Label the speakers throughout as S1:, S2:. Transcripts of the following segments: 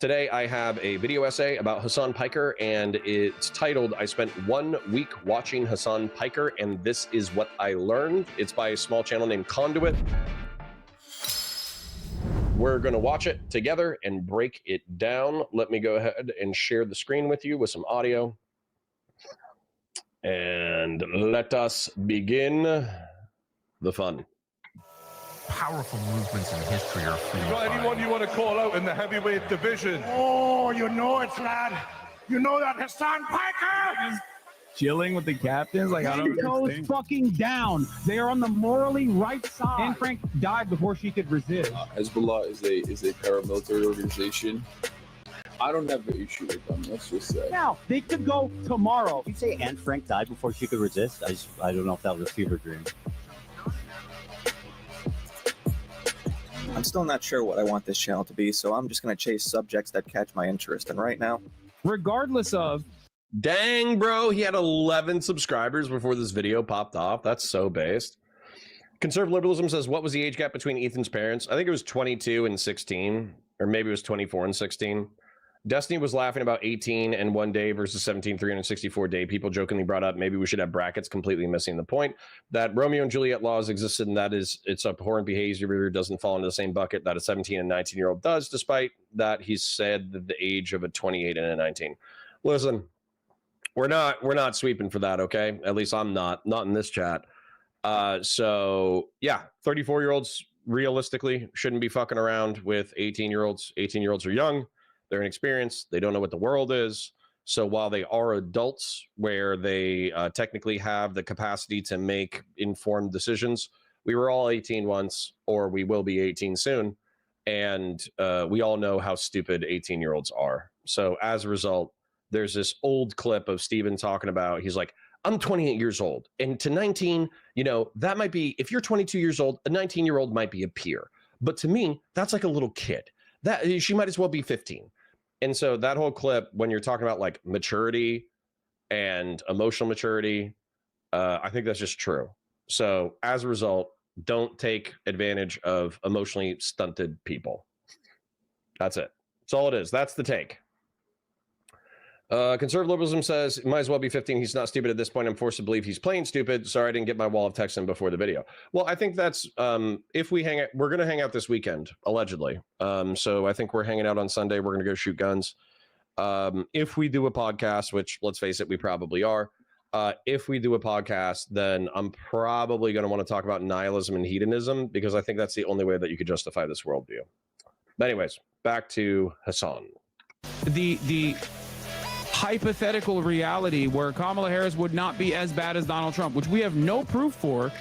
S1: Today, I have a video essay about Hasan Piker, and it's titled, I Spent 1 Week Watching Hasan Piker, and This Is What I Learned. It's by a small channel named Conduit. We're going to watch it together and break it down. Let me go ahead and share the screen with you with some audio. And let us begin the fun.
S2: Powerful movements in history are free.
S3: Got anyone you want to call out in the heavyweight division?
S4: Oh, you know it, lad. You know that Hasan Piker?
S5: Chilling with the captains, like I don't
S6: toes fucking down. They are on the morally right side. Anne Frank died before she could resist.
S7: Hezbollah is a paramilitary organization. I don't have an issue with them. Let's just say.
S6: Now they could go tomorrow.
S8: Did you say Anne Frank died before she could resist? I don't know if that was a fever dream.
S9: I'm still not sure what I want this channel to be, so I'm just going to chase subjects that catch my interest. And right now,
S6: Regardless of
S1: Dang, bro, he had 11 subscribers before this video popped off. That's so based. Conservative Liberalism says, what was the age gap between Ethan's parents? I think it was 22 and 16, or maybe it was 24 and 16. Destiny was laughing about 18 and 1 day versus 17, 364 day. People jokingly brought up, maybe we should have brackets, completely missing the point that Romeo and Juliet laws existed, and that is, it's abhorrent behavior, doesn't fall into the same bucket that a 17 and 19-year-old does, despite that he said that the age of a 28 and a 19. Listen, we're not sweeping for that, okay? At least I'm not in this chat. So yeah, 34-year-olds realistically shouldn't be fucking around with 18-year-olds. 18-year-olds are young. They're inexperienced. They don't know what the world is. So while they are adults, where they technically have the capacity to make informed decisions, we were all 18 once, or we will be 18 soon. And we all know how stupid 18-year-olds are. So as a result, there's this old clip of Steven talking about, he's like, I'm 28 years old. And to 19, you know, that might be, if you're 22 years old, a 19-year-old might be a peer. But to me, that's like a little kid. That she might as well be 15. And so that whole clip, when you're talking about like maturity and emotional maturity, I think that's just true. So as a result, don't take advantage of emotionally stunted people. That's it. That's all it is. That's the take. Conservative Liberalism says, it might as well be 15. He's not stupid at this point. I'm forced to believe he's playing stupid. Sorry, I didn't get my wall of text in before the video. Well, I think that's, if we hang out, we're going to hang out this weekend, allegedly. So I think we're hanging out on Sunday. We're going to go shoot guns. If we do a podcast, which let's face it, we probably are. If we do a podcast, then I'm probably going to want to talk about nihilism and hedonism, because I think that's the only way that you could justify this worldview. But anyways, back to Hasan.
S10: The hypothetical reality where Kamala Harris would not be as bad as Donald Trump, which we have no proof for.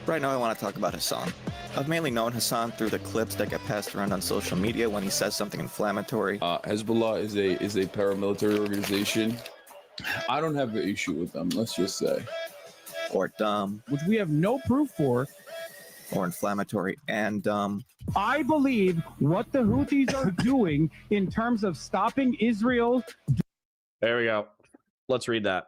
S9: right now I want to talk about Hasan. I've mainly known Hasan through the clips that get passed around on social media when he says something inflammatory.
S7: Hezbollah is a paramilitary organization. I don't have an issue with them, let's just say.
S9: Or dumb.
S6: Which we have no proof for.
S9: Or inflammatory and dumb.
S6: I believe what the Houthis are doing in terms of stopping Israel.
S1: There we go. Let's read that.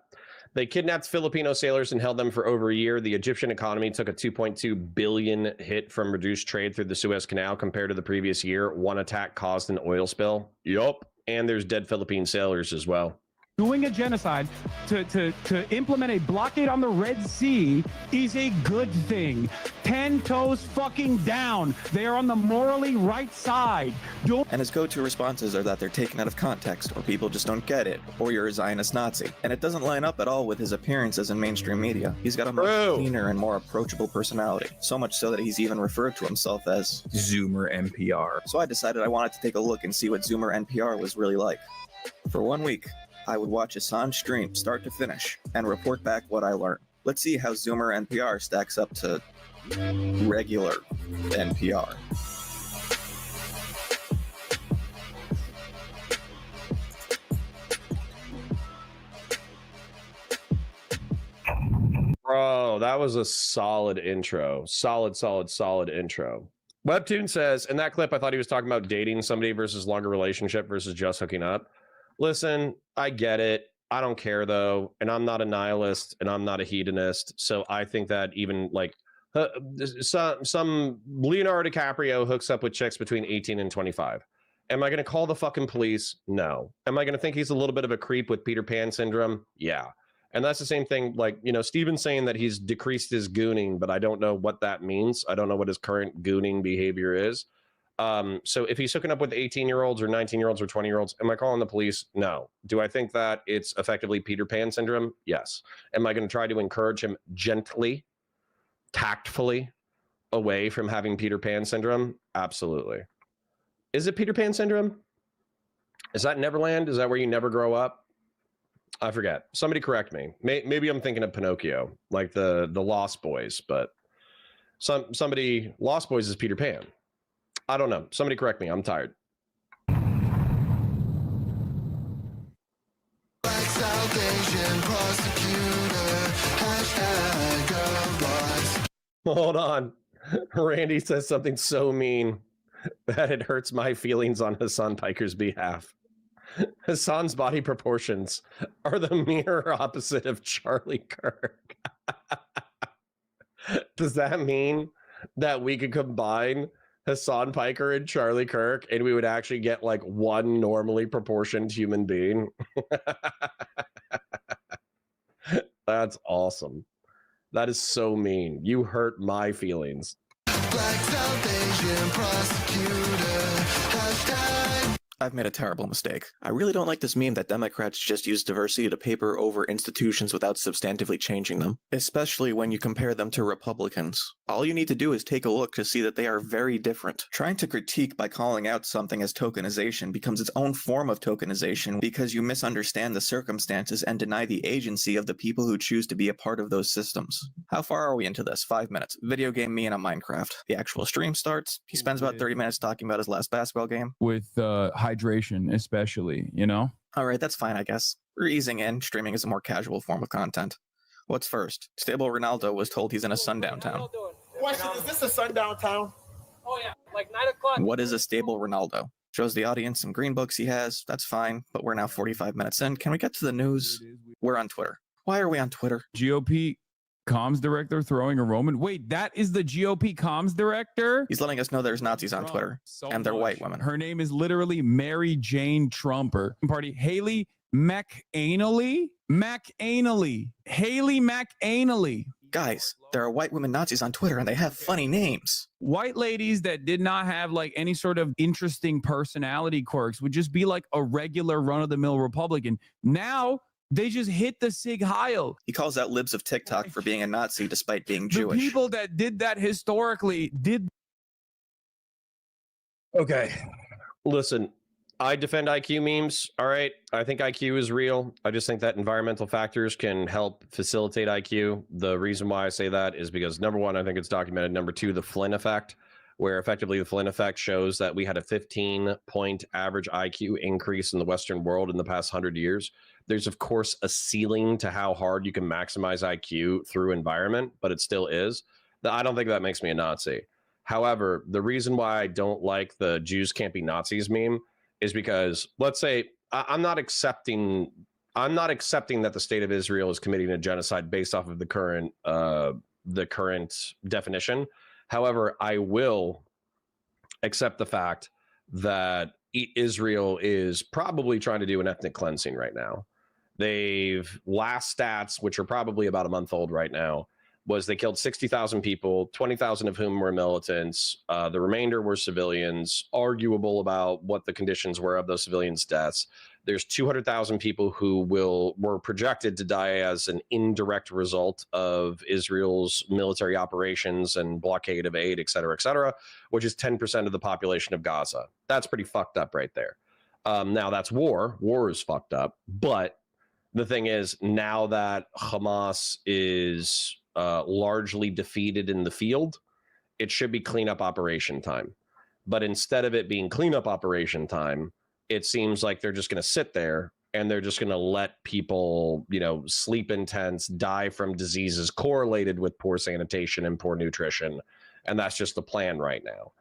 S1: They kidnapped Filipino sailors and held them for over a year. The Egyptian economy took a 2.2 billion hit from reduced trade through the Suez Canal compared to the previous year. One attack caused an oil spill. Yup. And there's dead Philippine sailors as well.
S6: Doing a genocide to implement a blockade on the Red Sea is a good thing. 10 toes fucking down. They are on the morally right side.
S9: And his go-to responses are that they're taken out of context, or people just don't get it, or you're a Zionist Nazi. And it doesn't line up at all with his appearances in mainstream media. He's got a much cleaner and more approachable personality. So much so that he's even referred to himself as
S5: Zoomer NPR.
S9: So I decided I wanted to take a look and see what Zoomer NPR was really like. For 1 week, I would watch Hasan's stream start to finish and report back what I learned. Let's see how Zoomer NPR stacks up to regular NPR.
S1: Bro, that was a solid intro. Solid intro. Webtoon says, in that clip, I thought he was talking about dating somebody versus longer relationship versus just hooking up. Listen, I get it. I don't care, though. And I'm not a nihilist and I'm not a hedonist. So I think that even like some Leonardo DiCaprio hooks up with chicks between 18 and 25. Am I going to call the fucking police? No. Am I going to think he's a little bit of a creep with Peter Pan syndrome? Yeah. And that's the same thing, like, you know, Steven's saying that he's decreased his gooning, but I don't know what that means. I don't know what his current gooning behavior is. So if he's hooking up with 18-year-olds or 19-year-olds or 20-year-olds, am I calling the police? No. Do I think that it's effectively Peter Pan syndrome? Yes. Am I going to try to encourage him gently, tactfully away from having Peter Pan syndrome? Absolutely. Is it Peter Pan syndrome? Is that Neverland? Is that where you never grow up? I forget. Somebody correct me. Maybe I'm thinking of Pinocchio, like the Lost Boys, but somebody Lost Boys is Peter Pan. I don't know. Somebody correct me. I'm tired. Hold on. Randy says something so mean that it hurts my feelings on Hasan Piker's behalf. Hasan's body proportions are the mirror opposite of Charlie Kirk. Does that mean that we could combine Hasan Piker and Charlie Kirk and we would actually get like one normally proportioned human being? That's awesome. That is so mean. You hurt my feelings. Black South Asian
S9: prosecutor. I've made a terrible mistake. I really don't like this meme that Democrats just use diversity to paper over institutions without substantively changing them, especially when you compare them to Republicans. All you need to do is take a look to see that they are very different. Trying to critique by calling out something as tokenization becomes its own form of tokenization because you misunderstand the circumstances and deny the agency of the people who choose to be a part of those systems. How far are we into this? 5 minutes. Video game me and a Minecraft. The actual stream starts. He spends about 30 minutes talking about his last basketball game.
S10: With hydration, especially, you know?
S9: All right, that's fine, I guess. We're easing in. Streaming is a more casual form of content. What's first? Stable Ronaldo was told he's in a sundown town.
S4: Question, is this a sundown town?
S11: Oh yeah, like 9 o'clock.
S9: What is a stable Ronaldo? Shows the audience some green books he has. That's fine, but we're now 45 minutes in. Can we get to the news? We're on Twitter. Why are we on Twitter?
S10: GOP comms director throwing a Roman. Wait, that is the GOP comms director?
S9: He's letting us know there's Nazis on Twitter, and they're white women.
S10: Her name is literally Mary Jane Trumper. Party Haley McAnally? Haley McAnally.
S9: Guys, there are white women Nazis on Twitter, and they have funny names.
S10: White ladies that did not have like any sort of interesting personality quirks would just be like a regular run-of-the-mill Republican. Now they just hit the Sig Heil.
S9: He calls out libs of TikTok for being a Nazi despite being Jewish.
S10: The people that did that historically did.
S1: Okay. Listen, I defend IQ memes. All right. I think IQ is real. I just think that environmental factors can help facilitate IQ. The reason why I say that is because, number one, I think it's documented. Number two, the Flynn effect, where effectively the Flynn effect shows that we had a 15-point average IQ increase in the Western world in the past 100 years. There's, of course, a ceiling to how hard you can maximize IQ through environment, but it still is. I don't think that makes me a Nazi. However, the reason why I don't like the Jews can't be Nazis meme is because, let's say, I'm not accepting that the state of Israel is committing a genocide based off of the current definition. However, I will accept the fact that Israel is probably trying to do an ethnic cleansing right now. They've last stats, which are probably about a month old right now, was they killed 60,000 people, 20,000 of whom were militants. The remainder were civilians, arguable about what the conditions were of those civilians' deaths. There's 200,000 people who were projected to die as an indirect result of Israel's military operations and blockade of aid, et cetera, which is 10% of the population of Gaza. That's pretty fucked up right there. Now, that's war. War is fucked up. But the thing is, now that Hamas is largely defeated in the field, it should be cleanup operation time. But instead of it being cleanup operation time, it seems like they're just going to sit there and they're just going to let people, sleep in tents, die from diseases correlated with poor sanitation and poor nutrition. And that's just the plan right now.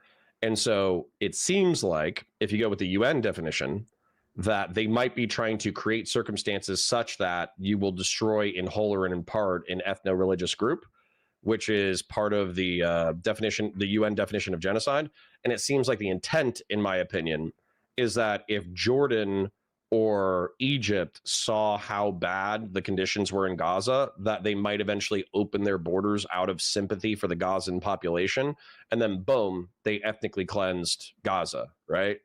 S1: And so it seems like, if you go with the UN definition, that they might be trying to create circumstances such that you will destroy in whole or in part an ethno-religious group, which is part of the definition, the UN definition of genocide. And it seems like the intent, in my opinion, is that if Jordan or Egypt saw how bad the conditions were in Gaza, that they might eventually open their borders out of sympathy for the Gazan population, and then boom, they ethnically cleansed Gaza, right?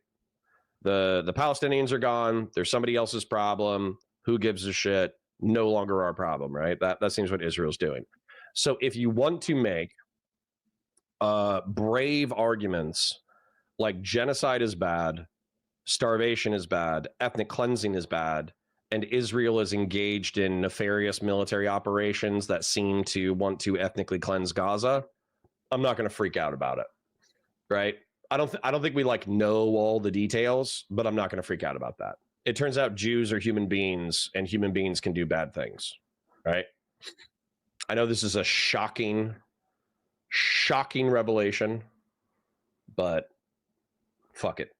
S1: The Palestinians are gone. They're somebody else's problem. Who gives a shit? No longer our problem, right? That seems what Israel's doing. So if you want to make brave arguments like genocide is bad, starvation is bad, ethnic cleansing is bad, and Israel is engaged in nefarious military operations that seem to want to ethnically cleanse Gaza, I'm not going to freak out about it, right? I don't think we like know all the details, but I'm not going to freak out about that. It turns out Jews are human beings, and human beings can do bad things, right? I know this is a shocking revelation, but fuck it.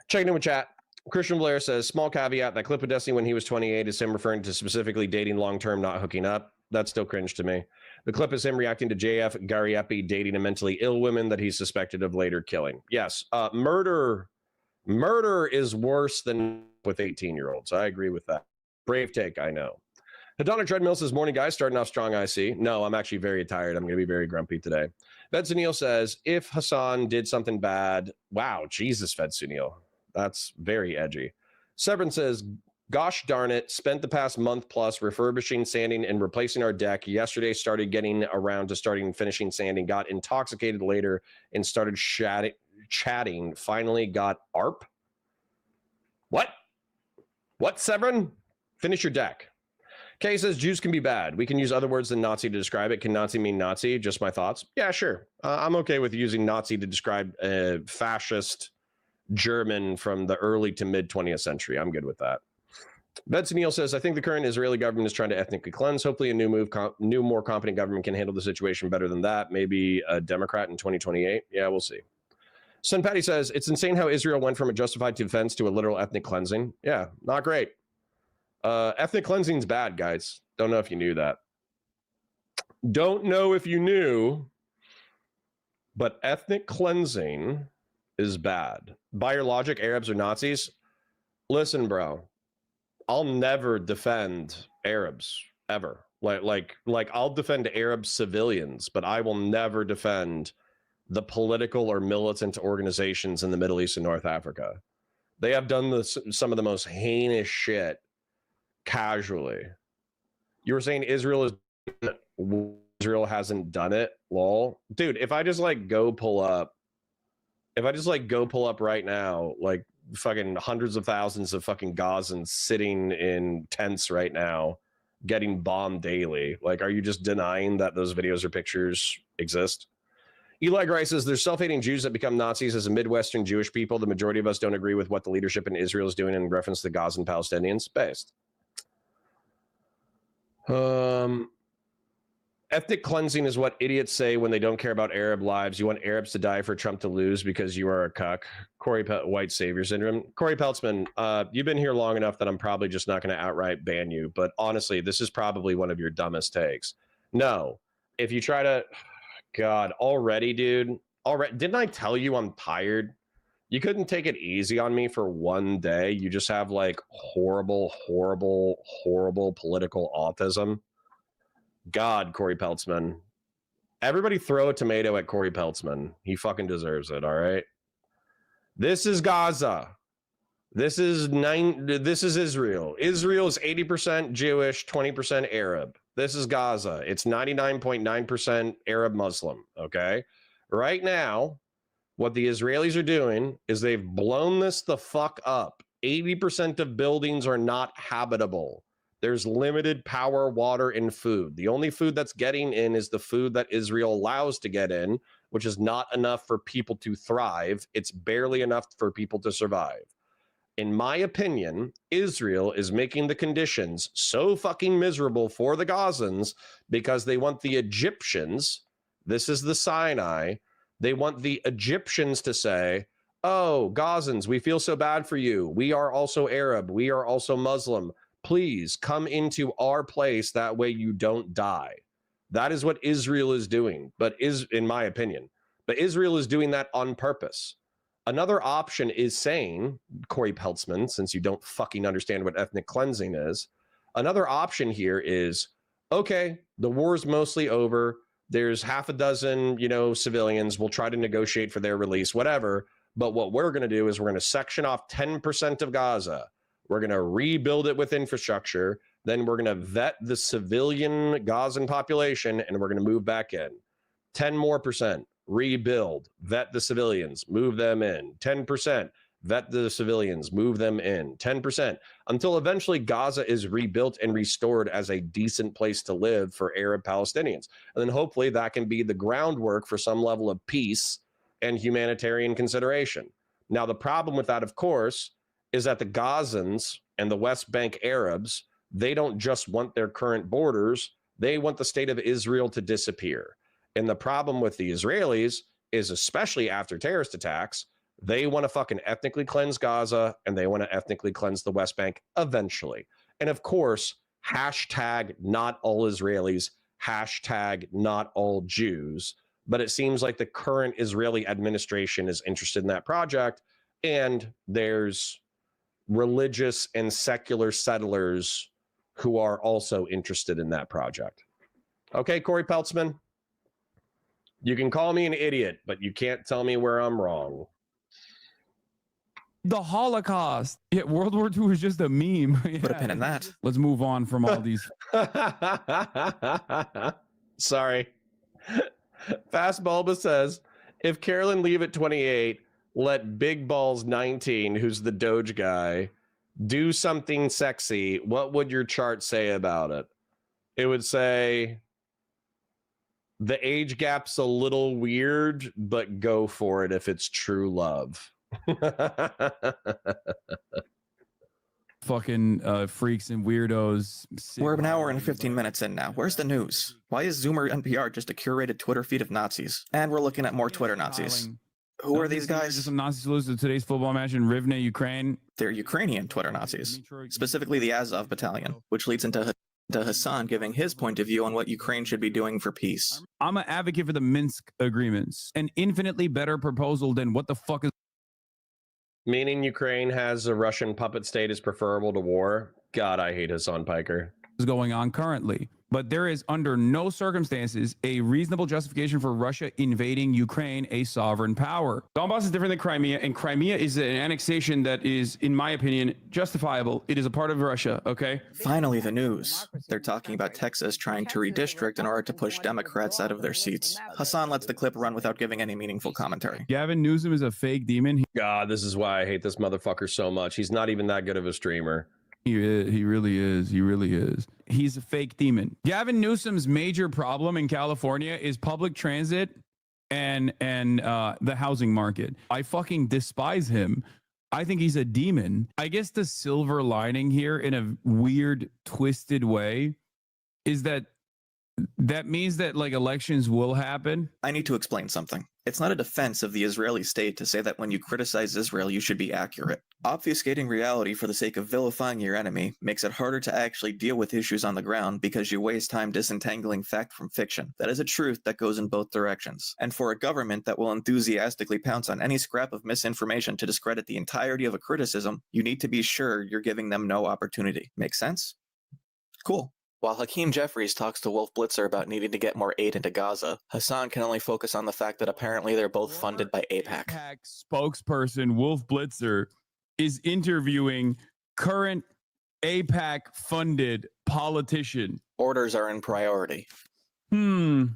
S1: Checking in with chat. Christian Blair says, small caveat, that clip of Destiny when he was 28 is him referring to specifically dating long-term, not hooking up. That's still cringe to me. The clip is him reacting to JF Gariepi dating a mentally ill woman that he's suspected of later killing. Yes, murder is worse than with 18-year-olds. I agree with that. Brave take, I know. Hedonic Treadmill says, morning, guys. Starting off strong, I see. No, I'm actually very tired. I'm going to be very grumpy today. Ved Sunil says, if Hasan did something bad, wow, Jesus, Ved Sunil. That's very edgy. Severin says, gosh darn it, spent the past month plus refurbishing, sanding, and replacing our deck. Yesterday started getting around to starting and finishing sanding, got intoxicated later and started chatting. Finally got ARP. What, Severin? Finish your deck. Kay says, Jews can be bad. We can use other words than Nazi to describe it. Can Nazi mean Nazi? Just my thoughts. Yeah, sure. I'm okay with using Nazi to describe fascist German from the early to mid 20th century. I'm good with that. Benson Neal says, I think the current Israeli government is trying to ethnically cleanse. Hopefully a new, more competent government can handle the situation better than that. Maybe a Democrat in 2028. Yeah, we'll see. Sun Patty says, it's insane how Israel went from a justified defense to a literal ethnic cleansing. Yeah, not great. Ethnic cleansing is bad, guys. Don't know if you knew that. Don't know if you knew, but ethnic cleansing is bad. By your logic, Arabs are Nazis? Listen, bro, I'll never defend Arabs ever. Like I'll defend Arab civilians, but I will never defend the political or militant organizations in the Middle East and North Africa. They have done some of the most heinous shit casually. You were saying Israel hasn't done it? Lol. Dude, if I just like go pull up right now, like fucking hundreds of thousands of fucking Gazans sitting in tents right now, getting bombed daily. Like, are you just denying that those videos or pictures exist? Eli Grice says, there's self-hating Jews that become Nazis. As a Midwestern Jewish people, the majority of us don't agree with what the leadership in Israel is doing in reference to the Gazan Palestinians. Based. Ethnic cleansing is what idiots say when they don't care about Arab lives. You want Arabs to die for Trump to lose because you are a cuck. White savior syndrome. Corey Peltzman, you've been here long enough that I'm probably just not going to outright ban you. But honestly, this is probably one of your dumbest takes. No, if you try to, God, already, dude. Already, didn't I tell you I'm tired? You couldn't take it easy on me for one day. You just have like horrible political autism. God, Corey Peltzman. Everybody throw a tomato at Corey Peltzman. He fucking deserves it, all right? This is Gaza. This is Israel. Israel is 80% Jewish, 20% Arab. This is Gaza. It's 99.9% Arab Muslim, okay? Right now, what the Israelis are doing is they've blown this the fuck up. 80% of buildings are not habitable. There's limited power, water, and food. The only food that's getting in is the food that Israel allows to get in, which is not enough for people to thrive. It's barely enough for people to survive. In my opinion, Israel is making the conditions so fucking miserable for the Gazans because they want the Egyptians, this is the Sinai, they want the Egyptians to say, oh, Gazans, we feel so bad for you. We are also Arab. We are also Muslim. Please come into our place. That way you don't die. That is what Israel is doing, in my opinion. But Israel is doing that on purpose. Another option is saying, Corey Peltzman, since you don't fucking understand what ethnic cleansing is, another option here is, okay, the war's mostly over. There's half a dozen, civilians. We'll try to negotiate for their release, whatever. But what we're going to do is we're going to section off 10% of Gaza. We're going to rebuild it with infrastructure. Then we're going to vet the civilian Gazan population, and we're going to move back in. 10% more, rebuild, vet the civilians, move them in. 10%, vet the civilians, move them in. 10%, until eventually Gaza is rebuilt and restored as a decent place to live for Arab Palestinians. And then hopefully that can be the groundwork for some level of peace and humanitarian consideration. Now, the problem with that, of course, is that the Gazans and the West Bank Arabs, they don't just want their current borders, they want the state of Israel to disappear. And the problem with the Israelis is, especially after terrorist attacks, they want to fucking ethnically cleanse Gaza and they want to ethnically cleanse the West Bank eventually. And of course, hashtag not all Israelis, hashtag not all Jews. But it seems like the current Israeli administration is interested in that project, and there's religious and secular settlers who are also interested in that project. Okay, Corey Peltzman, you can call me an idiot, but you can't tell me where I'm wrong.
S10: The Holocaust. Yeah, World War II was just a meme.
S9: Put a pin in that.
S10: Let's move on from all these.
S1: Sorry. Fast Bulba says, if Carolyn leave at 28, let Big Balls 19, who's the Doge guy, do something sexy. What would your chart say about it? It would say, the age gap's a little weird, but go for it if it's true love.
S10: Fucking freaks and weirdos.
S9: We're an hour and 15 minutes in now. Where's the news? Why is Zoomer NPR just a curated Twitter feed of Nazis? And we're looking at more Twitter Nazis. Who are these guys?
S10: Some Nazis lose to today's football match in Rivne, Ukraine.
S9: They're Ukrainian Twitter Nazis, specifically the Azov battalion, which leads into Hasan giving his point of view on what Ukraine should be doing for peace.
S10: I'm an advocate for the Minsk agreements, an infinitely better proposal than what the fuck is.
S1: Meaning Ukraine has a Russian puppet state is preferable to war. God, I hate Hasan Piker.
S10: Going on currently. But there is under no circumstances a reasonable justification for Russia invading Ukraine, a sovereign power. Donbass is different than Crimea, and Crimea is an annexation that is, in my opinion, justifiable. It is a part of Russia, okay?
S9: Finally, the news. They're talking about Texas trying to redistrict in order to push Democrats out of their seats. Hasan lets the clip run without giving any meaningful commentary.
S10: Gavin Newsom is a fake demon.
S1: God, this is why I hate this motherfucker so much. He's not even that good of a streamer.
S10: He really is. He really is. He's a fake demon. Gavin Newsom's major problem in California is public transit and the housing market. I fucking despise him. I think he's a demon. I guess the silver lining here, in a weird, twisted way, is that means that like elections will happen.
S9: I need to explain something. It's not a defense of the Israeli state to say that when you criticize Israel, you should be accurate. Obfuscating reality for the sake of vilifying your enemy makes it harder to actually deal with issues on the ground because you waste time disentangling fact from fiction. That is a truth that goes in both directions. And for a government that will enthusiastically pounce on any scrap of misinformation to discredit the entirety of a criticism, you need to be sure you're giving them no opportunity. Make sense? Cool. While Hakeem Jeffries talks to Wolf Blitzer about needing to get more aid into Gaza, Hasan can only focus on the fact that apparently they're both funded by AIPAC.
S10: AIPAC spokesperson Wolf Blitzer is interviewing current AIPAC-funded politician.
S9: Orders are in priority.
S10: Nothing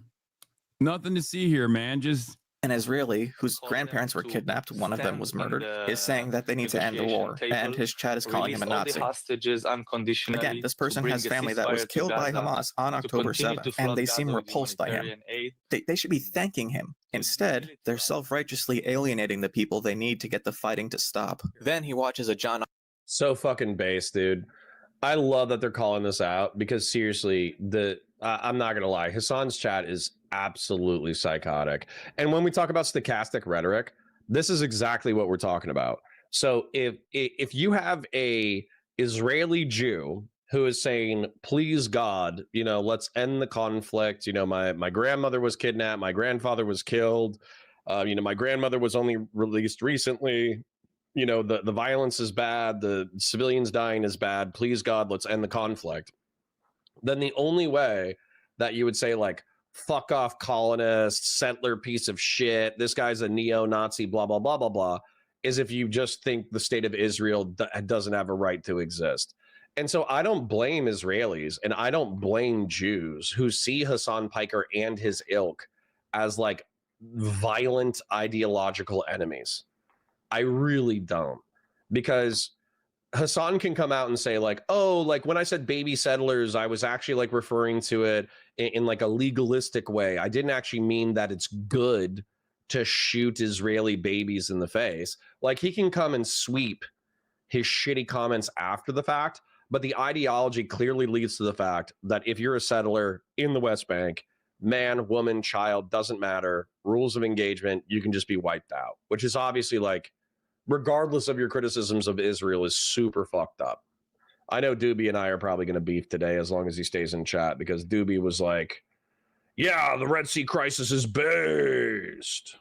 S10: to see here, man. Just
S9: an Israeli whose grandparents were kidnapped, one of them was murdered, is saying that they need to end the war, and his chat is calling him a Nazi. Again, this person has family that was killed by Hamas on October 7th, and they seem repulsed by him. They should be thanking him. Instead, they're self-righteously alienating the people they need to get the fighting to stop. Then he watches a John...
S1: So fucking base, dude. I love that they're calling this out, because seriously, I'm not gonna lie, Hasan's chat is absolutely psychotic. And when we talk about stochastic rhetoric, this is exactly what we're talking about. So if you have a Israeli Jew who is saying, please God, let's end the conflict, my grandmother was kidnapped, my grandfather was killed, You know, my grandmother was only released recently. You know, the violence is bad. The civilians dying is bad. Please, God, let's end the conflict. Then the only way that you would say, like, fuck off colonists, settler piece of shit, this guy's a neo-Nazi, blah, blah, blah, blah, blah, is if you just think the state of Israel doesn't have a right to exist. And so I don't blame Israelis and I don't blame Jews who see Hasan Piker and his ilk as like violent ideological enemies. I really don't, because Hasan can come out and say like, oh, like when I said baby settlers, I was actually like referring to it in like a legalistic way. I didn't actually mean that it's good to shoot Israeli babies in the face. Like, he can come and sweep his shitty comments after the fact, but the ideology clearly leads to the fact that if you're a settler in the West Bank, man, woman, child, doesn't matter, rules of engagement, you can just be wiped out, which is obviously like, regardless of your criticisms of Israel, is super fucked up. I know Doobie and I are probably going to beef today as long as he stays in chat, because Doobie was like, yeah, the Red Sea crisis is based.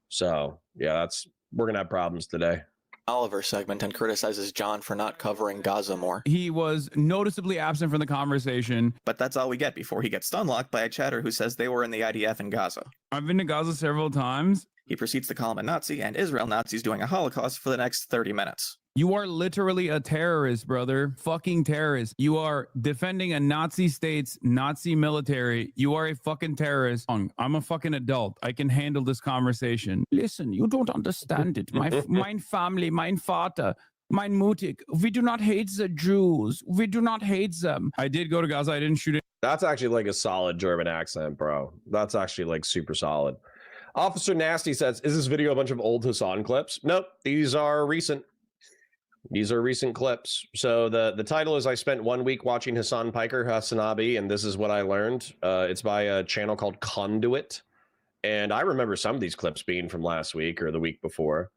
S1: So, yeah, we're going to have problems today.
S9: Oliver segment and criticizes John for not covering Gaza more.
S10: He was noticeably absent from the conversation.
S9: But that's all we get before he gets stunlocked by a chatter who says they were in the IDF in Gaza.
S10: I've been to Gaza several times.
S9: He proceeds to call him a Nazi and Israel Nazis doing a Holocaust for the next 30 minutes.
S10: You are literally a terrorist, brother. Fucking terrorist. You are defending a Nazi state's Nazi military. You are a fucking terrorist. I'm a fucking adult. I can handle this conversation. Listen, you don't understand it. Mein family, mein Vater, mein Mutig. We do not hate the Jews. We do not hate them. I did go to Gaza. I didn't shoot it.
S1: That's actually like a solid German accent, bro. That's actually like super solid. Officer Nasty says, is this video a bunch of old Hasan clips? Nope. These are recent. These are recent clips. So the title is I spent 1 week watching Hasan Piker, HasanAbi, and this is what I learned. It's by a channel called Conduit. And I remember some of these clips being from last week or the week before.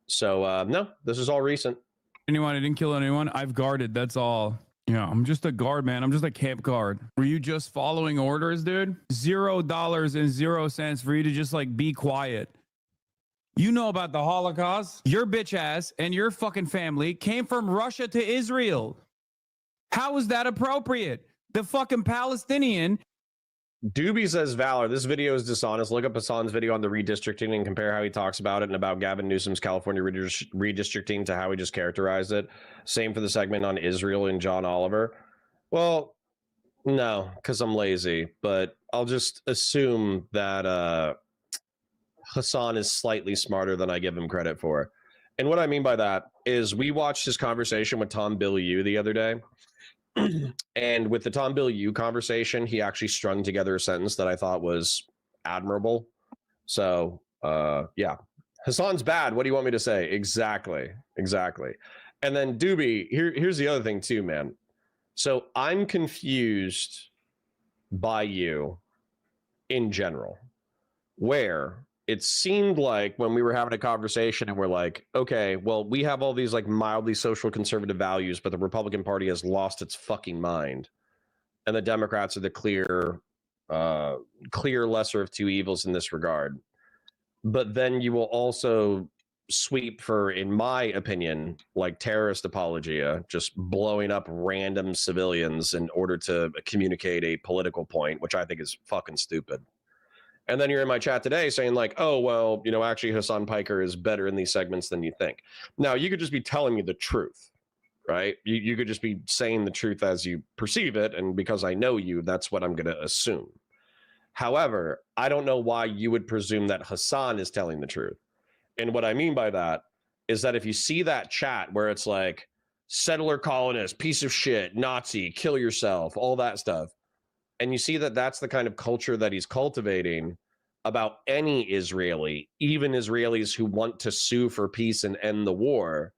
S1: So no, this is all recent.
S10: Anyone, I didn't kill anyone. I've guarded. That's all. Yeah, I'm just a guard, man. I'm just a camp guard. Were you just following orders, dude? $0.00 for you to just like be quiet. You know about the Holocaust. Your bitch ass and your fucking family came from Russia to Israel. How is that appropriate? The fucking Palestinian.
S1: Doobie says, Valor, this video is dishonest. Look up Hasan's video on the redistricting and compare how he talks about it and about Gavin Newsom's California redistricting to how he just characterized it. Same for the segment on Israel and John Oliver. Well, no, because I'm lazy, but I'll just assume that Hasan is slightly smarter than I give him credit for. And what I mean by that is we watched his conversation with Tom Bilyeu the other day. And with the Tom Bilyeu conversation, he actually strung together a sentence that I thought was admirable. So, yeah, Hasan's bad. What do you want me to say? Exactly. And then Doobie, here's the other thing too, man. So I'm confused by you in general, where it seemed like when we were having a conversation and we're like, okay, well, we have all these like mildly social conservative values, but the Republican Party has lost its fucking mind. And the Democrats are the clear lesser of two evils in this regard. But then you will also sweep for, in my opinion, like terrorist apologia, just blowing up random civilians in order to communicate a political point, which I think is fucking stupid. And then you're in my chat today saying like, oh, well, you know, actually Hasan Piker is better in these segments than you think. Now, you could just be telling me the truth, right? You could just be saying the truth as you perceive it. And because I know you, that's what I'm going to assume. However, I don't know why you would presume that Hasan is telling the truth. And what I mean by that is that if you see that chat where it's like settler colonist, piece of shit, Nazi, kill yourself, all that stuff, and you see that that's the kind of culture that he's cultivating about any Israeli, even Israelis who want to sue for peace and end the war,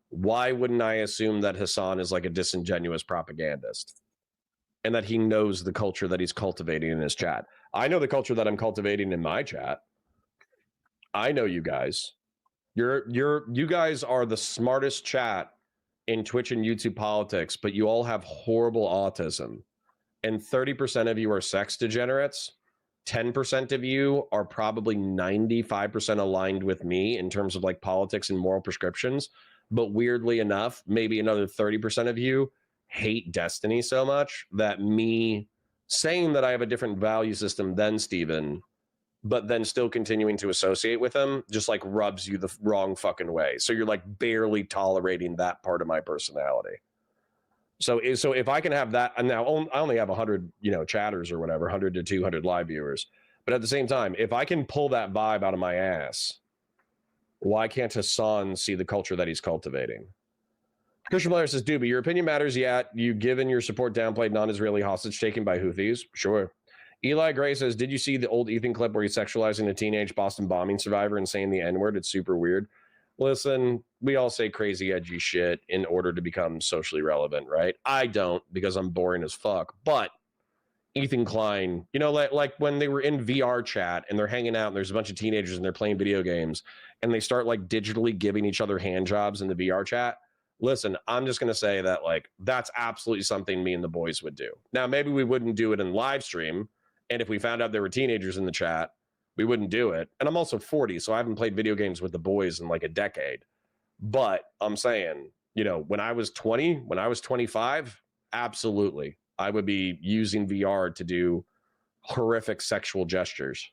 S1: why wouldn't I assume that Hasan is like a disingenuous propagandist and that he knows the culture that he's cultivating in his chat? I know the culture that I'm cultivating in my chat. I know you guys. You guys are the smartest chat in Twitch and YouTube politics, but you all have horrible autism. And 30% of you are sex degenerates, 10% of you are probably 95% aligned with me in terms of like politics and moral prescriptions. But weirdly enough, maybe another 30% of you hate Destiny so much that me saying that I have a different value system than Steven, but then still continuing to associate with him just like rubs you the wrong fucking way. So you're like barely tolerating that part of my personality. So if I can have that, and now I only have 100, chatters or whatever, 100 to 200 live viewers. But at the same time, if I can pull that vibe out of my ass, why can't Hasan see the culture that he's cultivating? Christian Blair says, Doobie, your opinion matters yet. You given your support downplayed non-Israeli hostage taken by Houthis? Sure. Eli Gray says, did you see the old Ethan clip where he's sexualizing a teenage Boston bombing survivor and saying the N-word? It's super weird. Listen, we all say crazy, edgy shit in order to become socially relevant, right? I don't, because I'm boring as fuck. But Ethan Klein, like when they were in VR chat and they're hanging out and there's a bunch of teenagers and they're playing video games and they start like digitally giving each other hand jobs in the VR chat. Listen, I'm just going to say that like that's absolutely something me and the boys would do. Now, maybe we wouldn't do it in live stream. And if we found out there were teenagers in the chat, we wouldn't do it. And I'm also 40, so I haven't played video games with the boys in like a decade. But I'm saying, when I was 20, when I was 25, absolutely. I would be using VR to do horrific sexual gestures.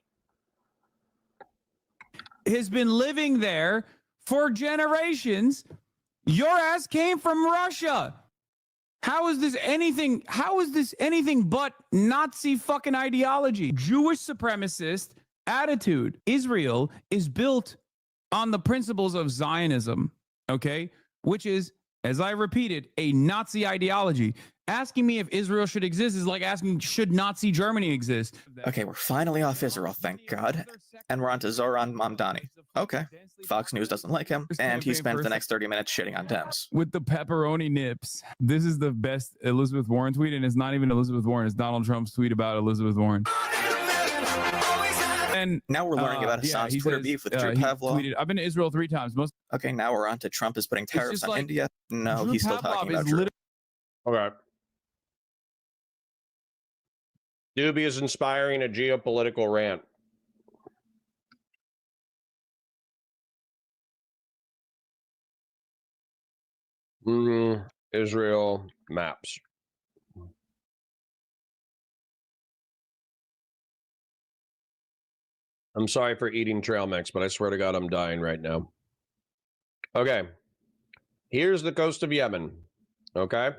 S10: Has been living there for generations. Your ass came from Russia. How is this anything but Nazi fucking ideology? Jewish supremacist attitude. Israel is built on the principles of Zionism, okay? Which is, as I repeated, a Nazi ideology. Asking me if Israel should exist is like asking, should Nazi Germany exist?
S9: Okay, we're finally off Israel, thank God. And we're on to Zoran Mamdani. Okay, Fox News doesn't like him, and he spent the next 30 minutes shitting on Dems.
S10: With the pepperoni nips. This is the best Elizabeth Warren tweet, and it's not even Elizabeth Warren. It's Donald Trump's tweet about Elizabeth Warren. And
S9: now we're learning about Hassan's Twitter beef with Drew Pavlov.
S10: I've been to Israel 3 times.
S9: Okay, now we're on to Trump is putting tariffs on India. No, he's still talking about Drew.
S1: Okay. Doobie is inspiring a geopolitical rant. Israel maps. I'm sorry for eating trail mix, but I swear to God, I'm dying right now. Okay. Here's the coast of Yemen. Okay.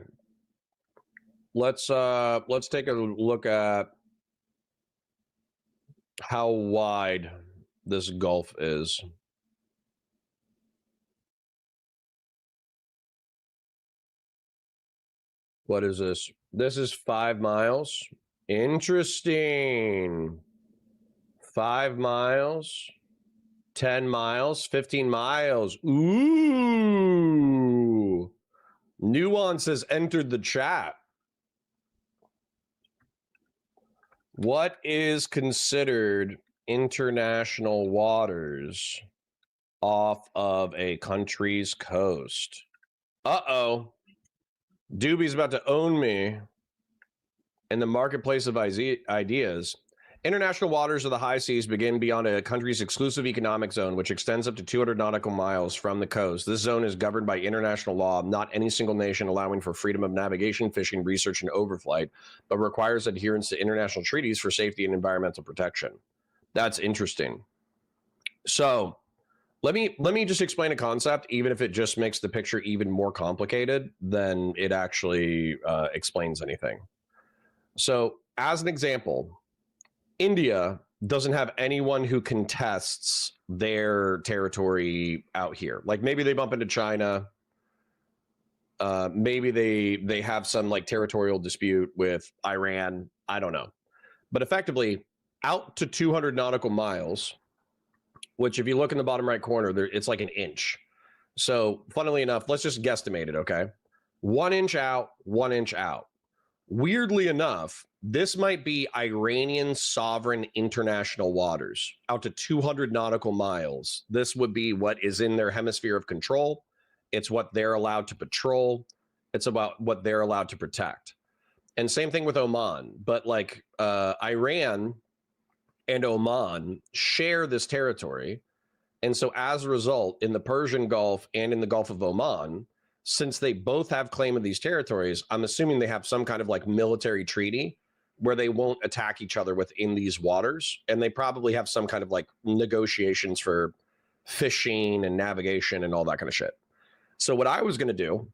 S1: Let's take a look at how wide this gulf is. What is this? This is 5 miles. Interesting. 5 miles, 10 miles, 15 miles. Ooh. Nuance has entered the chat. What is considered international waters off of a country's coast? Uh-oh. Doobie's about to own me in the marketplace of ideas. International waters of the high seas begin beyond a country's exclusive economic zone, which extends up to 200 nautical miles from the coast. This zone is governed by international law, not any single nation allowing for freedom of navigation, fishing, research, and overflight, but requires adherence to international treaties for safety and environmental protection. That's interesting. So let me just explain a concept, even if it just makes the picture even more complicated than it actually explains anything. So as an example, India doesn't have anyone who contests their territory out here. Like maybe they bump into China. Maybe they have some like territorial dispute with Iran. I don't know. But effectively, out to 200 nautical miles, which if you look in the bottom right corner, there it's like an inch. So funnily enough, let's just guesstimate it, okay? 1 inch out, 1 inch out. Weirdly enough, this might be Iranian sovereign international waters out to 200 nautical miles. This would be what is in their hemisphere of control. It's what they're allowed to patrol. It's about what they're allowed to protect. And same thing with Oman. But like Iran and Oman share this territory. And so as a result, in the Persian Gulf and in the Gulf of Oman, since they both have claim of these territories, I'm assuming they have some kind of like military treaty where they won't attack each other within these waters. And they probably have some kind of like negotiations for fishing and navigation and all that kind of shit. So what I was going to do,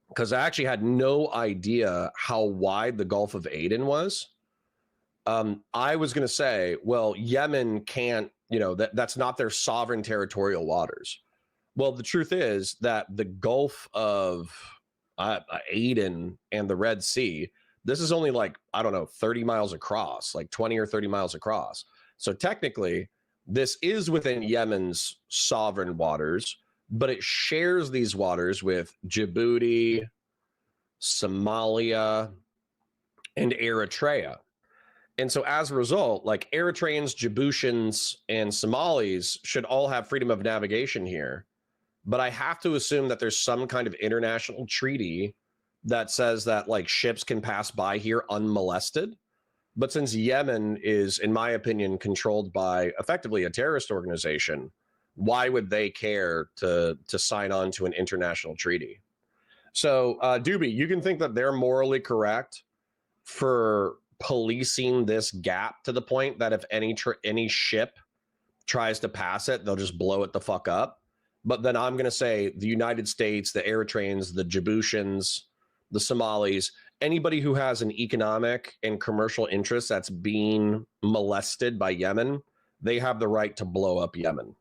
S1: because I actually had no idea how wide the Gulf of Aden was, I was going to say, well, Yemen can't, that's not their sovereign territorial waters. Well, the truth is that the Gulf of Aden and the Red Sea, this is only like, I don't know, 30 miles across, like 20 or 30 miles across. So technically, this is within Yemen's sovereign waters, but it shares these waters with Djibouti, Somalia, and Eritrea. And so as a result, like Eritreans, Djiboutians, and Somalis should all have freedom of navigation here. But I have to assume that there's some kind of international treaty that says that like ships can pass by here unmolested. But since Yemen is, in my opinion, controlled by effectively a terrorist organization, why would they care to sign on to an international treaty? So, Doobie, you can think that they're morally correct for policing this gap to the point that if any ship tries to pass it, they'll just blow it the fuck up. But then I'm going to say the United States, the Eritreans, the Djiboutians, the Somalis, anybody who has an economic and commercial interest that's being molested by Yemen, they have the right to blow up Yemen.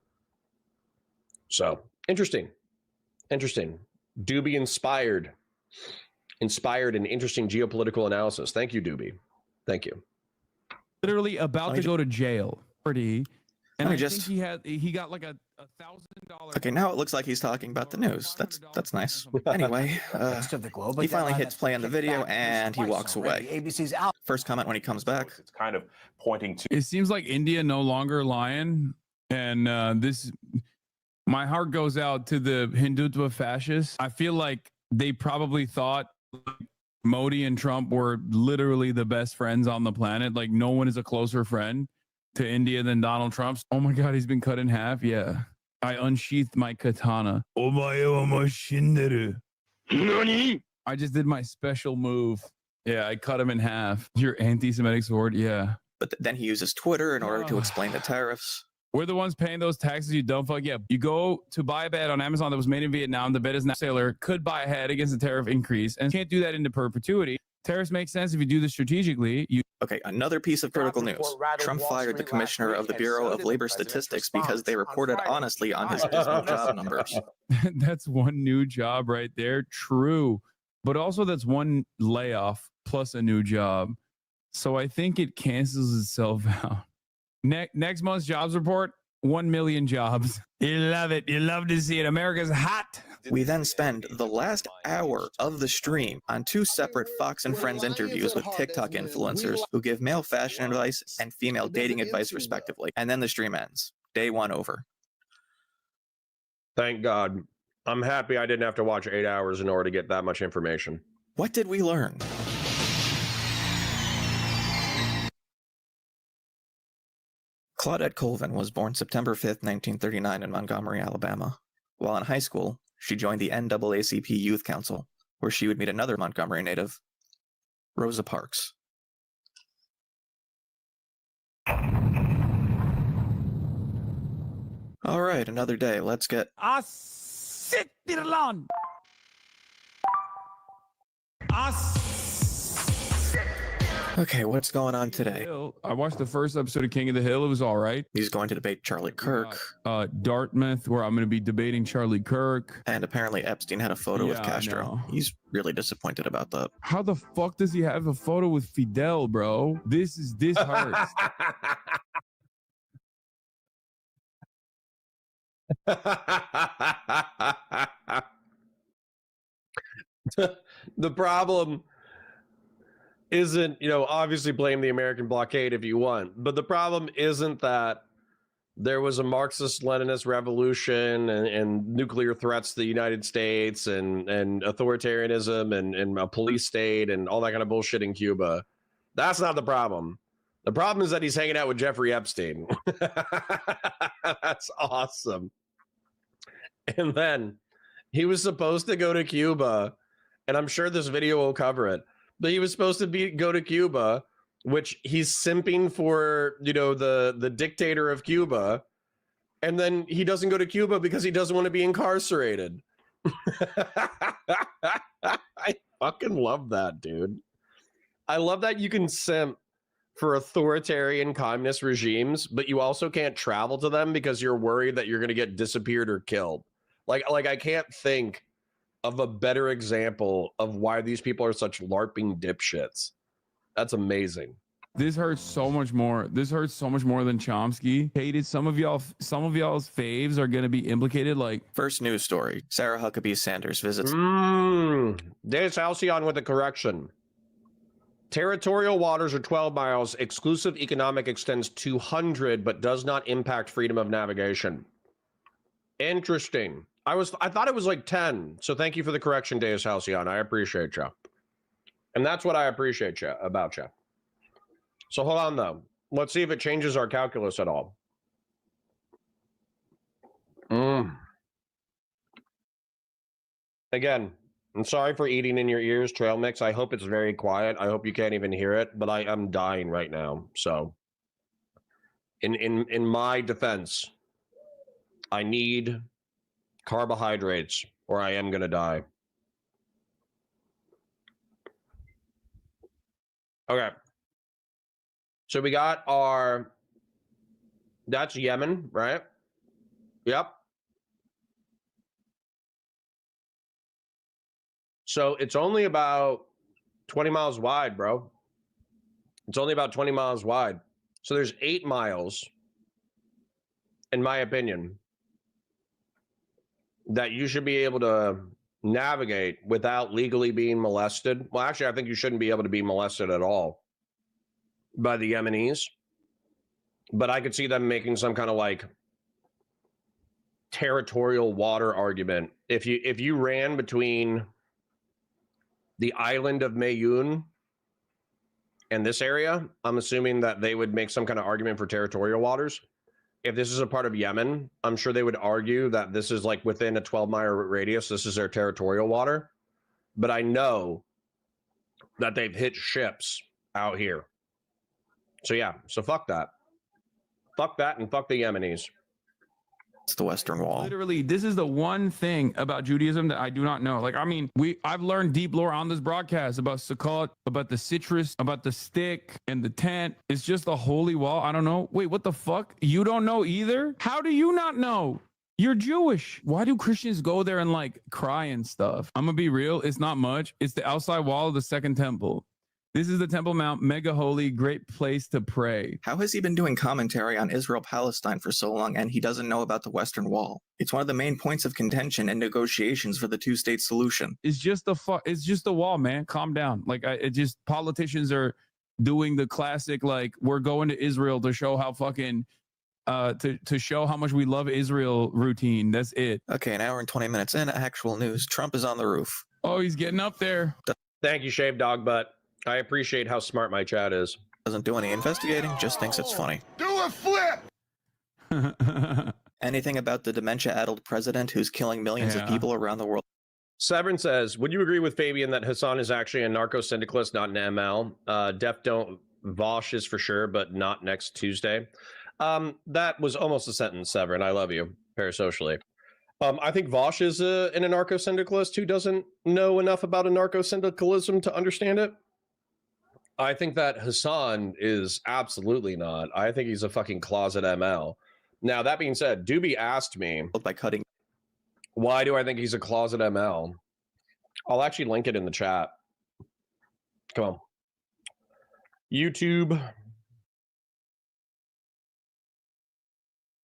S1: So interesting. Doobie inspired an interesting geopolitical analysis. Thank you, Doobie. Thank you.
S10: Literally about to go to jail. And I
S9: just
S10: think he got like a $1,000.
S9: Okay, now it looks like he's talking about the news. That's nice. Anyway, he finally hits play on the video and he walks away. ABC's out. First comment when he comes back.
S12: It's kind of pointing to.
S10: It seems like India no longer lying, and my heart goes out to the Hindutva fascists. I feel like they probably thought Modi and Trump were literally the best friends on the planet. Like no one is a closer friend to India than Donald Trump. Oh my God, he's been cut in half. Yeah. I unsheathed my katana. I just did my special move. Yeah, I cut him in half. Your anti-Semitic sword. Yeah.
S9: But then he uses Twitter in order to explain the tariffs.
S10: We're the ones paying those taxes, you dumb fuck. Yeah, you go to buy a bed on Amazon that was made in Vietnam. The bed is now sailor could buy ahead against the tariff increase and can't do that into perpetuity. Tariffs make sense if you do this strategically.
S9: Okay, another piece of critical news. Trump fired the commissioner of the Bureau of Labor Statistics because they reported honestly on his dismal job numbers.
S10: That's one new job right there. True. But also that's one layoff plus a new job. So I think it cancels itself out. Next month's jobs report, 1 million jobs. You love it. You love to see it. America's hot.
S9: We then spend the last hour of the stream on two separate Fox and Friends interviews with TikTok influencers who give male fashion advice and female dating advice respectively. And then the stream ends. Day one over.
S1: Thank God. I'm happy I didn't have to watch 8 hours in order to get that much information.
S9: What did we learn? Claudette Colvin was born September 5th, 1939 in Montgomery, Alabama. While in high school, she joined the NAACP Youth Council, where she would meet another Montgomery native, Rosa Parks. All right, another day. Let's get... Okay, what's going on today?
S10: I watched the first episode of King of the Hill. It was all right.
S9: He's going to debate Charlie Kirk.
S10: Dartmouth, where I'm going to be debating Charlie Kirk.
S9: And apparently Epstein had a photo with Castro. He's really disappointed about that.
S10: How the fuck does he have a photo with Fidel, bro? This hurts.
S1: The problem isn't, obviously blame the American blockade if you want, but the problem isn't that there was a Marxist-Leninist revolution and nuclear threats to the United States and authoritarianism and a police state and all that kind of bullshit in Cuba. That's not the problem. The problem is that he's hanging out with Jeffrey Epstein. That's awesome. And then he was supposed to go to Cuba, and I'm sure this video will cover it, but he was supposed to go to Cuba, which he's simping for, you know, the dictator of Cuba, and then he doesn't go to Cuba because he doesn't want to be incarcerated. I fucking love that, dude. I love that you can simp for authoritarian communist regimes, but you also can't travel to them because you're worried that you're going to get disappeared or killed. Like I can't think of a better example of why these people are such LARPing dipshits. That's amazing.
S10: This hurts so much more. This hurts so much more than Chomsky. Hated some of y'all's faves are going to be implicated. Like,
S9: first news story: Sarah Huckabee Sanders visits.
S1: There's Halcyon with a correction. Territorial waters are 12 miles. Exclusive economic extends 200, but does not impact freedom of navigation. Interesting. I thought it was like 10. So thank you for the correction, Deus Halcyon. I appreciate you. And that's what I appreciate about you. So hold on though. Let's see if it changes our calculus at all. Again, I'm sorry for eating in your ears, Trail Mix. I hope it's very quiet. I hope you can't even hear it, but I am dying right now. So in my defense, I need carbohydrates or I am going to die. Okay. So we got that's Yemen, right? Yep. So it's only about 20 miles wide, bro. It's only about 20 miles wide. So there's 8 miles, in my opinion, that you should be able to navigate without legally being molested. Well, actually, I think you shouldn't be able to be molested at all by the Yemenis. But I could see them making some kind of like territorial water argument. If you ran between the island of Mayun and this area, I'm assuming that they would make some kind of argument for territorial waters. If this is a part of Yemen, I'm sure they would argue that this is like within a 12-mile radius. This is their territorial water. But I know that they've hit ships out here. So yeah, so fuck that. Fuck that and fuck the Yemenis.
S9: It's the Western Wall.
S10: Literally, this is the one thing about Judaism that I do not know. Like, I mean, I've learned deep lore on this broadcast about Sukkot, about the citrus, about the stick and the tent. It's just the holy wall. I don't know. Wait, what the fuck? You don't know either? How do you not know? You're Jewish. Why do Christians go there and like cry and stuff? I'm gonna be real. It's not much. It's the outside wall of the second temple. This is the Temple Mount, mega holy, great place to pray.
S9: How has he been doing commentary on Israel-Palestine for so long and he doesn't know about the Western Wall? It's one of the main points of contention and negotiations for the two-state solution.
S10: It's just the wall, man. Calm down. Like, politicians are doing the classic, like, we're going to Israel to show how fucking, to show how much we love Israel routine. That's it.
S9: Okay, an hour and 20 minutes in, actual news. Trump is on the roof.
S10: Oh, he's getting up there.
S1: Thank you, Shave Dog Butt. I appreciate how smart my chat is.
S9: Doesn't do any investigating, just thinks it's funny.
S4: Do a flip!
S9: Anything about the dementia-addled president who's killing millions of people around the world?
S1: Severin says, would you agree with Fabian that Hasan is actually a narco-syndicalist, not an ML? Def don't. Vosh is for sure, but not next Tuesday. That was almost a sentence, Severin. I love you, parasocially. I think Vosh is an anarcho-syndicalist who doesn't know enough about anarcho-syndicalism to understand it. I think that Hasan is absolutely not. I think he's a fucking closet ML. Now, that being said, Doobie asked me,
S9: by cutting,
S1: why do I think he's a closet ML? I'll actually link it in the chat. Come on. YouTube.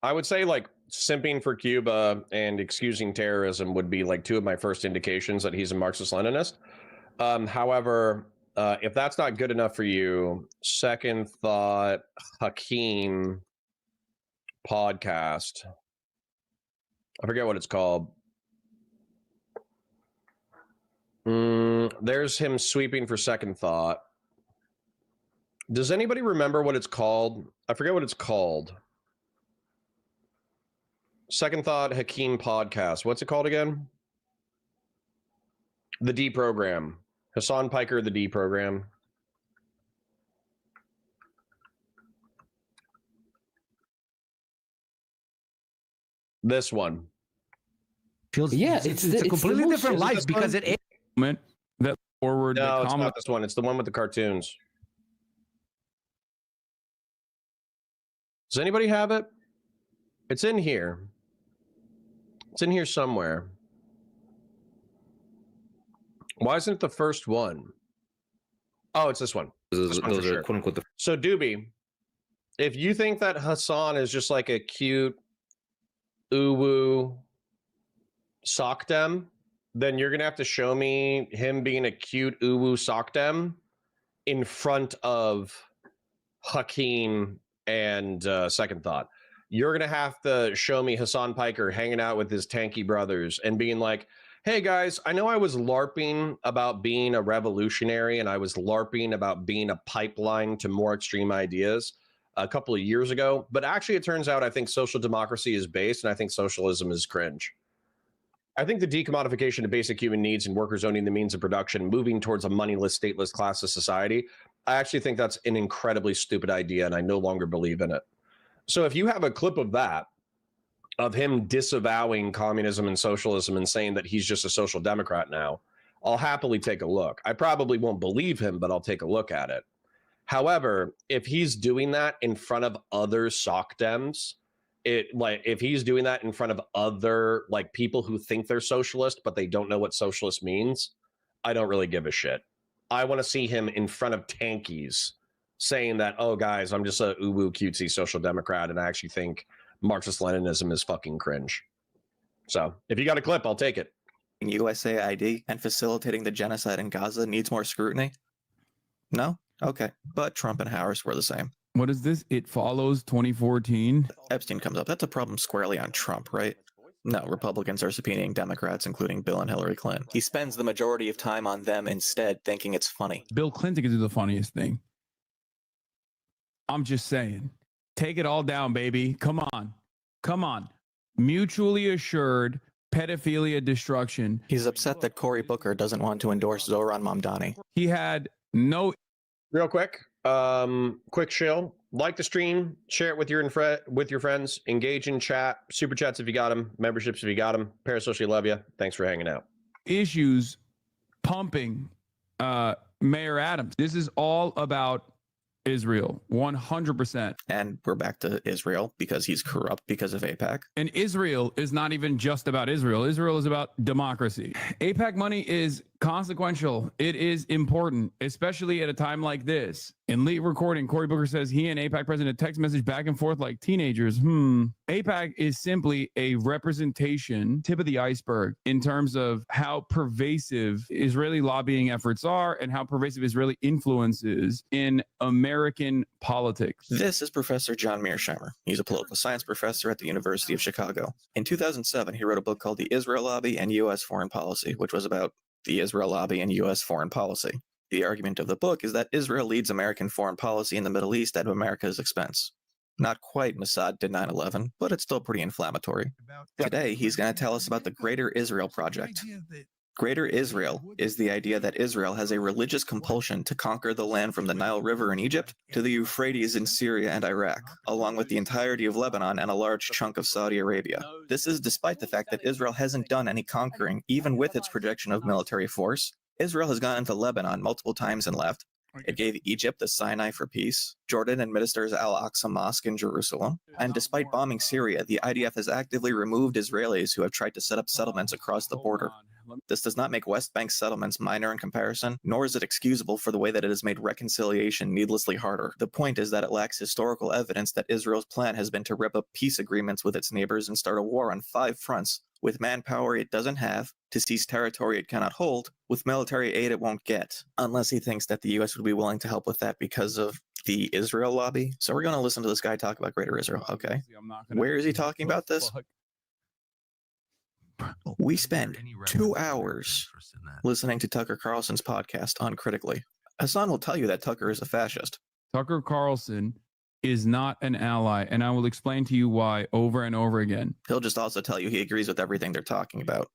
S1: I would say like simping for Cuba and excusing terrorism would be like two of my first indications that he's a Marxist-Leninist. However, if that's not good enough for you, second thought, Hakeem podcast. I forget what it's called. There's him sweeping for second thought. Does anybody remember what it's called? I forget what it's called. Second Thought Hakeem podcast. What's it called again? The D program. Hasan Piker, the D program. This one.
S12: Yeah, it's a completely different life because it.
S10: That forward.
S1: No,
S10: the
S1: it's
S10: comment.
S1: not this one. It's the one with the cartoons. Does anybody have it? It's in here. It's in here somewhere. Why isn't it the first one? Oh, it's this one.
S12: Those are quote unquote the.
S1: So, Doobie, if you think that Hasan is just like a cute uwu sockdem, then you're gonna have to show me him being a cute uwu sockdem in front of Hakeem and Second Thought. You're gonna have to show me Hasan Piker hanging out with his tanky brothers and being like, hey guys, I know I was LARPing about being a revolutionary and I was LARPing about being a pipeline to more extreme ideas a couple of years ago, but actually it turns out I think social democracy is based and I think socialism is cringe. I think the decommodification of basic human needs and workers owning the means of production, moving towards a moneyless, stateless class of society, I actually think that's an incredibly stupid idea and I no longer believe in it. So if you have a clip of that, of him disavowing communism and socialism and saying that he's just a social democrat now, I'll happily take a look. I probably won't believe him, but I'll take a look at it. However, if he's doing that in front of other sockdems, if he's doing that in front of other like people who think they're socialist, but they don't know what socialist means, I don't really give a shit. I want to see him in front of tankies saying that, oh guys, I'm just a uwu cutesy social democrat and I actually think Marxist-Leninism is fucking cringe. So if you got a clip, I'll take it.
S9: USAID and facilitating the genocide in Gaza needs more scrutiny? No? Okay. But Trump and Harris were the same.
S10: What is this? It follows 2014.
S9: Epstein comes up. That's a problem squarely on Trump, right? No, Republicans are subpoenaing Democrats, including Bill and Hillary Clinton. He spends the majority of time on them instead, thinking it's funny.
S10: Bill Clinton can do the funniest thing. I'm just saying. Take it all down, baby. Come on. Come on. Mutually assured pedophilia destruction.
S9: He's upset that Cory Booker doesn't want to endorse Zohran Mamdani.
S10: He had no...
S1: Real quick, quick shill. Like the stream, share it with your friends, engage in chat, super chats if you got them, memberships if you got them. Parasocially love you. Thanks for hanging out.
S10: issues pumping Mayor Adams. This is all about Israel, 100%.
S9: And we're back to Israel because he's corrupt because of AIPAC.
S10: And Israel is not even just about Israel. Israel is about democracy. AIPAC money is consequential. It is important, especially at a time like this. In late recording, Cory Booker says he and AIPAC president text message back and forth like teenagers. AIPAC is simply a representation, tip of the iceberg, in terms of how pervasive Israeli lobbying efforts are and how pervasive Israeli influence is in American politics.
S9: This is Professor John Mearsheimer. He's a political science professor at the University of Chicago. In 2007, he wrote a book called The Israel Lobby and U.S. Foreign Policy, which was about the Israel lobby and U.S. foreign policy. The argument of the book is that Israel leads American foreign policy in the Middle East at America's expense. Not quite Mossad did 9/11, but it's still pretty inflammatory. Today, he's going to tell us about the Greater Israel Project. Greater Israel is the idea that Israel has a religious compulsion to conquer the land from the Nile River in Egypt to the Euphrates in Syria and Iraq, along with the entirety of Lebanon and a large chunk of Saudi Arabia. This is despite the fact that Israel hasn't done any conquering, even with its projection of military force. Israel has gone into Lebanon multiple times and left. It gave Egypt the Sinai for peace. Jordan administers Al-Aqsa Mosque in Jerusalem. And despite bombing Syria, the IDF has actively removed Israelis who have tried to set up settlements across the border. This does not make West Bank settlements minor in comparison, nor is it excusable for the way that it has made reconciliation needlessly harder. The point is that it lacks historical evidence that Israel's plan has been to rip up peace agreements with its neighbors and start a war on 5 fronts, with manpower it doesn't have, to seize territory it cannot hold, with military aid it won't get, unless he thinks that the U.S. would be willing to help with that because of the Israel lobby. So we're going to listen to this guy talk about Greater Israel, okay? Where is he talking about this? We spend 2 hours listening to Tucker Carlson's podcast uncritically. Hasan will tell you that Tucker is a fascist.
S10: Tucker Carlson is not an ally, and I will explain to you why over and over again.
S9: He'll just also tell you he agrees with everything they're talking about.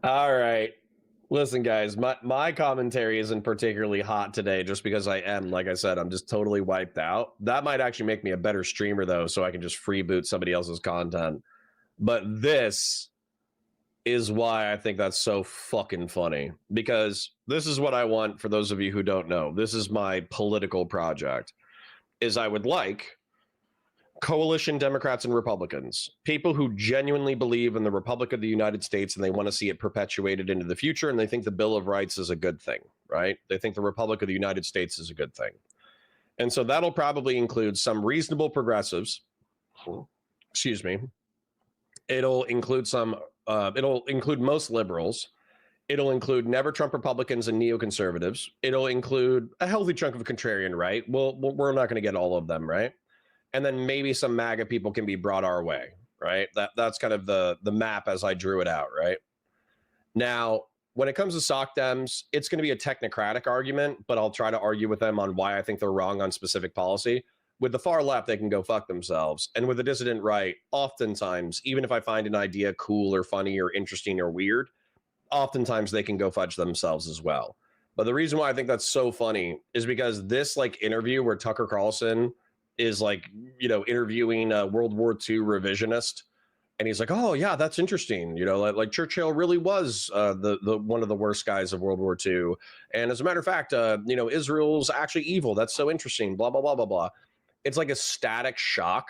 S1: All right. Listen, guys, my commentary isn't particularly hot today just because I am, like I said, I'm just totally wiped out. That might actually make me a better streamer, though, so I can just freeboot somebody else's content. But this is why I think that's so fucking funny, because this is what I want for those of you who don't know. This is my political project, is I would like coalition Democrats and Republicans, people who genuinely believe in the Republic of the United States and they want to see it perpetuated into the future, and they think the Bill of Rights is a good thing, right? They think the Republic of the United States is a good thing. And so that'll probably include some reasonable progressives. Excuse me. It'll include it'll include most liberals. It'll include never Trump Republicans and neoconservatives. It'll include a healthy chunk of contrarian right. Well, we're not going to get all of them, right? And then maybe some MAGA people can be brought our way, right? That's kind of the map as I drew it out, right? Now, when it comes to SOC Dems, it's going to be a technocratic argument, but I'll try to argue with them on why I think they're wrong on specific policy. With the far left, they can go fuck themselves. And with the dissident right, oftentimes, even if I find an idea cool or funny or interesting or weird, oftentimes they can go fudge themselves as well. But the reason why I think that's so funny is because this like interview where Tucker Carlson is like, you know, interviewing a World War II revisionist, and he's like, oh yeah, that's interesting, you know, like Churchill really was the one of the worst guys of World War II, and as a matter of fact, you know, Israel's actually evil, that's so interesting, blah blah blah blah blah. It's like a static shock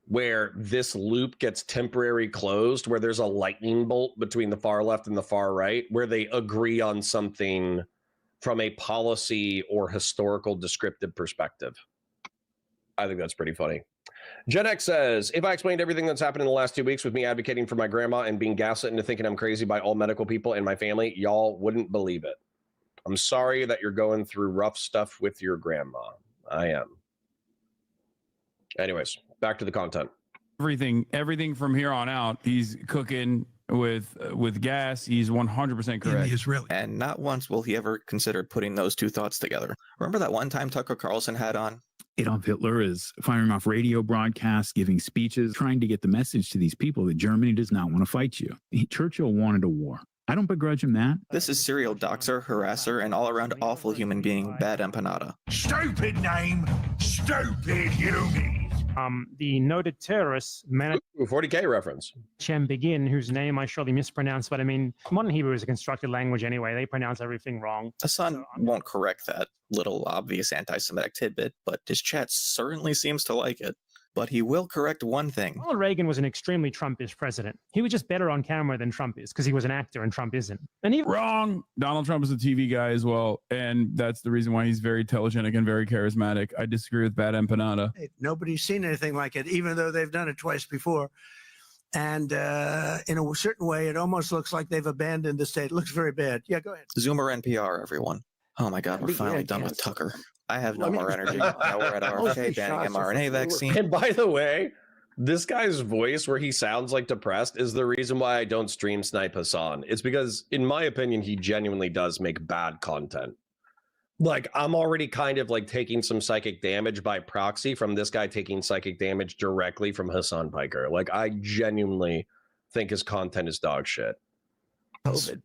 S1: where this loop gets temporarily closed, where there's a lightning bolt between the far left and the far right, where they agree on something from a policy or historical descriptive perspective. I think that's pretty funny. Gen X says, if I explained everything that's happened in the last 2 weeks with me advocating for my grandma and being gaslit into thinking I'm crazy by all medical people in my family, y'all wouldn't believe it. I'm sorry that you're going through rough stuff with your grandma. I am. Anyways, back to the content.
S10: Everything from here on out, he's cooking with gas. He's 100% correct.
S9: And not once will he ever consider putting those two thoughts together. Remember that one time Tucker Carlson had on?
S13: Adolf Hitler is firing off radio broadcasts, giving speeches, trying to get the message to these people that Germany does not want to fight you. Churchill wanted a war. I don't begrudge him that.
S9: This is serial doxer, harasser, and all-around awful human being, Bad Empanada.
S4: Stupid name, stupid human.
S14: The noted terrorist,
S1: 40K reference.
S14: Chem Begin, whose name I surely mispronounced, but I mean, modern Hebrew is a constructed language anyway. They pronounce everything wrong.
S9: Hasan won't correct that little obvious anti-Semitic tidbit, but his chat certainly seems to like it. But he will correct one thing.
S14: Ronald Reagan was an extremely Trumpish president. He was just better on camera than Trump is because he was an actor and Trump isn't. And he
S10: Wrong. Donald Trump is a TV guy as well, and that's the reason why he's very telegenic and very charismatic. I disagree with Bad Empanada.
S12: Nobody's seen anything like it, even though they've done it twice before. And in a certain way, it almost looks like they've abandoned the state. It looks very bad. Yeah, go ahead.
S9: Zoomer NPR, everyone. Oh my God, we're finally done with Tucker. I have no more energy. Now we're at RFK banning mRNA vaccine.
S1: And by the way, this guy's voice where he sounds like depressed is the reason why I don't stream snipe Hasan. It's because, in my opinion, he genuinely does make bad content. Like, I'm already kind of like taking some psychic damage by proxy from this guy taking psychic damage directly from Hasan Piker. Like, I genuinely think his content is dog shit.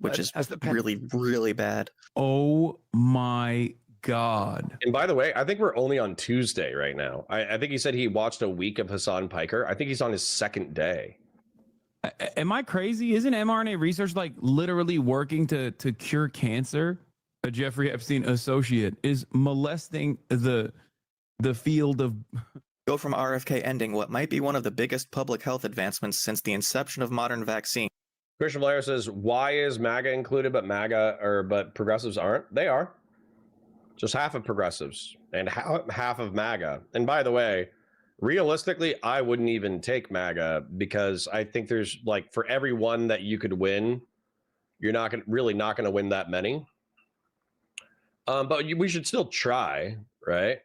S9: Which is really, really bad.
S10: Oh my God.
S1: And by the way, I think we're only on Tuesday right now. I think he said he watched a week of Hasan Piker. I think he's on his second day.
S10: Am I crazy? Isn't mRNA research like literally working to cure cancer? A Jeffrey Epstein associate is molesting the field of...
S9: Go from RFK ending what might be one of the biggest public health advancements since the inception of modern vaccine.
S1: Christian Blair says, why is MAGA included, but progressives aren't? They are. Just half of progressives and half of MAGA. And by the way, realistically, I wouldn't even take MAGA because I think there's like for every one that you could win, you're not going to win that many. But we should still try, right?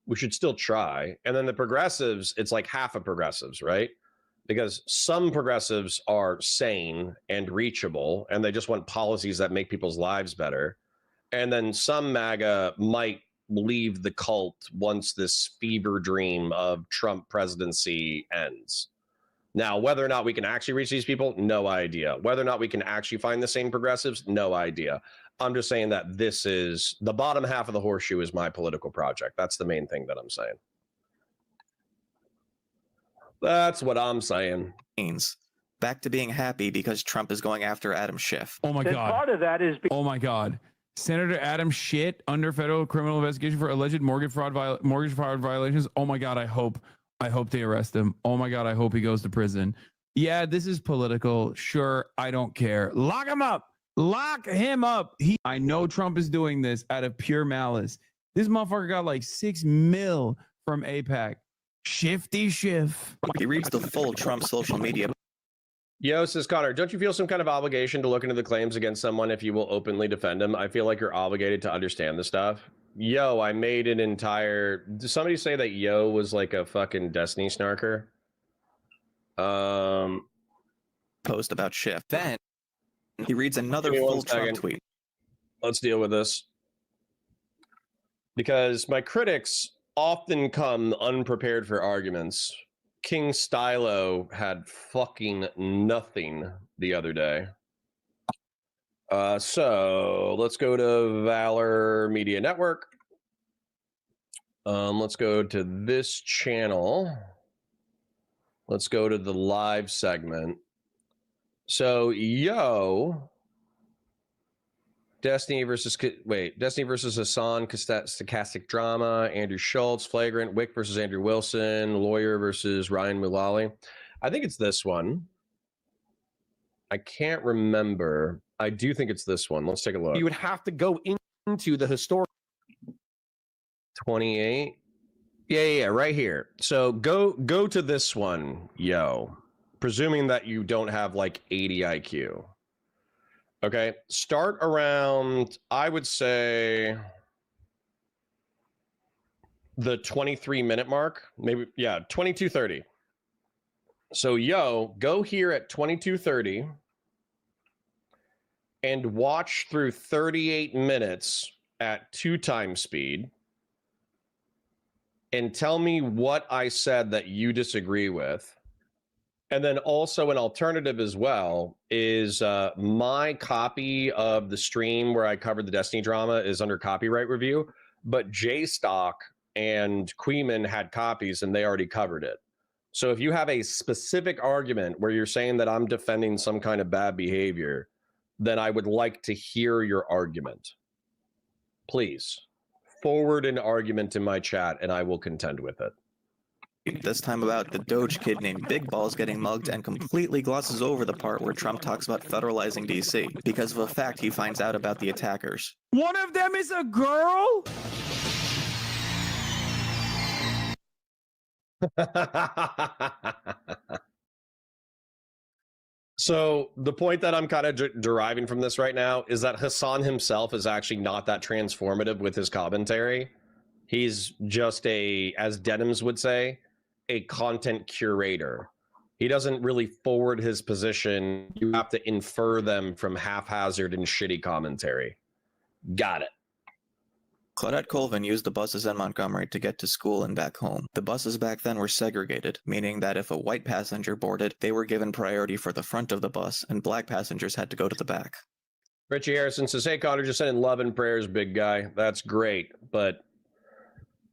S1: We should still try. And then the progressives, it's like half of progressives, right? because some progressives are sane and reachable, and they just want policies that make people's lives better. And then some MAGA might leave the cult once this fever dream of Trump presidency ends. Now, whether or not we can actually reach these people, no idea. Whether or not we can actually find the same progressives, no idea. I'm just saying that this is the bottom half of the horseshoe is my political project. That's the main thing that I'm saying. That's what I'm saying.
S9: Back to being happy because Trump is going after Adam Schiff.
S10: Oh my God.
S12: Part of that is.
S10: Oh my God. Senator Adam Schiff under federal criminal investigation for alleged mortgage fraud violations. Oh my God. I hope they arrest him. Oh my God. I hope he goes to prison. Yeah, this is political. Sure. I don't care. Lock him up. Lock him up. I know Trump is doing this out of pure malice. This motherfucker got like $6 million from AIPAC. Shifty Schiff.
S9: He reads the full Trump social media.
S1: Yo, says Connor, don't you feel some kind of obligation to look into the claims against someone if you will openly defend them? I feel like you're obligated to understand the stuff. Yo, I made an entire... Did somebody say that Yo was like a fucking Destiny snarker?
S9: Post about Schiff. Then he reads another full Trump tweet.
S1: Let's deal with this. Because my critics often come unprepared for arguments. King Stylo had fucking nothing the other day. So let's go to Valor Media Network. Let's go to this channel. Let's go to the live segment. So, Yo, Destiny versus Hasan, stochastic drama, Andrew Schultz, flagrant, Wick versus Andrew Wilson, lawyer versus Ryan Mulally. I think it's this one. I can't remember. I do think it's this one. Let's take a look.
S15: You would have to go into the historic
S1: 28. Yeah, right here. So go to this one, Yo. Presuming that you don't have like 80 IQ. Okay, start around, I would say, the 23-minute mark. Maybe, yeah, 22:30. So, Yo, go here at 22:30 and watch through 38 minutes at 2 times speed and tell me what I said that you disagree with. And then also an alternative as well is my copy of the stream where I covered the Destiny drama is under copyright review, but JStock and Queeman had copies and they already covered it. So if you have a specific argument where you're saying that I'm defending some kind of bad behavior, then I would like to hear your argument. Please forward an argument in my chat and I will contend with it.
S9: This time about the Doge kid named Big Balls getting mugged and completely glosses over the part where Trump talks about federalizing DC because of a fact he finds out about the attackers.
S10: One of them is a girl?
S1: So the point that I'm kind of deriving from this right now is that Hasan himself is actually not that transformative with his commentary. He's just a, as Denims would say, a content curator. He doesn't really forward his position. You have to infer them from haphazard and shitty commentary. Got it.
S9: Claudette Colvin used the buses in Montgomery to get to school and back home. The buses back then were segregated, meaning that if a white passenger boarded, they were given priority for the front of the bus, and black passengers had to go to the back.
S1: Richie Harrison says, hey, Connor, just sending love and prayers, big guy. That's great, but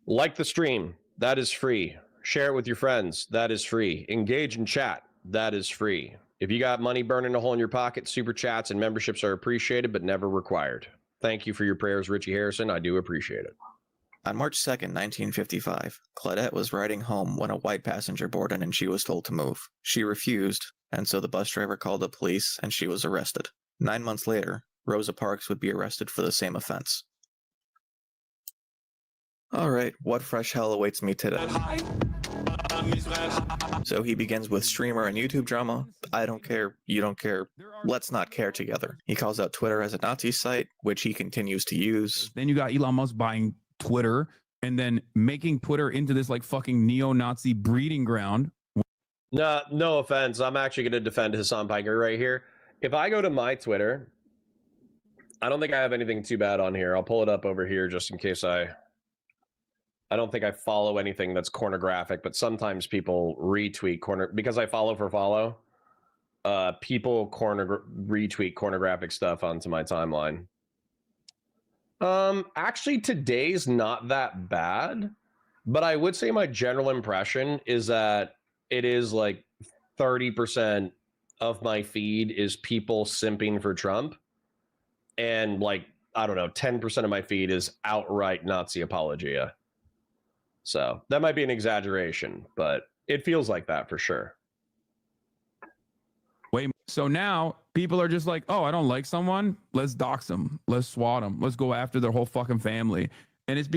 S1: like the stream, that is free. Share it with your friends, that is free. Engage in chat, that is free. If you got money burning a hole in your pocket, super chats and memberships are appreciated, but never required. Thank you for your prayers, Richie Harrison. I do appreciate it.
S9: On March 2nd, 1955, Claudette was riding home when a white passenger boarded and she was told to move. She refused, and so the bus driver called the police and she was arrested. 9 months later, Rosa Parks would be arrested for the same offense. Alright, what fresh hell awaits me today? So he begins with streamer and YouTube drama. I don't care, you don't care, let's not care together. He calls out Twitter as a Nazi site, which he continues to use.
S10: Then you got Elon Musk buying Twitter and then making Twitter into this like fucking neo-Nazi breeding ground.
S1: No offense. I'm actually going to defend Hasan Piker right here. If I go to my Twitter, I don't think I have anything too bad on here. I'll pull it up over here just in case I don't think I follow anything that's cornographic, but sometimes people retweet because I follow for follow. People retweet cornographic stuff onto my timeline. Actually, today's not that bad, but I would say my general impression is that it is like 30% of my feed is people simping for Trump, and like, I don't know, 10% of my feed is outright Nazi apologia. So that might be an exaggeration, but it feels like that for sure.
S10: Wait, so now people are just like, oh, I don't like someone, let's dox them, let's swat them, let's go after their whole fucking family. And it's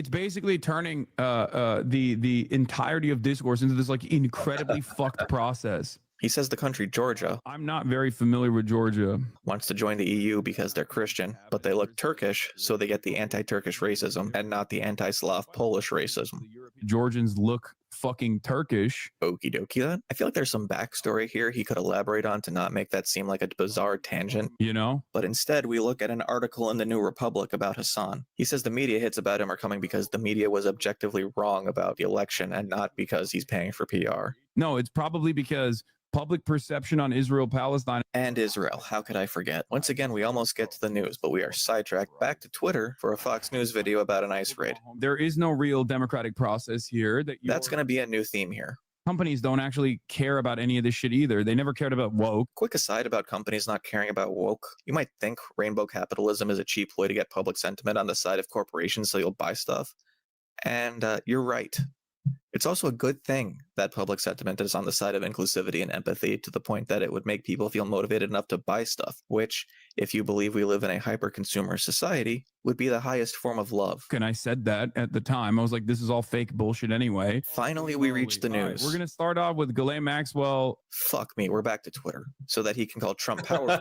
S10: basically turning the entirety of discourse into this like incredibly fucked process.
S9: He says the country Georgia.
S10: I'm not very familiar with Georgia.
S9: Wants to join the EU because they're Christian, but they look Turkish, so they get the anti-Turkish racism and not the anti-Slav Polish racism.
S10: Georgians look fucking Turkish.
S9: Okie dokie then. I feel like there's some backstory here he could elaborate on to not make that seem like a bizarre tangent.
S10: You know?
S9: But instead, we look at an article in the New Republic about Hasan. He says the media hits about him are coming because the media was objectively wrong about the election and not because he's paying for PR.
S10: No, it's probably because public perception on Israel-Palestine.
S9: And Israel, how could I forget? Once again, we almost get to the news, but we are sidetracked back to Twitter for a Fox News video about an ICE raid.
S10: There is no real democratic process here.
S9: That's going to be a new theme here.
S10: Companies don't actually care about any of this shit either. They never cared about woke.
S9: Quick aside about companies not caring about woke. You might think rainbow capitalism is a cheap way to get public sentiment on the side of corporations so you'll buy stuff. And you're right. It's also a good thing that public sentiment is on the side of inclusivity and empathy to the point that it would make people feel motivated enough to buy stuff, which, if you believe we live in a hyper-consumer society, would be the highest form of love.
S10: And I said that at the time. I was like, this is all fake bullshit anyway.
S9: Finally, we reached the news.
S10: We're going to start off with Ghislaine Maxwell.
S9: Fuck me, we're back to Twitter, so that he can call Trump powerful.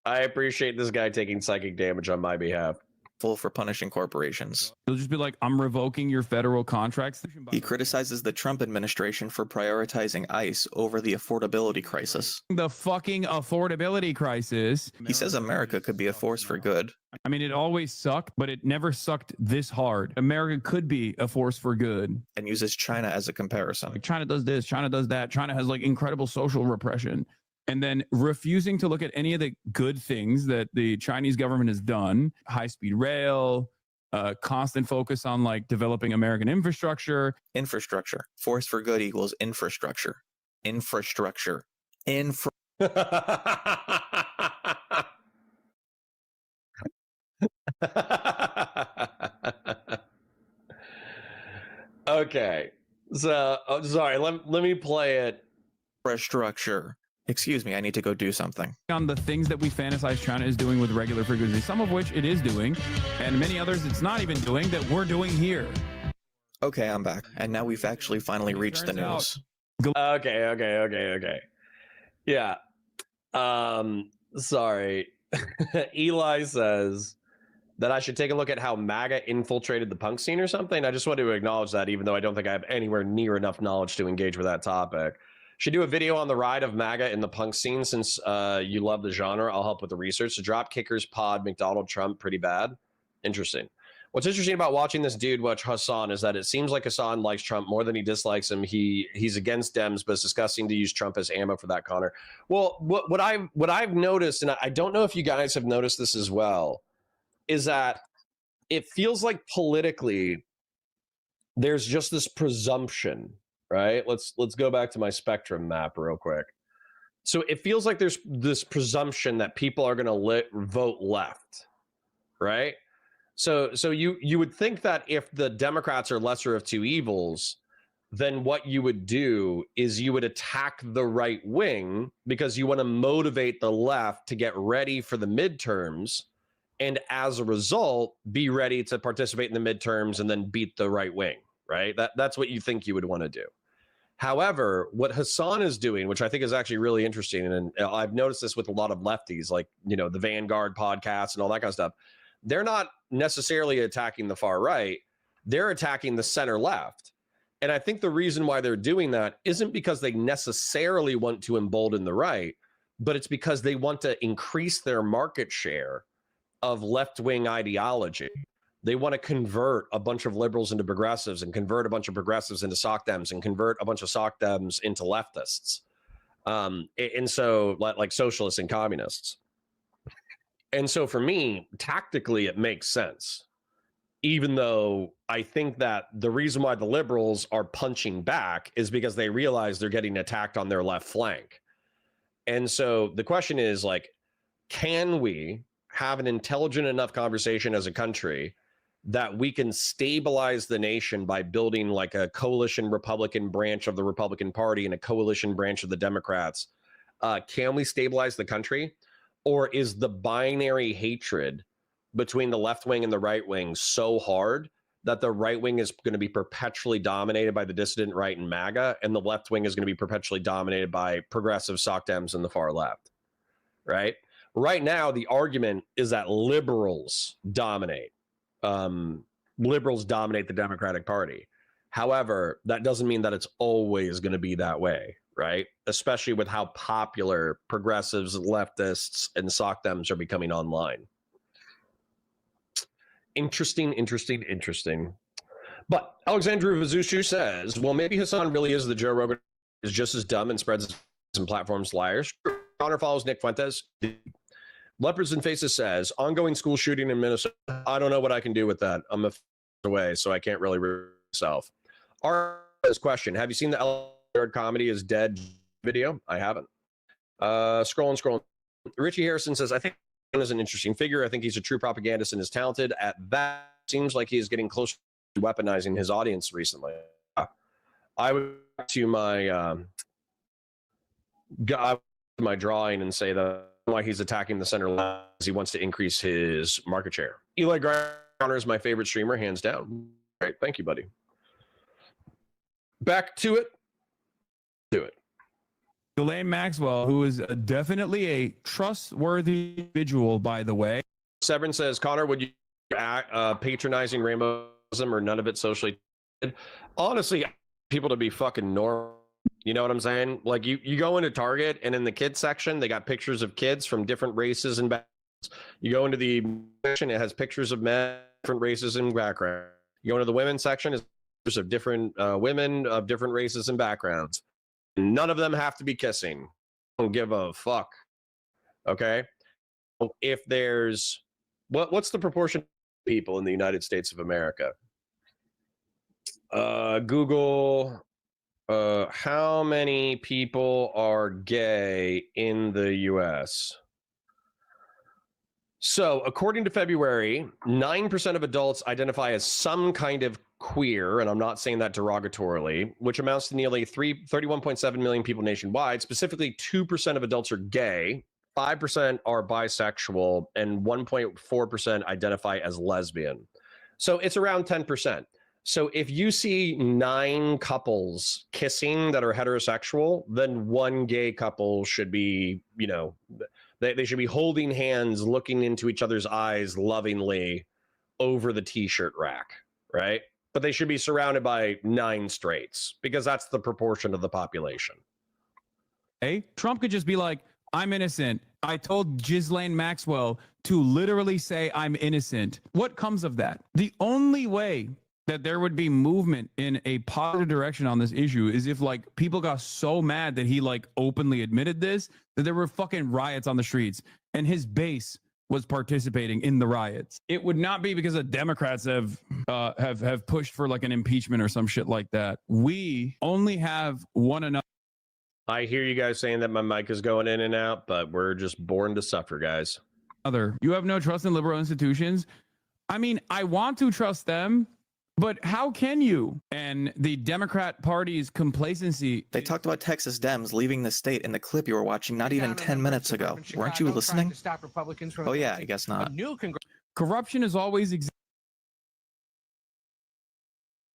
S1: I appreciate this guy taking psychic damage on my behalf.
S9: For punishing corporations.
S10: He'll just be like, I'm revoking your federal contracts.
S9: He criticizes the Trump administration for prioritizing ICE over the affordability crisis.
S10: The fucking affordability crisis.
S9: He says America could be a force for good.
S10: I mean, it always sucked, but it never sucked this hard. America could be a force for good.
S9: And uses China as a comparison.
S10: Like China does this, China does that. China has like incredible social repression. And then refusing to look at any of the good things that the Chinese government has done, high-speed rail, constant focus on like developing American infrastructure.
S9: Infrastructure. Force for good equals infrastructure. Infrastructure.
S1: Okay. So, sorry, let me play it.
S9: Infrastructure. Excuse me, I need to go do something.
S10: On the things that we fantasize China is doing with regular frequency, some of which it is doing, and many others it's not even doing that we're doing here.
S9: Okay, I'm back. And now we've actually finally reached the news.
S1: Okay. Yeah. Sorry. Eli says that I should take a look at how MAGA infiltrated the punk scene or something. I just want to acknowledge that, even though I don't think I have anywhere near enough knowledge to engage with that topic. Should do a video on the ride of MAGA in the punk scene since you love the genre. I'll help with the research. The drop kickers pod McDonald Trump pretty bad. Interesting. What's interesting about watching this dude watch Hasan is that it seems like Hasan likes Trump more than he dislikes him. He's against Dems, but it's disgusting to use Trump as ammo for that, Connor. Well, what I've noticed, and I don't know if you guys have noticed this as well, is that it feels like politically there's just this presumption. Right. Let's go back to my spectrum map real quick. So it feels like there's this presumption that people are going to vote left. Right. So you would think that if the Democrats are lesser of two evils, then what you would do is you would attack the right wing because you want to motivate the left to get ready for the midterms. And as a result, be ready to participate in the midterms and then beat the right wing. Right? That's what you think you would want to do. However, what Hasan is doing, which I think is actually really interesting, and I've noticed this with a lot of lefties, like, you know, the Vanguard podcasts and all that kind of stuff, they're not necessarily attacking the far right. They're attacking the center left. And I think the reason why they're doing that isn't because they necessarily want to embolden the right, but it's because they want to increase their market share of left-wing ideology. They want to convert a bunch of liberals into progressives and convert a bunch of progressives into sock dems and convert a bunch of sock dems into leftists. And so like socialists and communists. And so for me, tactically, it makes sense. Even though I think that the reason why the liberals are punching back is because they realize they're getting attacked on their left flank. And so the question is, like, can we have an intelligent enough conversation as a country that we can stabilize the nation by building like a coalition Republican branch of the Republican Party and a coalition branch of the Democrats? Can we stabilize the country? Or is the binary hatred between the left wing and the right wing so hard that the right wing is going to be perpetually dominated by the dissident right and MAGA, and the left wing is going to be perpetually dominated by progressive sock dems and the far left, right? Right now, the argument is that liberals dominate. Liberals dominate the Democratic Party. However, that doesn't mean that it's always going to be that way, right? Especially with how popular progressives, leftists, and sock dems are becoming online. Interesting. But Alexandru Vazushu says, well, maybe Hasan really is the Joe Rogan, is just as dumb and spreads some platforms liars. Connor follows Nick Fuentes. Leopards and Faces says, ongoing school shooting in Minnesota. I don't know what I can do with that. I'm away, so I can't really read myself. This question, have you seen the L comedy is dead video? I haven't. Scrolling. Richie Harrison says, I think is an interesting figure. I think he's a true propagandist and is talented at that. Seems like he is getting close to weaponizing his audience recently. I would to my my drawing and say that why he's attacking the center line is he wants to increase his market share. Eli Griner is my favorite streamer, hands down. Great, thank you, buddy. Back to it.
S10: Ghislaine Maxwell, who is definitely a trustworthy individual, by the way.
S1: Severin says, Connor, would you patronizing rainbowism or none of it socially? Honestly, people to be fucking normal. You know what I'm saying? Like you go into Target and in the kids section, they got pictures of kids from different races and backgrounds. You go into the section, it has pictures of men, different races and backgrounds. You go into the women's section, it's pictures of different women of different races and backgrounds. None of them have to be kissing. Don't give a fuck. Okay. If there's what's the proportion of people in the United States of America? Google, how many people are gay in the US? So, according to February, 9% of adults identify as some kind of queer, and I'm not saying that derogatorily, which amounts to nearly 31.7 million people nationwide. Specifically, 2% of adults are gay, 5% are bisexual, and 1.4% identify as lesbian. So it's around 10%. So if you see 9 couples kissing that are heterosexual, then 1 gay couple should be, you know, they should be holding hands, looking into each other's eyes lovingly over the t-shirt rack, right? But they should be surrounded by 9 straights because that's the proportion of the population.
S10: Hey, Trump could just be like, I'm innocent. I told Ghislaine Maxwell to literally say I'm innocent. What comes of that? The only way that there would be movement in a positive direction on this issue is if like people got so mad that he like openly admitted this, that there were fucking riots on the streets and his base was participating in the riots. It would not be because the Democrats have pushed for like an impeachment or some shit like that. We only have one another.
S1: I hear you guys saying that my mic is going in and out, but we're just born to suffer, guys.
S10: You have no trust in liberal institutions. I mean, I want to trust them, but how can you? And the Democrat Party's complacency.
S9: They talked about Texas Dems leaving the state in the clip you were watching not even 10 minutes ago. Weren't you listening? Oh yeah, I guess not.
S10: Corruption is always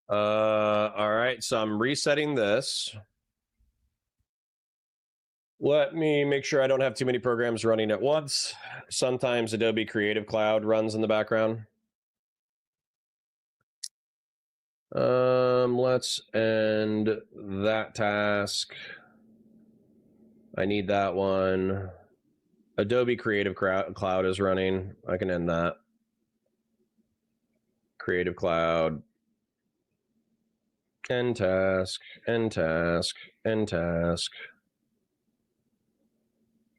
S1: all right, so I'm resetting this. Let me make sure I don't have too many programs running at once. Sometimes Adobe Creative Cloud runs in the background. Let's end that task. I need that one. Adobe Creative Cloud is running. I can end that. Creative Cloud. End task. End task. End task.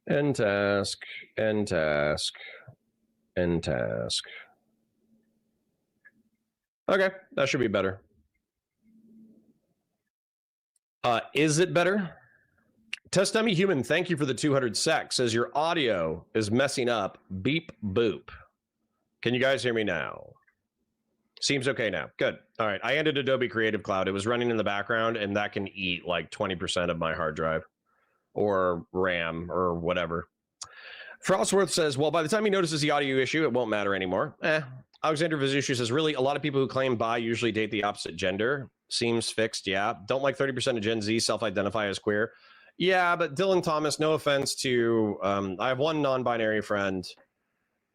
S1: End task. End task. End task. Okay, that should be better. Is it better? Test Dummy Human, thank you for the 200 sec. Says your audio is messing up. Beep boop. Can you guys hear me now? Seems okay now. Good. All right. I ended Adobe Creative Cloud. It was running in the background, and that can eat like 20% of my hard drive or RAM or whatever. Frostworth says, well, by the time he notices the audio issue, it won't matter anymore. Alexander Vizushu says, really, a lot of people who claim bi usually date the opposite gender. Seems fixed, yeah. Don't like 30% of Gen Z self-identify as queer. Yeah, but Dylan Thomas, no offense to, I have one non-binary friend,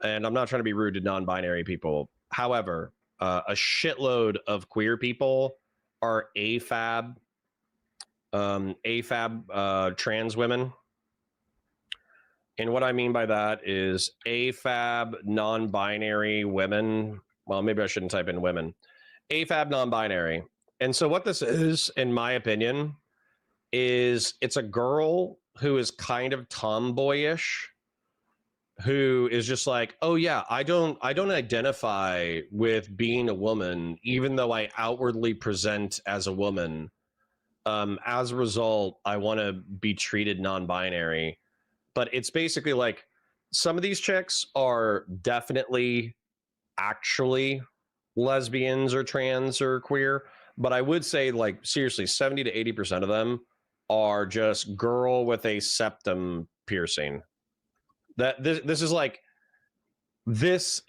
S1: and I'm not trying to be rude to non-binary people. However, a shitload of queer people are AFAB trans women. And what I mean by that is AFAB non-binary women. Well, maybe I shouldn't type in women. AFAB non-binary. And so what this is, in my opinion, is it's a girl who is kind of tomboyish, who is just like, oh yeah, I don't identify with being a woman, even though I outwardly present as a woman. As a result, I want to be treated non-binary. But it's basically like some of these chicks are definitely actually lesbians or trans or queer. But I would say, like, seriously, 70 to 80% of them are just girl with a septum piercing. This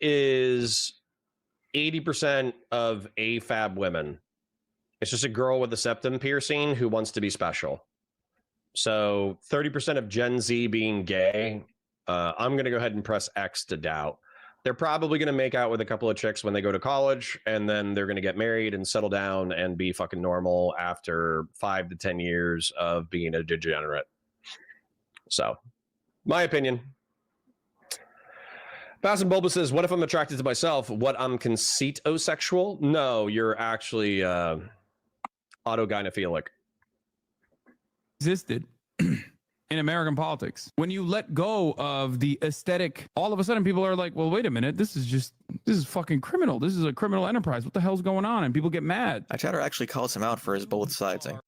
S1: is 80% of AFAB women. It's just a girl with a septum piercing who wants to be special. So 30% of Gen Z being gay, I'm going to go ahead and press X to doubt. They're probably going to make out with a couple of chicks when they go to college, and then they're going to get married and settle down and be fucking normal after 5 to 10 years of being a degenerate. So, my opinion. Bass and Bulba says, what if I'm attracted to myself? What, I'm conceit-osexual? No, you're actually autogynephilic.
S10: Existed in American politics. When you let go of the aesthetic, all of a sudden people are like, well, wait a minute, this is fucking criminal. This is a criminal enterprise. What the hell's going on? And people get mad.
S9: Chatter actually calls him out for his both sidesing.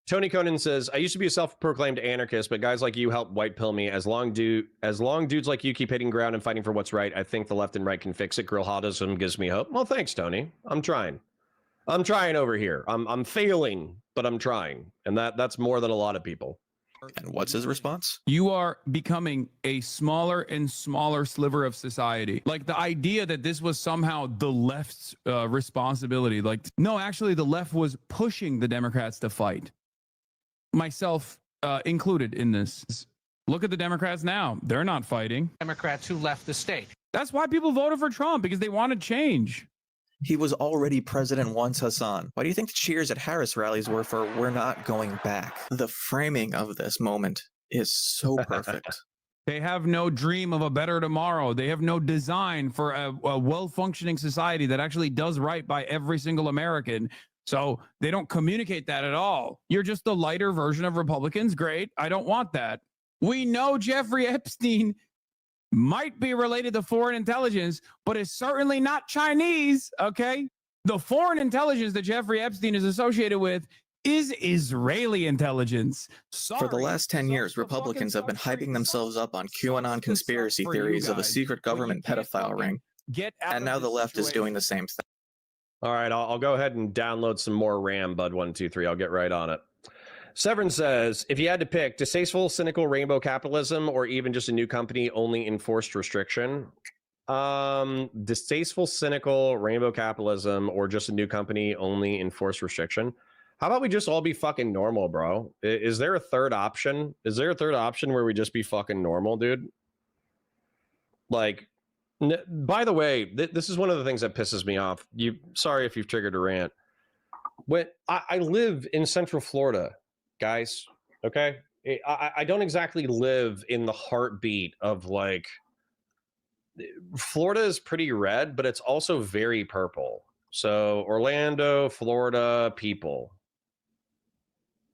S1: Tony Conan says, I used to be a self-proclaimed anarchist, but guys like you help white pill me. As long dudes like you keep hitting ground and fighting for what's right, I think the left and right can fix it. Grillhotism gives me hope. Well, thanks, Tony. I'm trying over here. I'm failing, but I'm trying. And that's more than a lot of people.
S9: And what's his response?
S10: You are becoming a smaller and smaller sliver of society. Like the idea that this was somehow the left's responsibility. Like, no, actually the left was pushing the Democrats to fight. Myself included in this. Look at the Democrats now. They're not fighting.
S11: Democrats who left the state.
S10: That's why people voted for Trump, because they wanted change.
S9: He was already president once, Hasan. Why do you think the cheers at Harris rallies were for "we're not going back"? The framing of this moment is so perfect.
S10: They have no dream of a better tomorrow. They have no design for a well-functioning society that actually does right by every single American. So they don't communicate that at all. You're just the lighter version of Republicans. Great. I don't want that. We know Jeffrey Epstein might be related to foreign intelligence, but is certainly not Chinese, okay? The foreign intelligence that Jeffrey Epstein is associated with is Israeli intelligence.
S9: For the last 10 years, Republicans have been hyping themselves up on QAnon conspiracy theories of a secret government pedophile ring. And now the left is doing the same thing.
S1: All right, I'll go ahead and download some more RAM, Bud123. I'll get right on it. Severin says, if you had to pick distasteful, cynical rainbow capitalism or even just a new company only enforced restriction, distasteful, cynical rainbow capitalism or just a new company only enforced restriction. How about we just all be fucking normal, bro? Is there a third option? Is there a third option where we just be fucking normal, dude? Like, by the way, this is one of the things that pisses me off. Sorry if you've triggered a rant. When I live in Central Florida, guys, okay? I don't exactly live in the heartbeat of like, Florida is pretty red, but it's also very purple. So Orlando, Florida, people.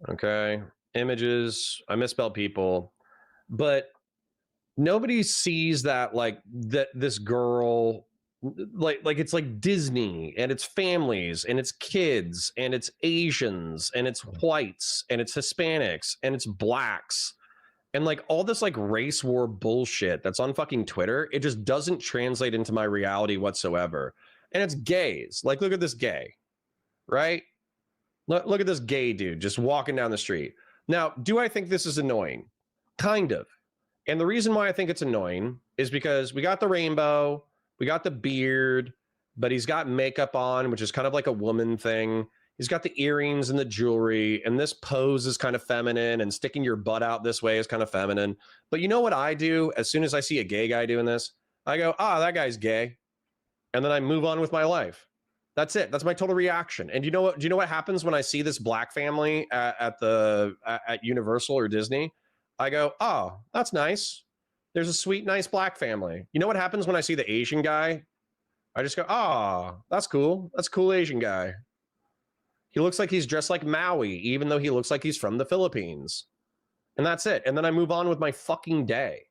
S1: Okay. Images. I misspelled people. But nobody sees that like that this girl like it's like Disney and it's families and it's kids and it's Asians and it's whites and it's Hispanics and it's blacks and like all this like race war bullshit that's on fucking Twitter. It just doesn't translate into my reality whatsoever. And it's gays. Like, look at this gay, right? Look at this gay dude just walking down the street. Now, do I think this is annoying? Kind of. And the reason why I think it's annoying is because we got the rainbow, we got the beard, but he's got makeup on, which is kind of like a woman thing. He's got the earrings and the jewelry, and this pose is kind of feminine, and sticking your butt out this way is kind of feminine. But you know what I do as soon as I see a gay guy doing this? I go, that guy's gay. And then I move on with my life. That's it. That's my total reaction. And do you know what happens when I see this black family at Universal or Disney? I go, that's nice. There's a sweet, nice black family. You know what happens when I see the Asian guy? I just go, that's cool. That's a cool Asian guy. He looks like he's dressed like Maui, even though he looks like he's from the Philippines. And that's it. And then I move on with my fucking day.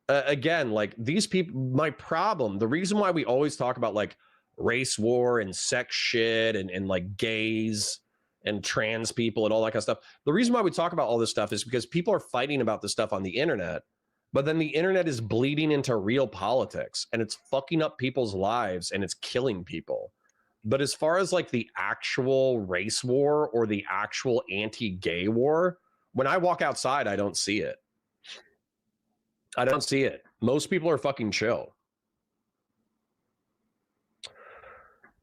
S1: Again, like these people, my problem, the reason why we always talk about like race war and sex shit and like gays and trans people and all that kind of stuff. The reason why we talk about all this stuff is because people are fighting about this stuff on the internet, but then the internet is bleeding into real politics and it's fucking up people's lives and it's killing people. But as far as like the actual race war or the actual anti-gay war, when I walk outside, I don't see it. I don't see it. Most people are fucking chill.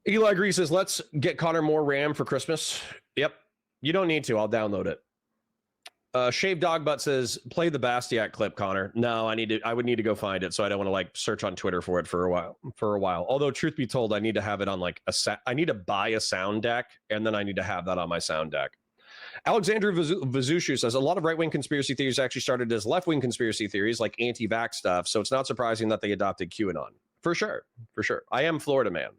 S1: Eli Gree says, let's get Connor more RAM for Christmas. Yep. You don't need to. I'll download it. Shaved Dog Butt says, play the Bastiat clip, Connor. No, I would need to go find it, so I don't want to like search on Twitter for it for a while. Although truth be told, I need to have it on like I need to buy a sound deck, and then I need to have that on my sound deck. Alexandru Vazushu says, a lot of right-wing conspiracy theories actually started as left-wing conspiracy theories like anti-vax stuff, so it's not surprising that they adopted QAnon. For sure. I am Florida man.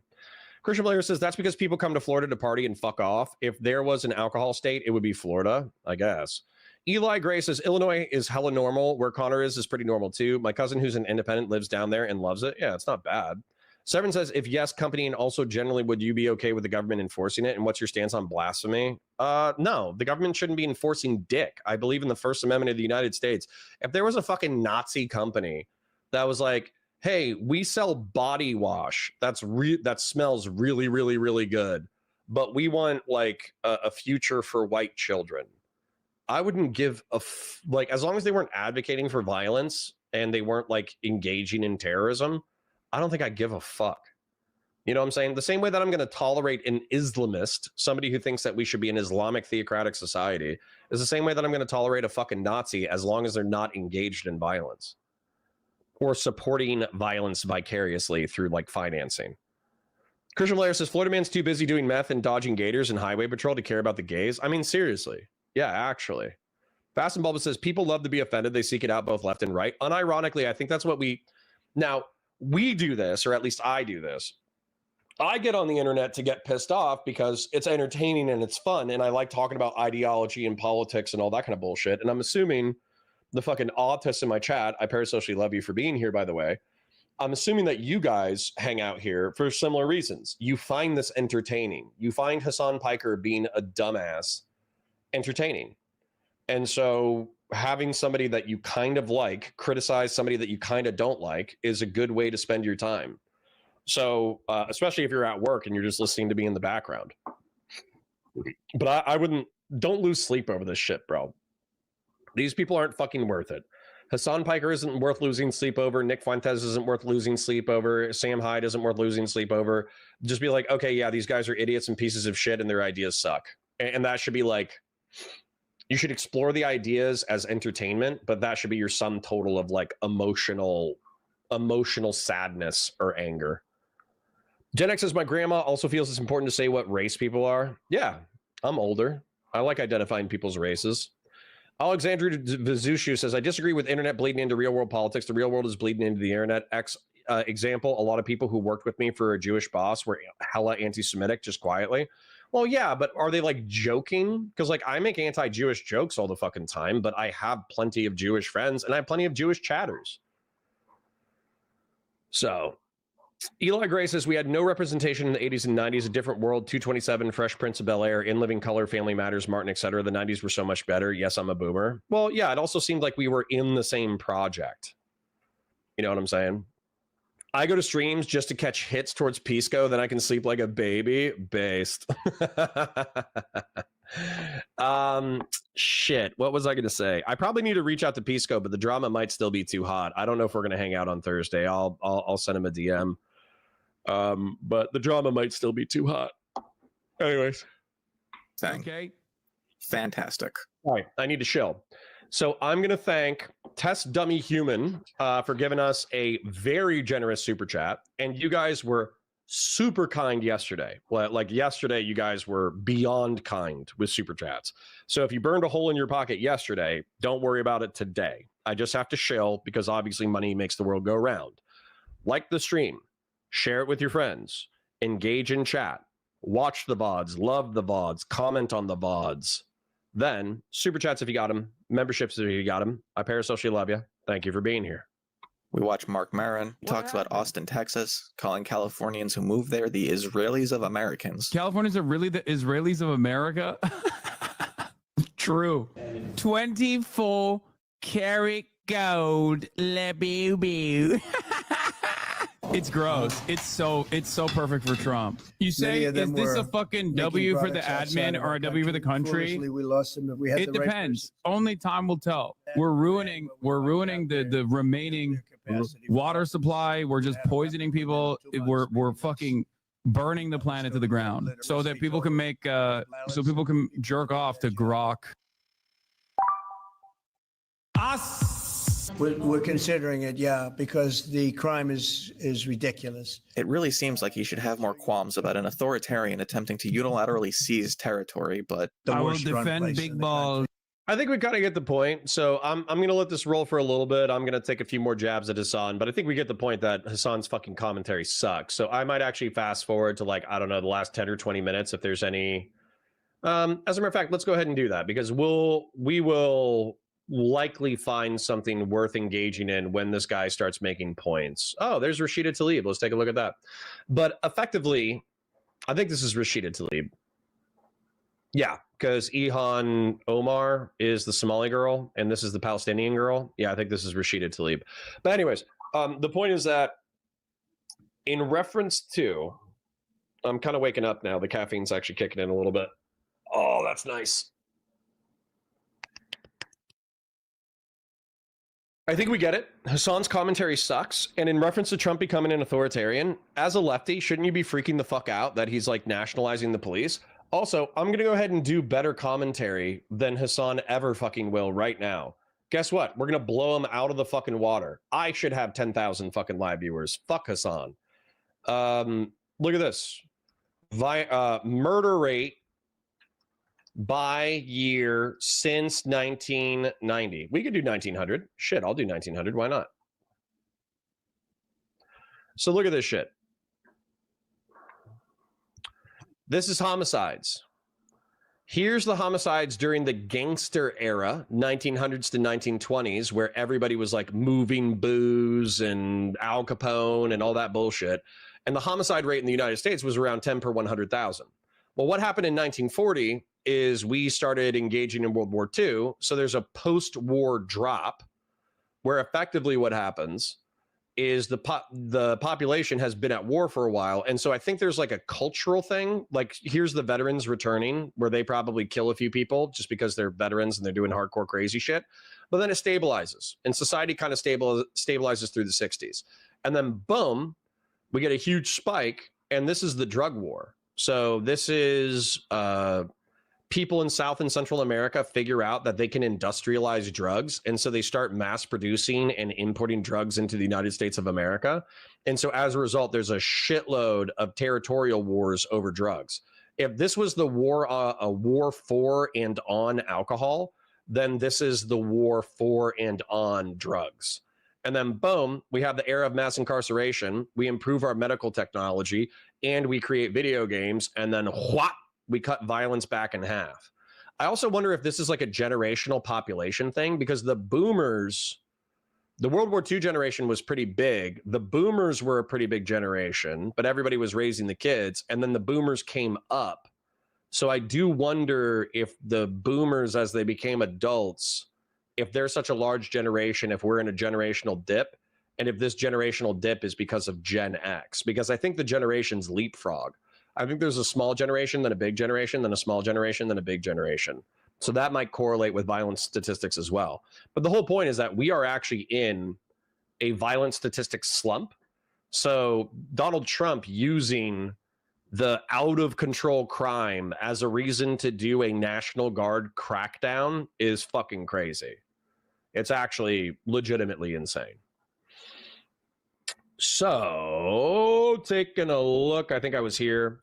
S1: Christian Blair says, that's because people come to Florida to party and fuck off. If there was an alcohol state, it would be Florida, I guess. Eli Gray says, Illinois is hella normal. Where Connor is pretty normal too. My cousin who's an independent lives down there and loves it. Yeah, it's not bad. Severin says, if yes, company, and also generally, would you be okay with the government enforcing it? And what's your stance on blasphemy? No, the government shouldn't be enforcing dick. I believe in the First Amendment of the United States. If there was a fucking Nazi company that was like, hey, we sell body wash that smells really, really, really good, but we want like a future for white children, I wouldn't give like, as long as they weren't advocating for violence and they weren't like engaging in terrorism, I don't think I give a fuck. You know what I'm saying? The same way that I'm going to tolerate an Islamist, somebody who thinks that we should be an Islamic theocratic society, is the same way that I'm going to tolerate a fucking Nazi as long as they're not engaged in violence or supporting violence vicariously through like financing. Christian Blair says, Florida man's too busy doing meth and dodging gators and highway patrol to care about the gays. I mean, seriously. Yeah, actually. Fast and Bulba says, people love to be offended. They seek it out both left and right. Unironically, I think that's what we do this, or at least I do this. I get on the internet to get pissed off because it's entertaining and it's fun. And I like talking about ideology and politics and all that kind of bullshit. And I'm assuming the fucking autists in my chat, I parasocially love you for being here, by the way. I'm assuming that you guys hang out here for similar reasons. You find this entertaining. You find Hasan Piker being a dumbass entertaining. And so having somebody that you kind of like criticize somebody that you kind of don't like is a good way to spend your time. So especially if you're at work and you're just listening to me in the background. But don't lose sleep over this shit, bro. These people aren't fucking worth it. Hasan Piker isn't worth losing sleep over. Nick Fuentes isn't worth losing sleep over. Sam Hyde isn't worth losing sleep over. Just be like, okay, yeah, these guys are idiots and pieces of shit and their ideas suck. And that should be like, you should explore the ideas as entertainment, but that should be your sum total of like emotional sadness or anger. Gen X says, my grandma also feels it's important to say what race people are. Yeah, I'm older. I like identifying people's races. Alexandru Vizushu says, I disagree with internet bleeding into real world politics. The real world is bleeding into the internet. Example, a lot of people who worked with me for a Jewish boss were hella anti-Semitic, just quietly. Well, yeah, but are they like joking? Because like I make anti-Jewish jokes all the fucking time, but I have plenty of Jewish friends and I have plenty of Jewish chatters. So Eli Gray says, we had no representation in the 80s and 90s, a different world, 227, Fresh Prince of Bel-Air, In Living Color, Family Matters, Martin, etc. The 90s were so much better. Yes, I'm a boomer. Well, yeah, it also seemed like we were in the same project. You know what I'm saying? I go to streams just to catch hits towards Pisco, then I can sleep like a baby. Based. Shit, what was I going to say? I probably need to reach out to Pisco, but the drama might still be too hot. I don't know if we're going to hang out on Thursday. I'll send him a DM. But the drama might still be too hot. Anyways.
S9: Okay. Fantastic.
S1: All right, I need to chill. So I'm going to thank Test Dummy Human for giving us a very generous super chat. And you guys were super kind yesterday. Like yesterday, you guys were beyond kind with super chats. So if you burned a hole in your pocket yesterday, don't worry about it today. I just have to chill because obviously money makes the world go round. Like the stream, share it with your friends, engage in chat, watch the VODs, love the VODs, comment on the VODs. Then super chats if you got them, memberships if you got them. I parasocially love you. Thank you for being here.
S9: We watch Mark Maron talks about Austin, Texas, calling Californians who move there the Israelis of Americans.
S10: Californians are really the Israelis of America? True. 24 karat gold. Le beau beau. It's gross. It's so perfect for Trump. You say, is this a fucking W for the admin or a W for the country?
S12: We lost them. If we had
S10: it depends. Only time will tell. We're ruining the remaining water supply. We're just poisoning people. We're fucking burning the planet to the ground so that people can make so people can jerk off to grok.
S12: We're considering it, yeah, because the crime is ridiculous.
S9: It really seems like he should have more qualms about an authoritarian attempting to unilaterally seize territory, but
S10: I will defend big balls.
S1: I think we kind of get the point. So I'm going to let this roll for a little bit. I'm going to take a few more jabs at Hasan, but I think we get the point that Hasan's fucking commentary sucks. So I might actually fast forward to like, I don't know, the last 10 or 20 minutes if there's any. As a matter of fact, let's go ahead and do that because we will likely find something worth engaging in when this guy starts making points. Oh, there's Rashida Tlaib. Let's take a look at that. But effectively, I think this is Rashida Tlaib. Yeah, because Ilhan Omar is the Somali girl, and this is the Palestinian girl. Yeah, I think this is Rashida Tlaib. But anyways, the point is that in reference to, I'm kind of waking up now. The caffeine's actually kicking in a little bit. Oh, that's nice. I think we get it. Hasan's commentary sucks. And in reference to Trump becoming an authoritarian, as a lefty, shouldn't you be freaking the fuck out that he's like nationalizing the police? Also, I'm going to go ahead and do better commentary than Hasan ever fucking will right now. Guess what? We're going to blow him out of the fucking water. I should have 10,000 fucking live viewers. Fuck Hasan. Look at this. Murder rate by year since 1990. We could do 1900. Shit, I'll do 1900. Why not? So look at this shit. This is homicides. Here's the homicides during the gangster era, 1900s to 1920s, where everybody was like moving booze and Al Capone and all that bullshit. And the homicide rate in the United States was around 10 per 100,000. Well, what happened in 1940 is we started engaging in World War II. So there's a post-war drop where effectively what happens is the population has been at war for a while. And so I think there's like a cultural thing, like here's the veterans returning where they probably kill a few people just because they're veterans and they're doing hardcore crazy shit. But then it stabilizes and society kind of stabilizes through the 60s. And then boom, we get a huge spike. And this is the drug war. So this is people in South and Central America figure out that they can industrialize drugs. And so they start mass producing and importing drugs into the United States of America. And so as a result, there's a shitload of territorial wars over drugs. If this was the war, a war for and on alcohol, then this is the war for and on drugs. And then boom, we have the era of mass incarceration. We improve our medical technology and we create video games. And then whop, we cut violence back in half. I also wonder if this is like a generational population thing, because the boomers, the World War II generation was pretty big. The boomers were a pretty big generation, but everybody was raising the kids. And then the boomers came up. So I do wonder if the boomers, as they became adults, if they're such a large generation, if we're in a generational dip, and if this generational dip is because of Gen X, because I think the generations leapfrog. I think there's a small generation, then a big generation, then a small generation, then a big generation. So that might correlate with violence statistics as well. But the whole point is that we are actually in a violence statistics slump. So Donald Trump using the out of control crime as a reason to do a National Guard crackdown is fucking crazy. It's actually legitimately insane. So taking a look, I think I was here.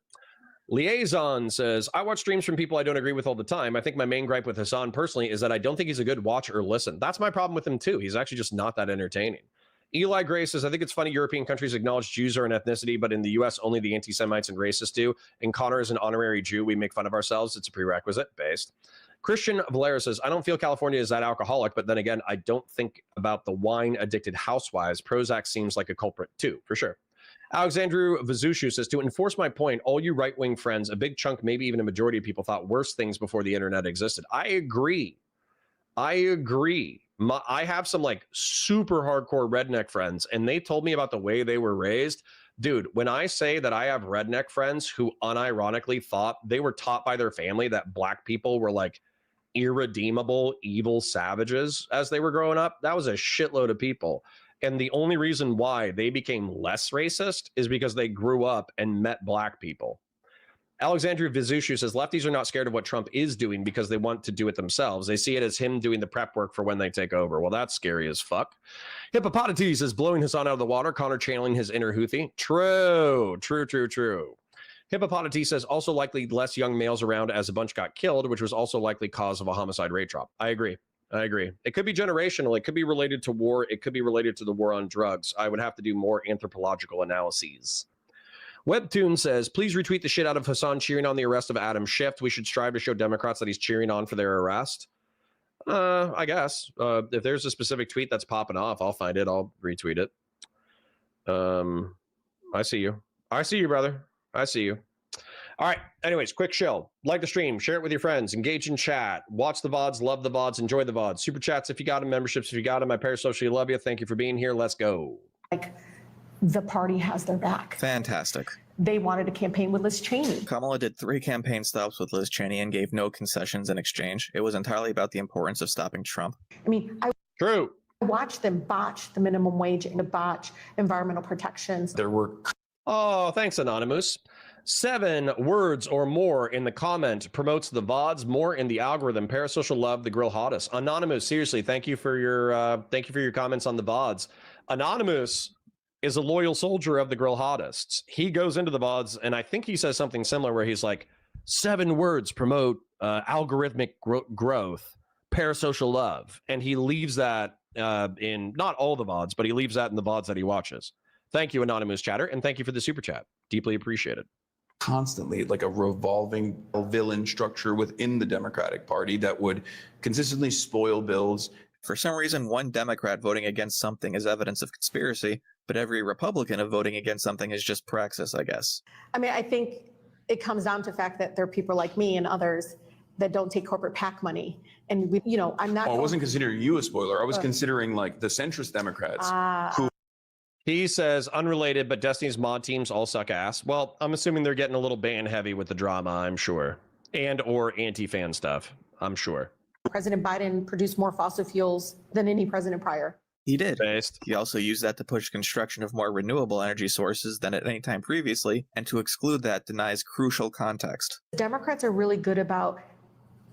S1: Liaison says, I watch streams from people I don't agree with all the time. I think my main gripe with Hasan personally is that I don't think he's a good watch or listen. That's my problem with him too. He's actually just not that entertaining. Eli Gray says, I think it's funny European countries acknowledge Jews are an ethnicity, but in the US only the anti-Semites and racists do. And Connor is an honorary Jew. We make fun of ourselves. It's a prerequisite based. Christian Valera says, I don't feel California is that alcoholic, but then again, I don't think about the wine-addicted housewives. Prozac seems like a culprit too, for sure. Alexandru Vazushu says, to enforce my point, all you right-wing friends, a big chunk, maybe even a majority of people thought worse things before the internet existed. I agree. I have some like super hardcore redneck friends, and they told me about the way they were raised. Dude, when I say that I have redneck friends who unironically thought they were taught by their family that black people were like irredeemable, evil savages as they were growing up, that was a shitload of people. And the only reason why they became less racist is because they grew up and met black people. Alexandru Vizushu says, lefties are not scared of what Trump is doing because they want to do it themselves. They see it as him doing the prep work for when they take over. Well, that's scary as fuck. Hippopotades is blowing Hasan out of the water. Connor channeling his inner Houthi. True. Hippopotades says, also likely less young males around as a bunch got killed, which was also likely cause of a homicide rate drop. I agree. It could be generational. It could be related to war. It could be related to the war on drugs. I would have to do more anthropological analyses. Webtoon says, please retweet the shit out of Hasan cheering on the arrest of Adam Schiff. We should strive to show Democrats that he's cheering on for their arrest. I guess. If there's a specific tweet that's popping off, I'll find it. I'll retweet it. I see you. I see you, brother. I see you. All right. Anyways, quick show. Like the stream. Share it with your friends. Engage in chat. Watch the VODs. Love the VODs. Enjoy the VODs. Super chats if you got them. Memberships if you got them. My parasocially love you. Thank you for being here. Let's go.
S16: Like, the party has their back.
S9: Fantastic.
S16: They wanted to campaign with Liz Cheney.
S9: Kamala did 3 campaign stops with Liz Cheney and gave no concessions in exchange. It was entirely about the importance of stopping Trump.
S16: I mean, I
S1: True.
S16: watched them botch the minimum wage and botch environmental protections.
S1: There were... Oh, thanks, Anonymous. 7 words or more in the comment promotes the VODs, more in the algorithm. Parasocial love, the grill hottest. Anonymous, seriously, thank you for your comments on the VODs. Anonymous is a loyal soldier of the grill hottists. He goes into the VODs, and I think he says something similar where he's like, 7 words promote algorithmic growth, parasocial love. And he leaves that in not all the VODs, but he leaves that in the VODs that he watches. Thank you, Anonymous Chatter, and thank you for the super chat. Deeply appreciated.
S7: Constantly like a revolving villain structure within the Democratic Party that would consistently spoil bills.
S9: For some reason, one Democrat voting against something is evidence of conspiracy, but every Republican of voting against something is just praxis, I guess.
S16: I mean, I think it comes down to the fact that there are people like me and others that don't take corporate PAC money. And, we, you know, I'm not...
S7: Oh, I wasn't considering you a spoiler. I was considering like the centrist Democrats who...
S1: He says, unrelated, but Destiny's mod teams all suck ass. Well, I'm assuming they're getting a little band heavy with the drama, I'm sure. And or anti-fan stuff, I'm sure.
S16: President Biden produced more fossil fuels than any president prior.
S9: He did. He also used that to push construction of more renewable energy sources than at any time previously, and to exclude that denies crucial context.
S16: Democrats are really good about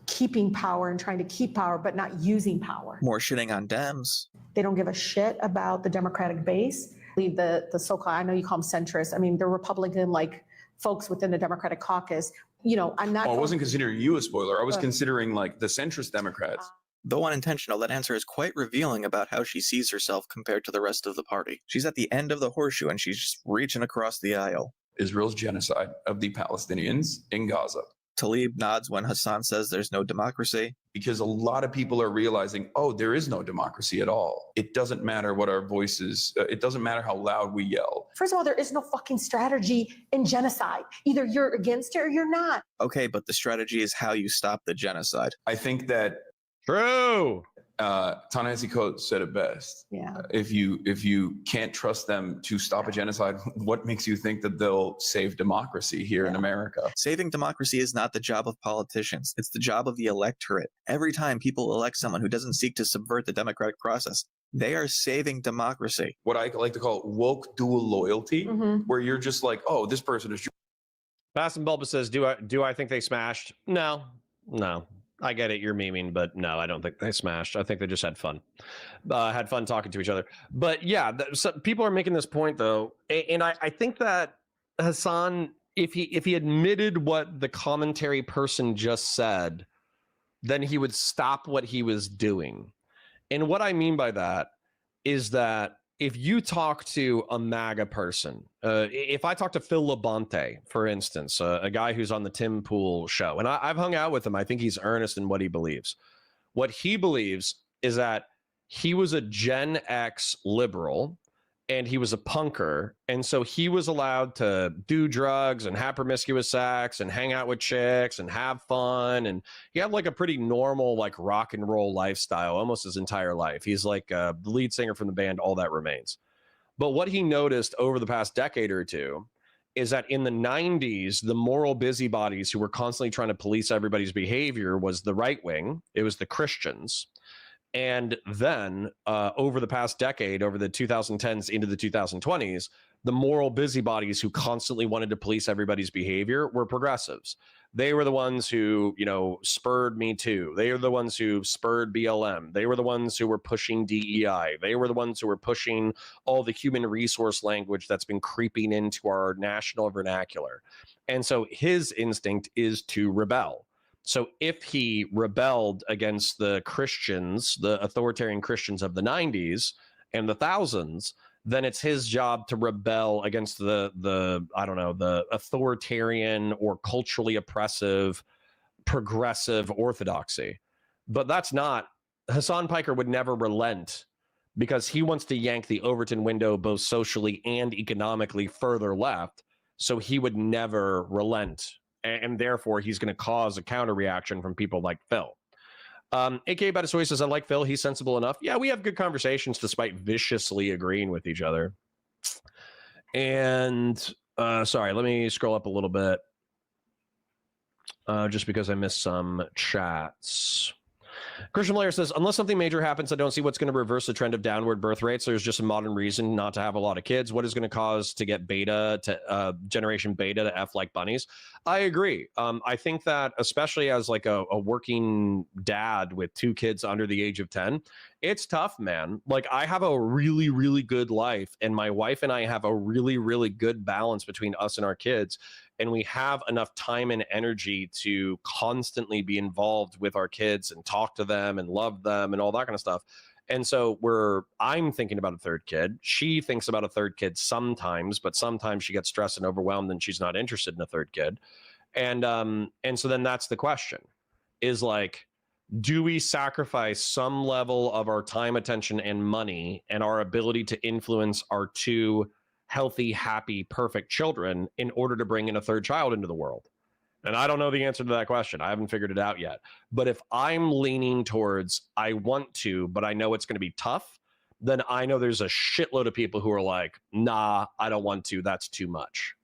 S16: keeping power and trying to keep power, but not using power.
S9: More shitting on Dems.
S16: They don't give a shit about the Democratic base. The so-called, I know you call them centrists. I mean, they're Republican-like folks within the Democratic caucus. You know, I'm not.
S7: Oh, I wasn't considering you a spoiler. I was considering like the centrist Democrats.
S9: Though unintentional, that answer is quite revealing about how she sees herself compared to the rest of the party. She's at the end of the horseshoe and she's just reaching across the aisle.
S7: Israel's genocide of the Palestinians in Gaza.
S9: Talib nods when Hasan says there's no democracy.
S7: Because a lot of people are realizing, oh, there is no democracy at all. It doesn't matter what our voices, it doesn't matter how loud we yell.
S16: First of all, there is no fucking strategy in genocide. Either you're against it or you're not.
S9: Okay, but the strategy is how you stop the genocide.
S7: I think that
S1: True.
S7: Ta-Nehisi Coates said it best.
S16: Yeah.
S7: If you can't trust them to stop a genocide, what makes you think that they'll save democracy here in America?
S9: Saving democracy is not the job of politicians. It's the job of the electorate. Every time people elect someone who doesn't seek to subvert the democratic process, they are saving democracy.
S7: What I like to call woke dual loyalty, where you're just like, oh, this person is.
S1: Bass and Bulba says, do I think they smashed? No. I get it. You're memeing, but no, I don't think they smashed. I think they just had fun. Had fun talking to each other. But yeah, so people are making this point though, and I think that Hasan, if he admitted what the commentary person just said, then he would stop what he was doing. And what I mean by that is that if you talk to a MAGA person, if I talk to Phil Labonte, for instance, a guy who's on the Tim Pool show, and I've hung out with him, I think he's earnest in what he believes. What he believes is that he was a Gen X liberal and he was a punker. And so he was allowed to do drugs and have promiscuous sex and hang out with chicks and have fun. And he had like a pretty normal, like rock and roll lifestyle almost his entire life. He's like the lead singer from the band All That Remains. But what he noticed over the past decade or two is that in the 90s, the moral busybodies who were constantly trying to police everybody's behavior was the right wing. It was the Christians. And then over the past decade, over the 2010s into the 2020s, the moral busybodies who constantly wanted to police everybody's behavior were progressives. They were the ones who, spurred Me Too. They were the ones who spurred BLM. They were the ones who were pushing DEI. They were the ones who were pushing all the human resource language that's been creeping into our national vernacular. And so his instinct is to rebel. So if he rebelled against the Christians, the authoritarian Christians of the 90s and the thousands, then it's his job to rebel against the authoritarian or culturally oppressive progressive orthodoxy. But that's not, Hasan Piker would never relent because he wants to yank the Overton window both socially and economically further left. So he would never relent. And therefore, he's going to cause a counter reaction from people like Phil. AKA Batasoy says, I like Phil. He's sensible enough. Yeah, we have good conversations despite viciously agreeing with each other. And sorry, let me scroll up a little bit just because I missed some chats. Christian Blair says, unless something major happens, I don't see what's going to reverse the trend of downward birth rates. There's just a modern reason not to have a lot of kids. What is going to cause to get beta to generation beta to F like bunnies? I agree. I think that especially as like a working dad with 2 kids under the age of 10, it's tough, man. Like I have a really, really good life and my wife and I have a really, really good balance between us and our kids. And we have enough time and energy to constantly be involved with our kids and talk to them and love them and all that kind of stuff. And so I'm thinking about a 3rd kid. She thinks about a 3rd kid sometimes, but sometimes she gets stressed and overwhelmed and she's not interested in a 3rd kid. And so then that's the question is like, do we sacrifice some level of our time, attention, and money and our ability to influence our 2 healthy, happy, perfect children in order to bring in a 3rd child into the world? And I don't know the answer to that question. I haven't figured it out yet. But if I'm leaning towards I want to, but I know it's going to be tough, then I know there's a shitload of people who are like, nah, I don't want to. That's too much.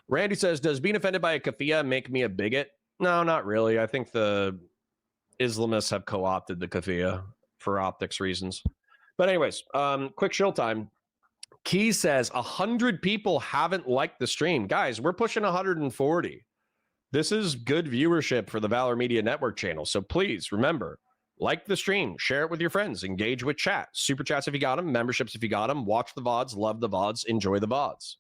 S1: Randy says, does being offended by a kafia make me a bigot? No, not really. I think the Islamists have co-opted the kafia for optics reasons. But anyways, quick shill time. Key says 100 people haven't liked the stream. Guys, we're pushing 140. This is good viewership for the Valor Media Network channel. So please remember, like the stream, share it with your friends, engage with chat, super chats if you got them, memberships if you got them, watch the VODs, love the VODs, enjoy the VODs.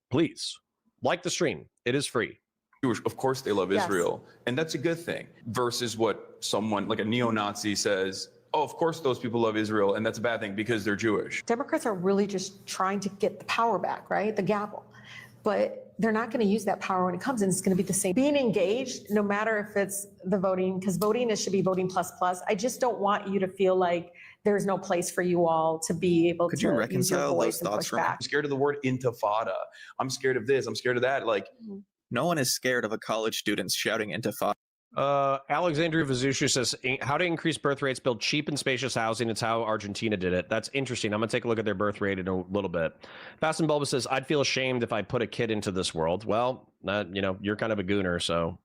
S1: Please like the stream. It is free.
S7: Of course they love Israel. And that's a good thing versus what someone like a neo-Nazi says, oh, of course those people love Israel. And that's a bad thing because they're Jewish.
S16: Democrats are really just trying to get the power back, right? The gavel. But they're not going to use that power when it comes, and it's going to be the same. Being engaged, no matter if it's the voting, because voting should be voting plus. I just don't want you to feel like there's no place for you all to be able
S9: Could
S16: to
S9: you reconcile
S16: use
S9: those
S16: your voice and
S9: thoughts
S16: push
S9: for me?
S16: back.
S7: I'm scared of the word intifada. I'm scared of this. I'm scared of that. Like,
S9: no one is scared of a college student shouting intifada.
S1: Alexandria Vazusha says, how to increase birth rates, build cheap and spacious housing. It's how Argentina did it. That's interesting. I'm going to take a look at their birth rate in a little bit. Fast and Bulbous says, I'd feel ashamed if I put a kid into this world. Well, you know, you're kind of a gooner, so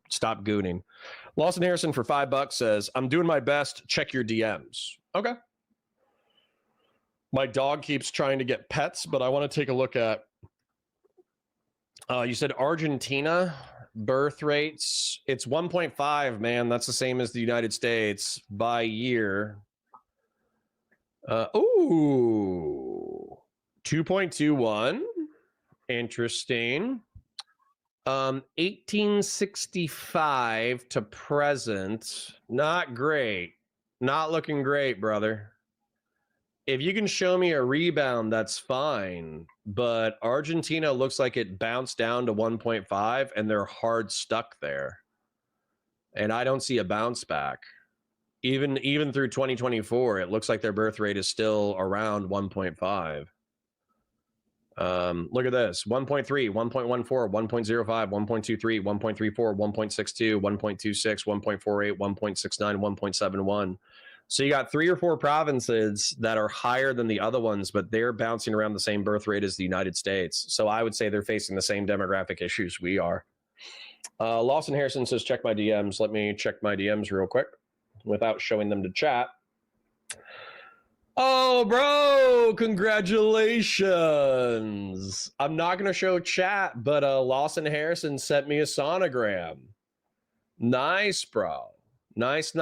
S1: stop gooning. Lawson Harrison for $5 says, I'm doing my best. Check your DMs. Okay. My dog keeps trying to get pets, but I want to take a look at, you said Argentina birth rates. It's 1.5, man. That's the same as the United States by year. 2.21. Interesting. 1865 to present. Not great. Not looking great, brother. If you can show me a rebound, that's fine. But Argentina looks like it bounced down to 1.5 and they're hard stuck there. And I don't see a bounce back. Even through 2024, it looks like their birth rate is still around 1.5. Look at this: 1.3, 1.14, 1.05, 1.23, 1.34, 1.62, 1.26, 1.48, 1.69, 1.71. So you got 3 or 4 provinces that are higher than the other ones, but they're bouncing around the same birth rate as the United States. So I would say they're facing the same demographic issues we are. Lawson Harrison says, check my DMs. Let me check my DMs real quick without showing them to chat. Oh, bro, congratulations. I'm not going to show chat, but Lawson Harrison sent me a sonogram. Nice, bro. Nice.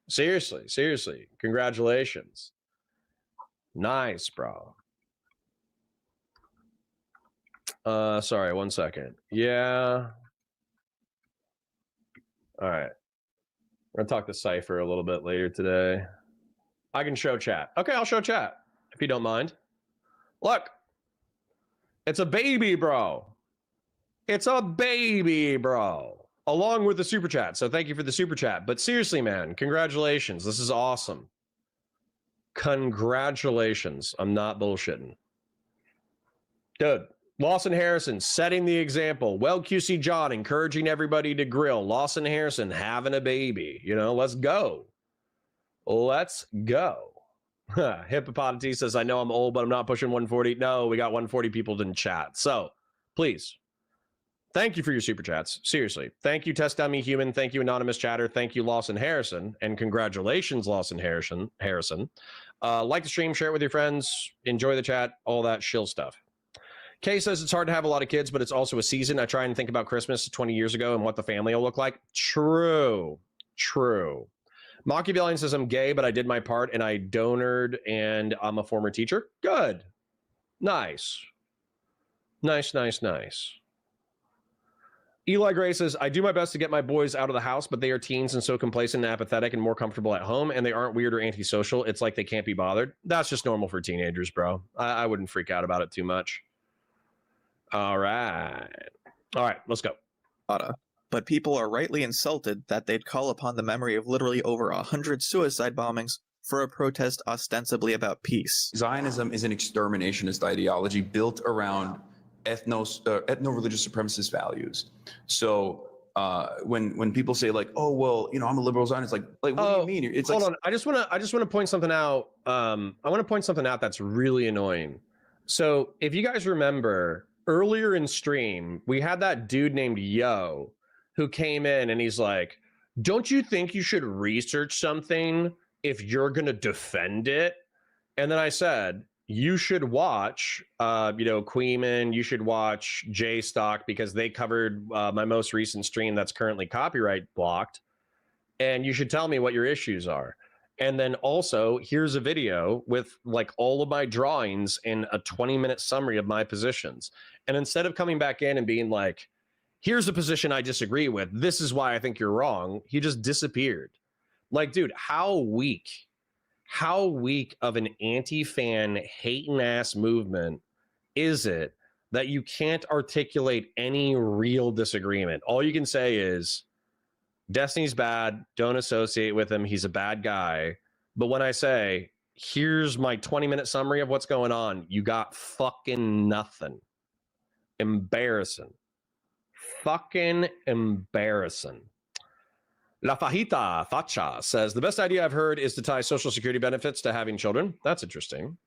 S1: Seriously. Congratulations. Nice, bro. Sorry, 1 second. Yeah. All right. We're going to talk to Cypher a little bit later today. I can show chat. Okay, I'll show chat if you don't mind. Look. It's a baby, bro. It's a baby, bro. Along with the super chat. So thank you for the super chat. But seriously, man, congratulations. This is awesome. Congratulations. I'm not bullshitting. Dude, Lawson Harrison setting the example. Well, QC John encouraging everybody to grill. Lawson Harrison having a baby. You know, let's go. Let's go. Hippopotamus says, I know I'm old, but I'm not pushing 140. No, we got 140 people in chat. So please. Thank you for your super chats. Seriously. Thank you, Test Dummy Human. Thank you, Anonymous Chatter. Thank you, Lawson Harrison. And congratulations, Lawson Harrison. Like the stream, share it with your friends, enjoy the chat, all that shill stuff. Kay says it's hard to have a lot of kids, but it's also a season. I try and think about Christmas 20 years ago and what the family will look like. True. Machiavellian says I'm gay, but I did my part and I donored and I'm a former teacher. Good. Nice. Eli Gray says, I do my best to get my boys out of the house, but they are teens and so complacent and apathetic and more comfortable at home, and they aren't weird or antisocial. It's like they can't be bothered. That's just normal for teenagers, bro. I wouldn't freak out about it too much. All right, let's go.
S9: But people are rightly insulted that they'd call upon the memory of literally over 100 suicide bombings for a protest ostensibly about peace.
S7: Zionism is an exterminationist ideology built around ethno-religious supremacist values. So when people say like, oh well, you know, I'm a liberal Zionist, like what do you mean? It's
S1: hold
S7: like,
S1: on. I just want to point something out. I want to point something out that's really annoying. So if you guys remember earlier in stream, we had that dude named Yo who came in and he's like, don't you think you should research something if you're going to defend it? And then I said, you should watch, Queeman, you should watch J-Stock because they covered my most recent stream that's currently copyright blocked. And you should tell me what your issues are. And then also, here's a video with like all of my drawings and a 20-minute summary of my positions. And instead of coming back in and being like, here's a position I disagree with, this is why I think you're wrong, he just disappeared. Like, dude, how weak of an anti-fan hating ass movement is it that you can't articulate any real disagreement? All you can say is Destiny's bad, don't associate with him, he's a bad guy. But when I say, here's my 20-minute summary of what's going on, you got fucking nothing. Embarrassing. Fucking embarrassing. La Fajita Facha says, the best idea I've heard is to tie Social Security benefits to having children. That's interesting.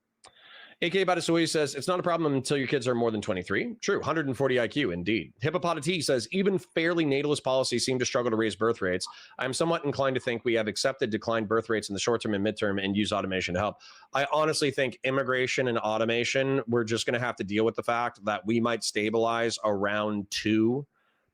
S1: AK Badasui says, it's not a problem until your kids are more than 23. True, 140 IQ, indeed. Hippopotati says, even fairly natalist policies seem to struggle to raise birth rates. I'm somewhat inclined to think we have accepted declined birth rates in the short term and midterm and use automation to help. I honestly think immigration and automation, we're just going to have to deal with the fact that we might stabilize around 2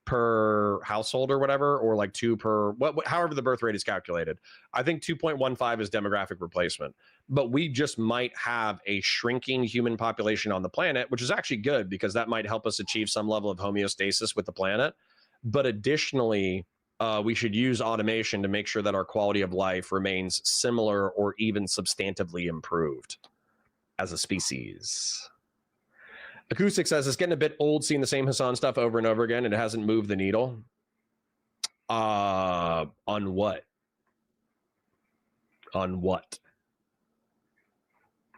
S1: per household or whatever, or like 2 per, however the birth rate is calculated. I think 2.15 is demographic replacement. But we just might have a shrinking human population on the planet, which is actually good because that might help us achieve some level of homeostasis with the planet. But additionally, we should use automation to make sure that our quality of life remains similar or even substantively improved as a species. Acoustic says, it's getting a bit old seeing the same Hasan stuff over and over again, and it hasn't moved the needle. On what? On what?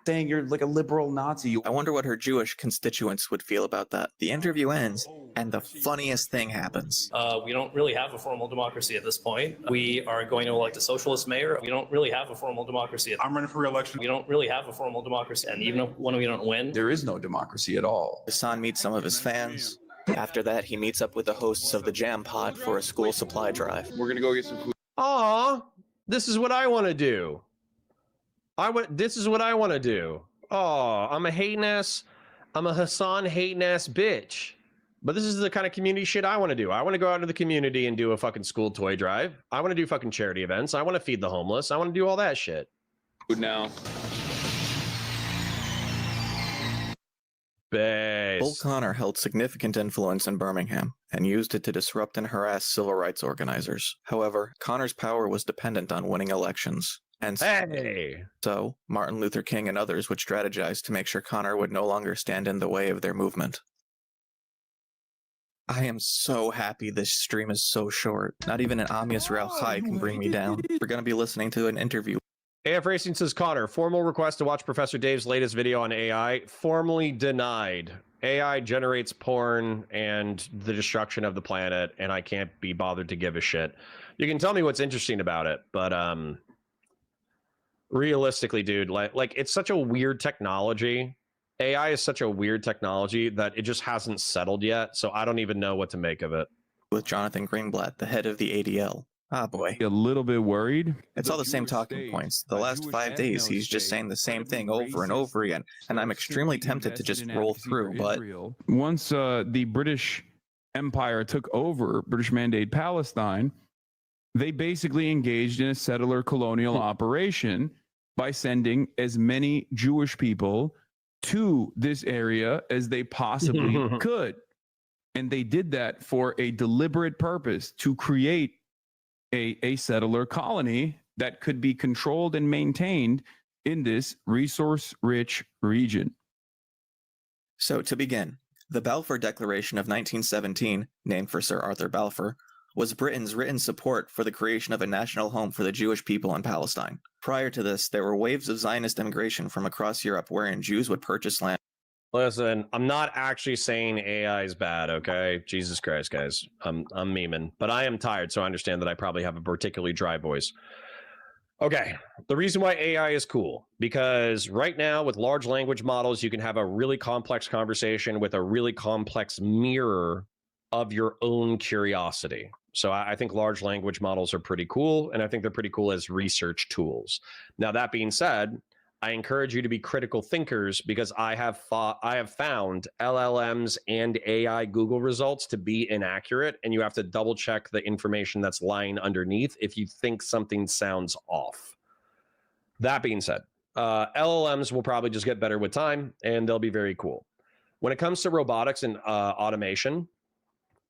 S7: Saying you're like a liberal Nazi.
S9: I wonder what her Jewish constituents would feel about that. The interview ends, and the funniest thing happens.
S11: We don't really have a formal democracy at this point. We are going to elect a socialist mayor. We don't really have a formal democracy.
S3: I'm running for re-election.
S11: We don't really have a formal democracy. And even when we don't win,
S7: there is no democracy at all.
S9: Hasan meets some of his fans. After that, he meets up with the hosts of the Jam Pod for a school supply drive.
S3: We're going to go get some food.
S1: Aw, this is what I want to do. This is what I want to do. Oh, I'm a Hasan hating ass bitch. But this is the kind of community shit I want to do. I want to go out into the community and do a fucking school toy drive. I want to do fucking charity events. I want to feed the homeless. I want to do all that shit.
S3: Food now.
S9: Bull Connor held significant influence in Birmingham and used it to disrupt and harass civil rights organizers. However, Connor's power was dependent on winning elections. And so Martin Luther King and others would strategize to make sure Connor would no longer stand in the way of their movement. I am so happy this stream is so short. Not even an Amias Real High can bring me down. We're going to be listening to an interview.
S1: AF Racing says, Connor, formal request to watch Professor Dave's latest video on AI. Formally denied. AI generates porn and the destruction of the planet, and I can't be bothered to give a shit. You can tell me what's interesting about it, but realistically, dude, like it's such a weird technology. AI is such a weird technology that it just hasn't settled yet, so I don't even know what to make of it.
S9: With Jonathan Greenblatt, the head of the ADL. Ah, boy.
S10: A little bit worried.
S9: It's all the same talking points. The last 5 days, he's just saying the same thing over and over again, and I'm extremely tempted to just roll through, but...
S10: Once the British Empire took over British Mandate Palestine, they basically engaged in a settler colonial operation by sending as many Jewish people to this area as they possibly could. And they did that for a deliberate purpose, to create a settler colony that could be controlled and maintained in this resource-rich region.
S9: So to begin, the Balfour Declaration of 1917, named for Sir Arthur Balfour, was Britain's written support for the creation of a national home for the Jewish people in Palestine. Prior to this, there were waves of Zionist immigration from across Europe wherein Jews would purchase land.
S1: Listen, I'm not actually saying AI is bad, okay? Jesus Christ, guys. I'm memeing, but I am tired, so I understand that I probably have a particularly dry voice. Okay, the reason why AI is cool, because right now with large language models, you can have a really complex conversation with a really complex mirror of your own curiosity. So I think large language models are pretty cool, and I think they're pretty cool as research tools. Now, that being said, I encourage you to be critical thinkers because I have found LLMs and AI Google results to be inaccurate, and you have to double check the information that's lying underneath if you think something sounds off. That being said, LLMs will probably just get better with time, and they'll be very cool. When it comes to robotics and automation,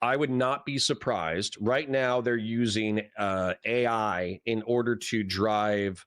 S1: I would not be surprised. Right now, they're using AI in order to drive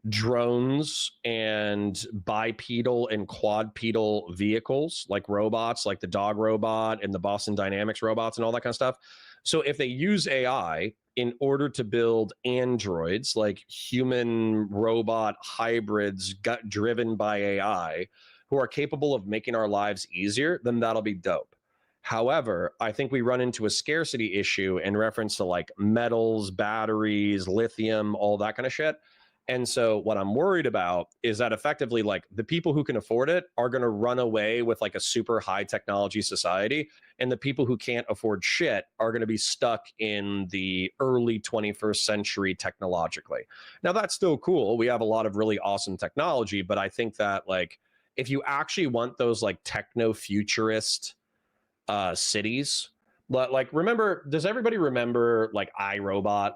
S1: drones and bipedal and quadrupedal vehicles, like robots, like the dog robot and the Boston Dynamics robots and all that kind of stuff. So if they use AI in order to build androids, like human robot hybrids driven by AI, who are capable of making our lives easier, then that'll be dope. However, I think we run into a scarcity issue in reference to like metals, batteries, lithium, all that kind of shit. And so what I'm worried about is that effectively, like, the people who can afford it are going to run away with like a super high technology society. And the people who can't afford shit are going to be stuck in the early 21st century technologically. Now, that's still cool. We have a lot of really awesome technology, but I think that, like, if you actually want those like techno-futurist cities, like, remember, does everybody remember like iRobot?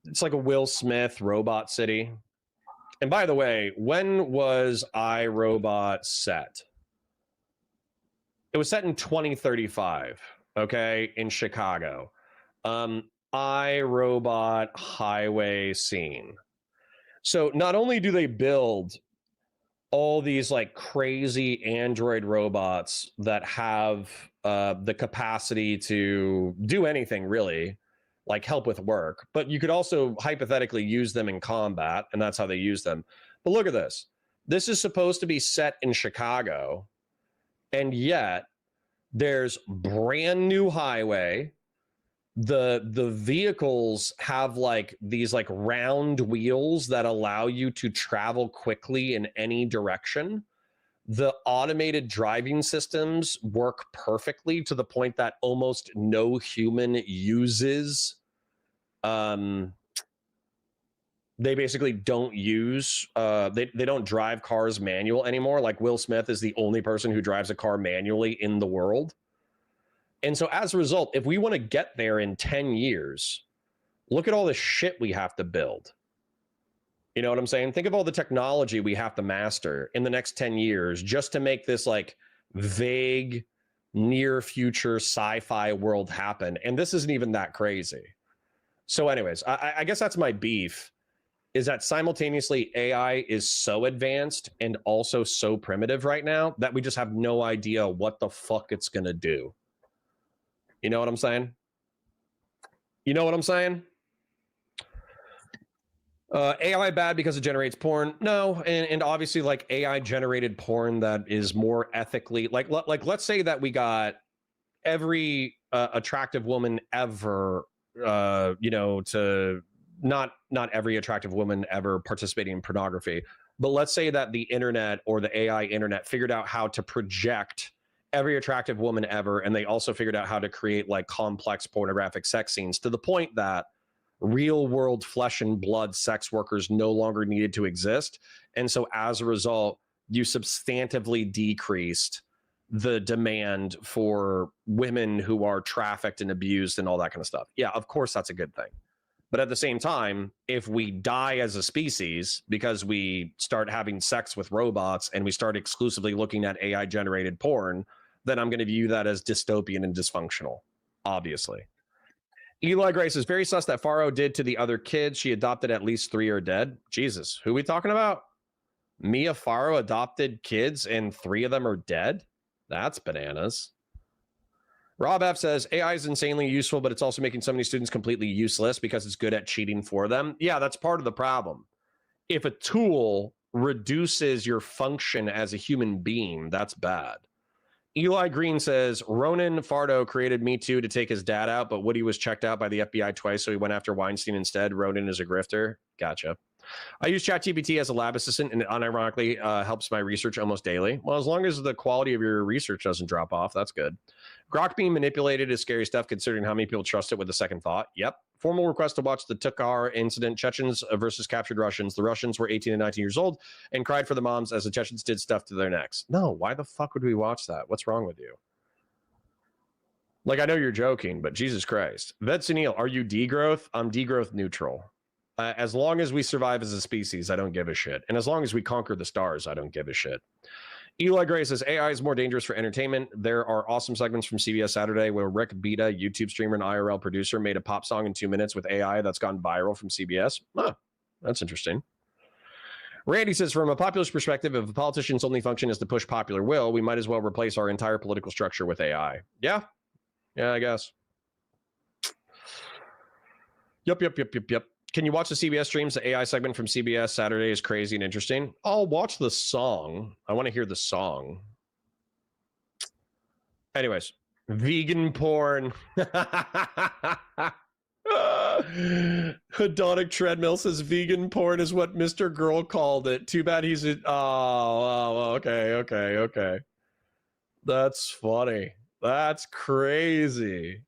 S1: It's like a Will Smith robot city. And by the way, when was iRobot set? It was set in 2035, okay, in Chicago. iRobot highway scene. So not only do they build all these like crazy android robots that have the capacity to do anything really, like help with work, but you could also hypothetically use them in combat, and that's how they use them. But look at this. This is supposed to be set in Chicago, and yet there's brand new highway. The vehicles have like these like round wheels that allow you to travel quickly in any direction. The automated driving systems work perfectly to the point that almost no human uses. They basically don't use, they don't drive cars manual anymore. Like Will Smith is the only person who drives a car manually in the world. And so as a result, if we want to get there in 10 years, look at all the shit we have to build. You know what I'm saying? Think of all the technology we have to master in the next 10 years just to make this like vague near future sci-fi world happen. And this isn't even that crazy. So anyways, I guess that's my beef, is that simultaneously AI is so advanced and also so primitive right now that we just have no idea what the fuck it's going to do. You know what I'm saying? You know what I'm saying? AI bad because it generates porn? No, and obviously like AI generated porn that is more ethically like let's say that we got every attractive woman ever, you know, to not every attractive woman ever participating in pornography, but let's say that the internet or the AI internet figured out how to project every attractive woman ever, and they also figured out how to create like complex pornographic sex scenes to the point that real world flesh and blood sex workers no longer needed to exist. And so as a result, you substantively decreased the demand for women who are trafficked and abused and all that kind of stuff. Yeah, of course, that's a good thing. But at the same time, if we die as a species because we start having sex with robots and we start exclusively looking at AI generated porn, then I'm going to view that as dystopian and dysfunctional, obviously. Eli Grace is very sus that Faro did to the other kids. She adopted at least 3 are dead. Jesus, who are we talking about? Mia Farrow adopted kids and 3 of them are dead? That's bananas. Rob F says, AI is insanely useful, but it's also making so many students completely useless because it's good at cheating for them. Yeah, that's part of the problem. If a tool reduces your function as a human being, that's bad. Eli Green says, Ronan Fardo created Me Too to take his dad out, but Woody was checked out by the FBI twice, so he went after Weinstein instead. Ronan is a grifter. Gotcha. I use ChatGPT as a lab assistant, and it unironically helps my research almost daily. Well, as long as the quality of your research doesn't drop off, that's good. Grok being manipulated is scary stuff considering how many people trust it with a second thought. Yep. Formal request to watch the Tukhar incident, Chechens versus captured Russians. The Russians were 18 and 19 years old and cried for the moms as the Chechens did stuff to their necks. No, why the fuck would we watch that? What's wrong with you? Like, I know you're joking, but Jesus Christ. Vetsunil, are you degrowth? I'm degrowth neutral. As long as we survive as a species, I don't give a shit. And as long as we conquer the stars, I don't give a shit. Eli Gray says, AI is more dangerous for entertainment. There are awesome segments from CBS Saturday where Rick Beta, YouTube streamer and IRL producer, made a pop song in 2 minutes with AI that's gone viral from CBS. Huh, that's interesting. Randy says, from a populist perspective, if a politician's only function is to push popular will, we might as well replace our entire political structure with AI. Yeah, I guess. Yep. Can you watch the CBS streams? The AI segment from CBS Saturday is crazy and interesting. I'll watch the song. I want to hear the song. Anyways, vegan porn. Hedonic Treadmill says vegan porn is what Mr. Girl called it. Too bad he's a... Oh, okay. That's funny. That's crazy.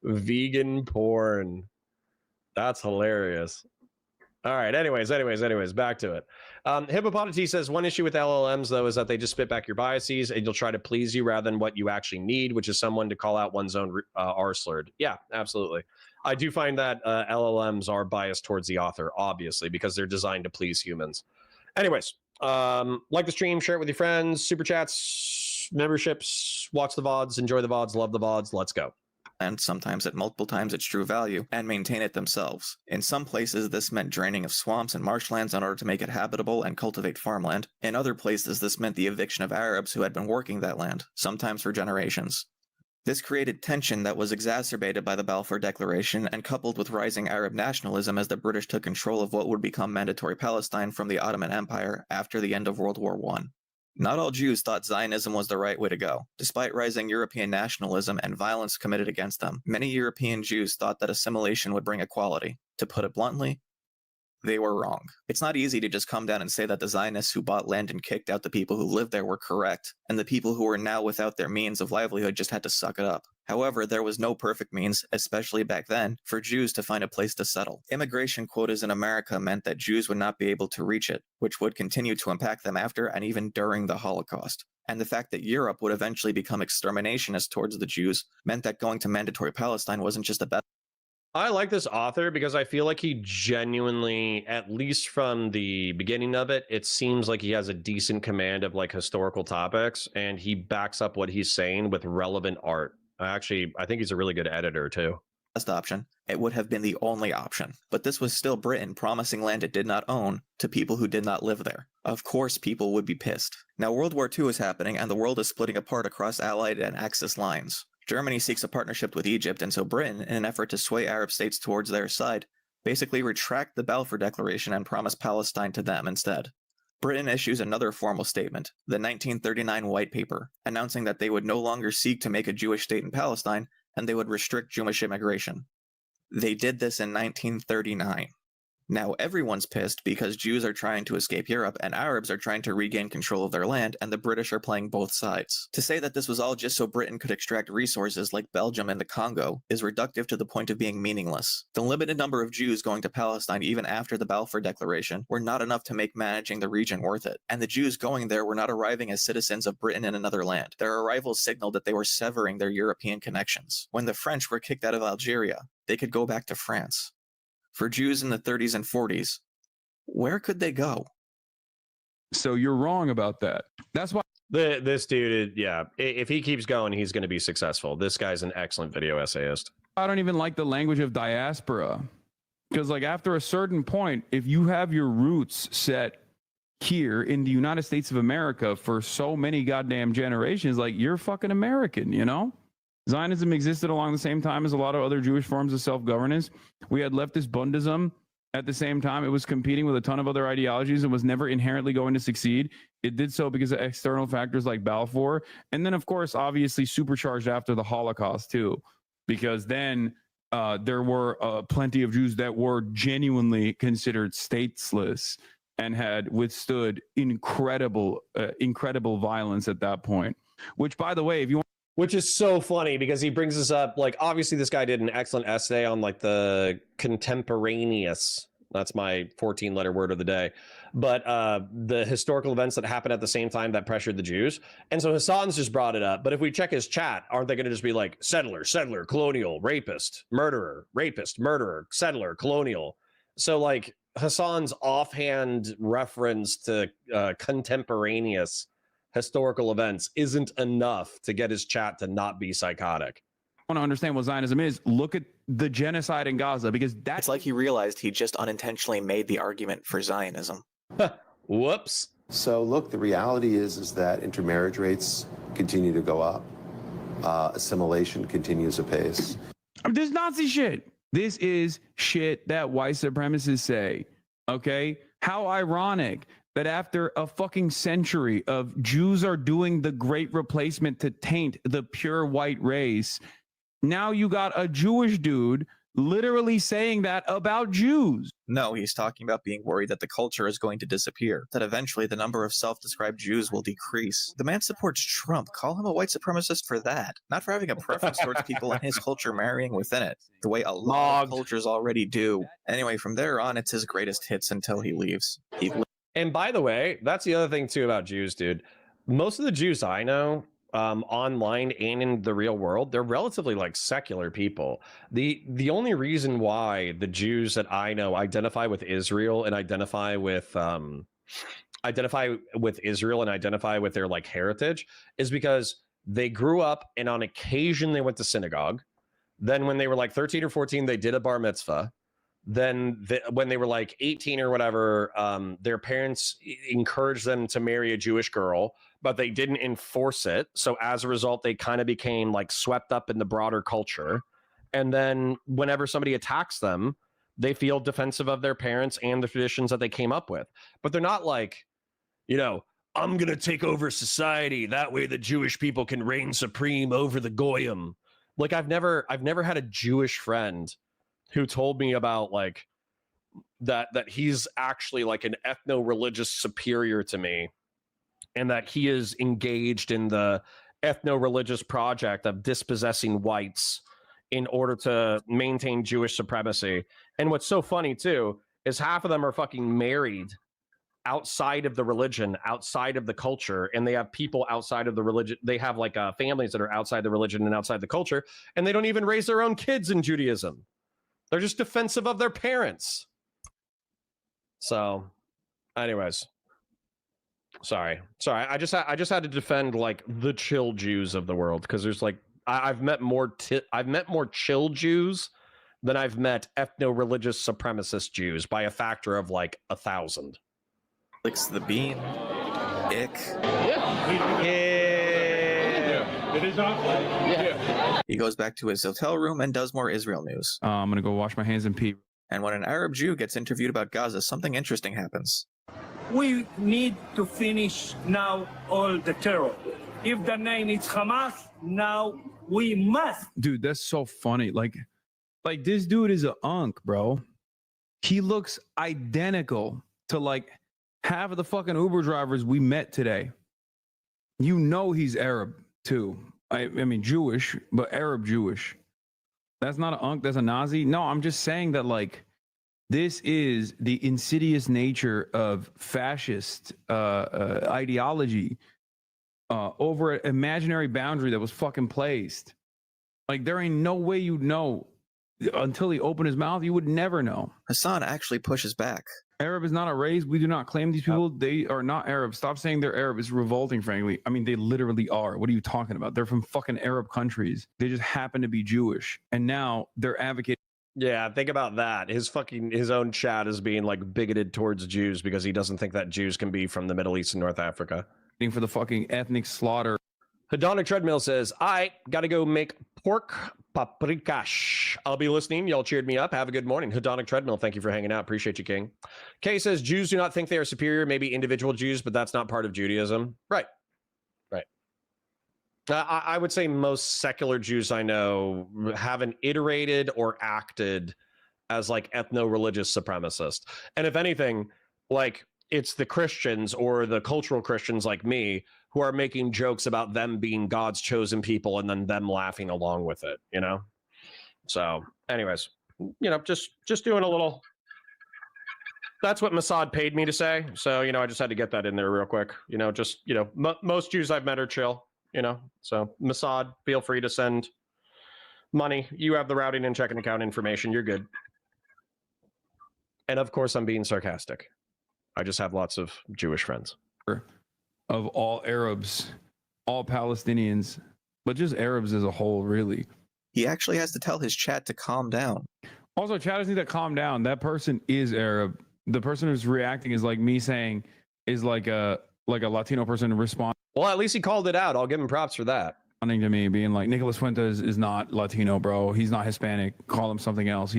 S1: Vegan porn. That's hilarious. All right. Anyways, back to it. Hippopotamus says one issue with LLMs though is that they just spit back your biases and you'll try to please you rather than what you actually need, which is someone to call out one's own R slurred. Yeah, absolutely. I do find that LLMs are biased towards the author, obviously, because they're designed to please humans. Anyways, like the stream, share it with your friends, super chats, memberships, watch the VODs, enjoy the VODs, love the VODs. Let's go.
S9: And sometimes at multiple times its true value, and maintain it themselves. In some places, this meant draining of swamps and marshlands in order to make it habitable and cultivate farmland. In other places, this meant the eviction of Arabs who had been working that land, sometimes for generations. This created tension that was exacerbated by the Balfour Declaration and coupled with rising Arab nationalism as the British took control of what would become mandatory Palestine from the Ottoman Empire after the end of World War I. Not all Jews thought Zionism was the right way to go. Despite rising European nationalism and violence committed against them, many European Jews thought that assimilation would bring equality. To put it bluntly, they were wrong. It's not easy to just come down and say that the Zionists who bought land and kicked out the people who lived there were correct, and the people who were now without their means of livelihood just had to suck it up. However, there was no perfect means, especially back then, for Jews to find a place to settle. Immigration quotas in America meant that Jews would not be able to reach it, which would continue to impact them after and even during the Holocaust. And the fact that Europe would eventually become exterminationist towards the Jews meant that going to mandatory Palestine wasn't just a best.
S1: I like this author because I feel like he genuinely, at least from the beginning of it, it seems like he has a decent command of like historical topics and he backs up what he's saying with relevant art. I think he's a really good editor too.
S9: Best option. It would have been the only option. But this was still Britain promising land it did not own to people who did not live there. Of course people would be pissed. Now World War II is happening and the world is splitting apart across Allied and Axis lines. Germany seeks a partnership with Egypt, and so Britain, in an effort to sway Arab states towards their side, basically retract the Balfour Declaration and promise Palestine to them instead. Britain issues another formal statement, the 1939 White Paper, announcing that they would no longer seek to make a Jewish state in Palestine, and they would restrict Jewish immigration. They did this in 1939. Now everyone's pissed because Jews are trying to escape Europe and Arabs are trying to regain control of their land, and the British are playing both sides. To say that this was all just so Britain could extract resources like Belgium and the Congo is reductive to the point of being meaningless. The limited number of Jews going to Palestine even after the Balfour Declaration were not enough to make managing the region worth it, and the Jews going there were not arriving as citizens of Britain in another land. Their arrival signaled that they were severing their European connections. When the French were kicked out of Algeria, they could go back to France. For Jews in the 30s and 40s, where could they go?
S10: So you're wrong about that. That's why
S1: this dude, if he keeps going, he's going to be successful. This guy's an excellent video essayist.
S10: I don't even like the language of diaspora, because like after a certain point, if you have your roots set here in the United States of America for so many goddamn generations, like you're fucking American, you know? Zionism existed along the same time as a lot of other Jewish forms of self-governance. We had leftist Bundism at the same time. It was competing with a ton of other ideologies and was never inherently going to succeed. It did so because of external factors like Balfour. And then, of course, obviously supercharged after the Holocaust, too, because then there were plenty of Jews that were genuinely considered stateless and had withstood incredible violence at that point. Which, by the way, if you want,
S1: which is so funny because he brings us up, like, obviously this guy did an excellent essay on like the contemporaneous, that's my 14-letter word of the day, but the historical events that happened at the same time that pressured the Jews. And so Hasan's just brought it up. But if we check his chat, aren't they going to just be like settler, colonial, rapist, murderer, settler, colonial? So like Hasan's offhand reference to contemporaneous historical events isn't enough to get his chat to not be psychotic.
S10: want to understand what Zionism is, look at the genocide in Gaza, because that's
S9: It's like he realized he just unintentionally made the argument for Zionism.
S1: Whoops.
S17: So look, the reality is that intermarriage rates continue to go up. Assimilation continues apace.
S10: This Nazi shit. This is shit that white supremacists say. Okay? How ironic that after a fucking century of Jews are doing the great replacement to taint the pure white race, now you got a Jewish dude literally saying that about Jews.
S9: No, he's talking about being worried that the culture is going to disappear, that eventually the number of self-described Jews will decrease. The man supports Trump. Call him a white supremacist for that, not for having a preference towards people in his culture marrying within it, the way a lot of cultures already do. Anyway, from there on, it's his greatest hits until he leaves.
S1: And by the way, that's the other thing too about Jews, dude. Most of the Jews I know, online and in the real world, they're relatively like secular people. The only reason why the Jews that I know identify with Israel and identify with Israel and identify with their like heritage is because they grew up and on occasion they went to synagogue. Then when they were like 13 or 14, they did a bar mitzvah. Then when they were like 18 or whatever, their parents encouraged them to marry a Jewish girl, but they didn't enforce it. So as a result, they kind of became like swept up in the broader culture. And then whenever somebody attacks them, they feel defensive of their parents and the traditions that they came up with. But they're not like, you know, I'm going to take over society. That way the Jewish people can reign supreme over the Goyim. Like I've never had a Jewish friend who told me about like that he's actually like an ethno-religious superior to me, and that he is engaged in the ethno-religious project of dispossessing whites in order to maintain Jewish supremacy. And what's so funny too is half of them are fucking married outside of the religion, outside of the culture, and they have people outside of the religion. They have like families that are outside the religion and outside the culture, and they don't even raise their own kids in Judaism. They're just defensive of their parents. So, anyways, sorry. I just had to defend like the chill Jews of the world, because there's like I've met more chill Jews than I've met ethno-religious supremacist Jews by a factor of like 1,000.
S9: Licks the bean. Ick.
S4: It is on. Yeah.
S9: He goes back to his hotel room and does more Israel news.
S10: I'm gonna go wash my hands and pee.
S9: And when an Arab Jew gets interviewed about Gaza, something interesting happens.
S18: We need to finish now all the terror. If the name is Hamas, now we must.
S10: Dude, that's so funny. Like this dude is a unk, bro. He looks identical to like half of the fucking Uber drivers we met today. You know he's Arab too. I mean Jewish, but Arab Jewish. That's not an unk, that's a Nazi. No, I'm just saying that like this is the insidious nature of fascist ideology over an imaginary boundary that was fucking placed. Like there ain't no way you'd know until he opened his mouth. You would never know.
S9: Hasan actually pushes back.
S10: Arab is not a race. We do not claim these people. They are not Arab. Stop saying they're Arab. It's revolting, frankly. I mean, they literally are. What are you talking about? They're from fucking Arab countries. They just happen to be Jewish. And now they're advocating.
S1: Yeah, think about that. His own chat is being like bigoted towards Jews because he doesn't think that Jews can be from the Middle East and North Africa.
S10: For the fucking ethnic slaughter.
S1: Hedonic Treadmill says, I gotta go make pork paprikash. I'll be listening. Y'all cheered me up. Have a good morning. Hedonic Treadmill, thank you for hanging out. Appreciate you, King. Kay says, Jews do not think they are superior, maybe individual Jews, but that's not part of Judaism. Right. I would say most secular Jews I know haven't iterated or acted as like ethno-religious supremacist. And if anything, like it's the Christians or the cultural Christians like me who are making jokes about them being God's chosen people and then them laughing along with it, you know? So anyways, you know, just doing a little, that's what Mossad paid me to say. So, you know, I just had to get that in there real quick, you know, just, you know, most Jews I've met are chill, you know? So Mossad, feel free to send money. You have the routing and checking account information. You're good. And of course I'm being sarcastic. I just have lots of Jewish friends.
S10: Of all Arabs, all Palestinians, but just Arabs as a whole, really.
S9: He actually has to tell his chat to calm down.
S10: Also, chat need to calm down. That person is Arab. The person who's reacting is like me saying, is like a Latino person responding.
S1: Well, at least he called it out. I'll give him props for that.
S10: To me, being like, Nicolas Fuentes is not Latino, bro. He's not Hispanic. Call him something else.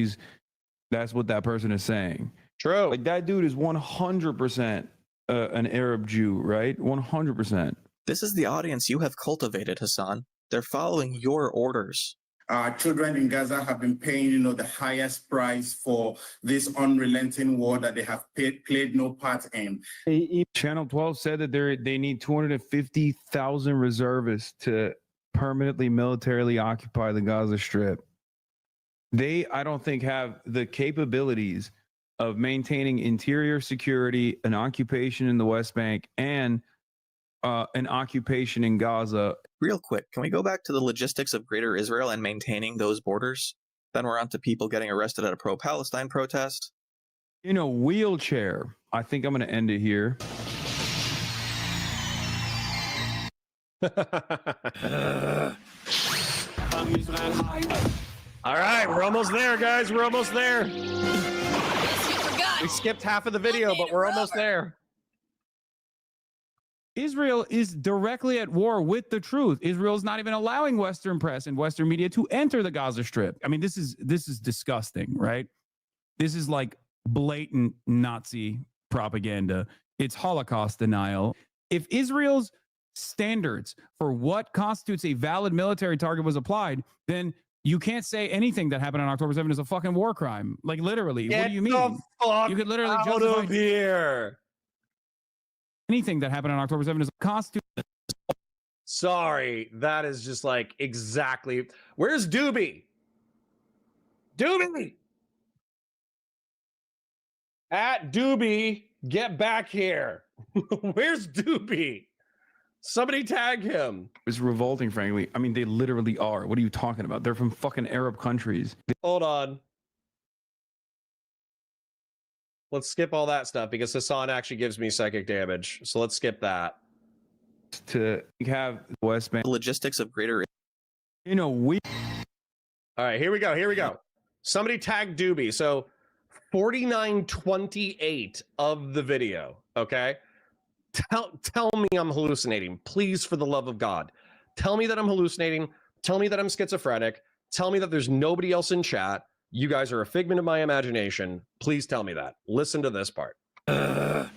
S10: That's what that person is saying.
S1: True.
S10: Like that dude is 100% an Arab Jew, right? 100%.
S9: This is the audience you have cultivated, Hasan. They're following your orders.
S4: Children in Gaza have been paying, the highest price for this unrelenting war that they have played no part in.
S10: Channel 12 said that they need 250,000 reservists to permanently militarily occupy the Gaza Strip. They, I don't think, have the capabilities of maintaining interior security, an occupation in the West Bank, and an occupation in Gaza.
S9: Real quick, can we go back to the logistics of Greater Israel and maintaining those borders? Then we're on to people getting arrested at a pro-Palestine protest.
S10: In a wheelchair. I think I'm going to end it here.
S1: All right, we're almost there, guys. We're almost there. We skipped half of the video, but we're almost there.
S10: Israel is directly at war with the truth. Israel is not even allowing Western press and Western media to enter the Gaza Strip. I mean, this is disgusting, right? This is like blatant Nazi propaganda. It's Holocaust denial. If Israel's standards for what constitutes a valid military target was applied, then you can't say anything that happened on October 7th is a fucking war crime. Like literally, what do you mean? You could literally
S1: out of here.
S10: Anything that happened on October 7th is a constitution.
S1: Sorry, that is just like exactly. Where's Doobie? Doobie! At Doobie, get back here. Where's Doobie? Somebody tag him.
S10: It's revolting, frankly. I mean, they literally are. What are you talking about? They're from fucking Arab countries.
S1: Hold on. Let's skip all that stuff because Hasan actually gives me psychic damage. So let's skip that.
S10: To have West Bank.
S9: The logistics of Greater
S10: Israel. All
S1: right, here we go. Here we go. Somebody tag Doobie. So 4928 of the video. Okay. Tell me I'm hallucinating. Please, for the love of God. Tell me that I'm hallucinating. Tell me that I'm schizophrenic. Tell me that there's nobody else in chat. You guys are a figment of my imagination. Please tell me that. Listen to this part.
S19: I'm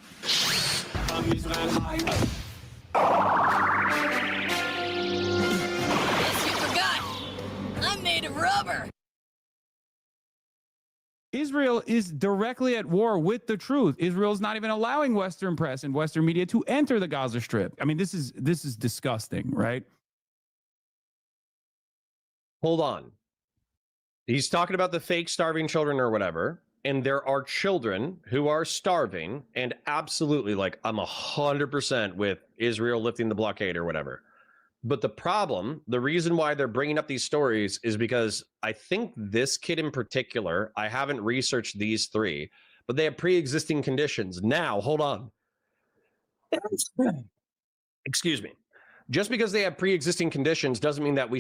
S19: made of rubber.
S10: Israel is directly at war with the truth. Israel is not even allowing Western press and Western media to enter the Gaza Strip. I mean, this is disgusting, right?
S1: Hold on. He's talking about the fake starving children or whatever. And there are children who are starving, and absolutely, like, I'm 100% with Israel lifting the blockade or whatever. But the problem, the reason why they're bringing up these stories is because I think this kid in particular, I haven't researched these three, but they have pre-existing conditions. Now, hold on. Excuse me. Just because they have pre-existing conditions doesn't mean that we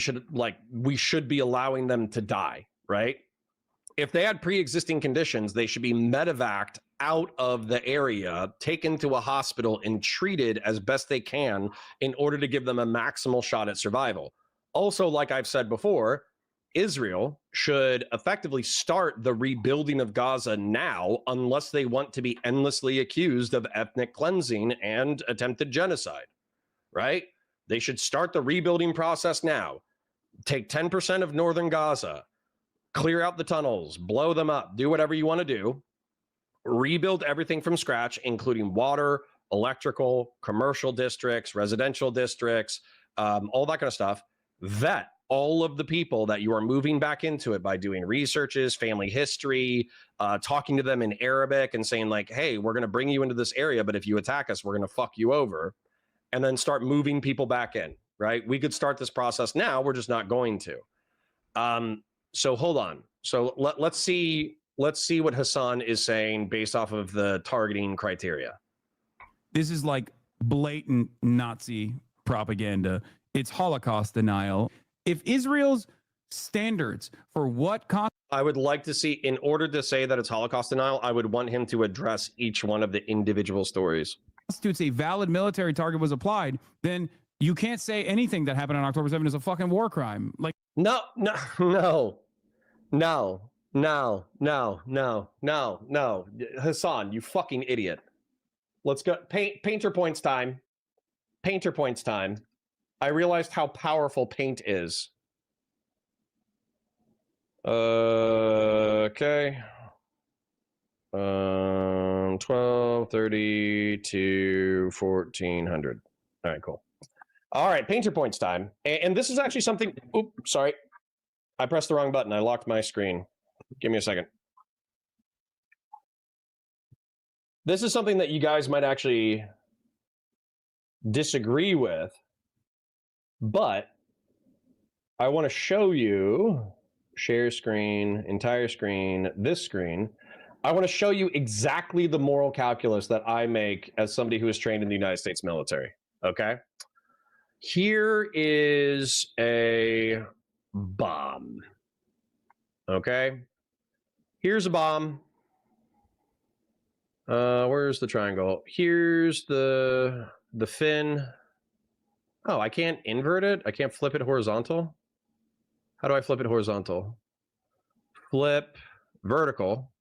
S1: should be allowing them to die, right? If they had pre-existing conditions, they should be medevaced out of the area, taken to a hospital, and treated as best they can in order to give them a maximal shot at survival. Also, like I've said before, Israel should effectively start the rebuilding of Gaza now, unless they want to be endlessly accused of ethnic cleansing and attempted genocide, right? They should start the rebuilding process now. Take 10% of northern Gaza, clear out the tunnels, blow them up, do whatever you want to do. rebuild everything from scratch, including water, electrical, commercial districts, residential districts, all that kind of stuff. Vet all of the people that you are moving back into it by doing researches, family history, talking to them in Arabic and saying like, hey, we're going to bring you into this area, but if you attack us, we're going to fuck you over. And then start moving people back in, right? We could start this process now. We're just not going to. So hold on. So let's see what Hasan is saying based off of the targeting criteria.
S10: This is like blatant Nazi propaganda. It's Holocaust denial. If Israel's standards for what
S1: I would like to see, in order to say that it's Holocaust denial, I would want him to address each one of the individual stories.
S10: Constitutes a valid military target was applied, then you can't say anything that happened on October 7th is a fucking war crime. Like
S1: no. Hasan, you fucking idiot. Let's go. Painter points time. Painter points time. I realized how powerful paint is. Okay. 1230 to 1400. All right, cool. All right, painter points time. And this is actually something. Oops, sorry. I pressed the wrong button. I locked my screen. Give me a second. This is something that you guys might actually disagree with, but I want to show you share screen, entire screen, this screen. I want to show you exactly the moral calculus that I make as somebody who is trained in the United States military. Okay. Here is a bomb. Okay. Here's a bomb. Where's the triangle? Here's the fin. Oh, I can't invert it. I can't flip it horizontal. How do I flip it horizontal? Flip vertical.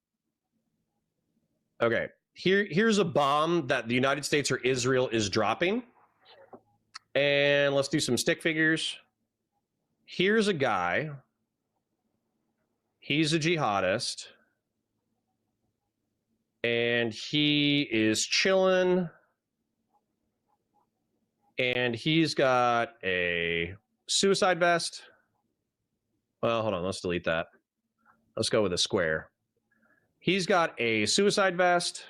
S1: Okay, here's a bomb that the United States or Israel is dropping. And let's do some stick figures. Here's a guy. He's a jihadist. And he is chilling. And he's got a suicide vest. Well, hold on, let's delete that. Let's go with a square. He's got a suicide vest.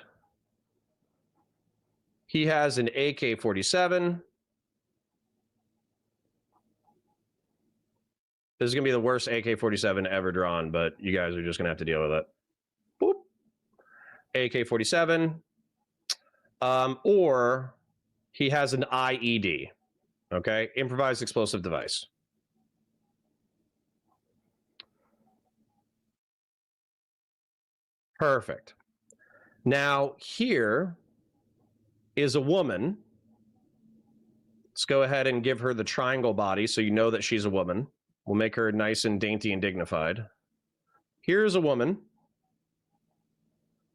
S1: He has an AK-47. This is going to be the worst AK-47 ever drawn, but you guys are just going to have to deal with it. Boop. AK-47. Or he has an IED. Okay? Improvised explosive device. Perfect. Now, here is a woman. Let's go ahead and give her the triangle body so you know that she's a woman. We'll make her nice and dainty and dignified. Here's a woman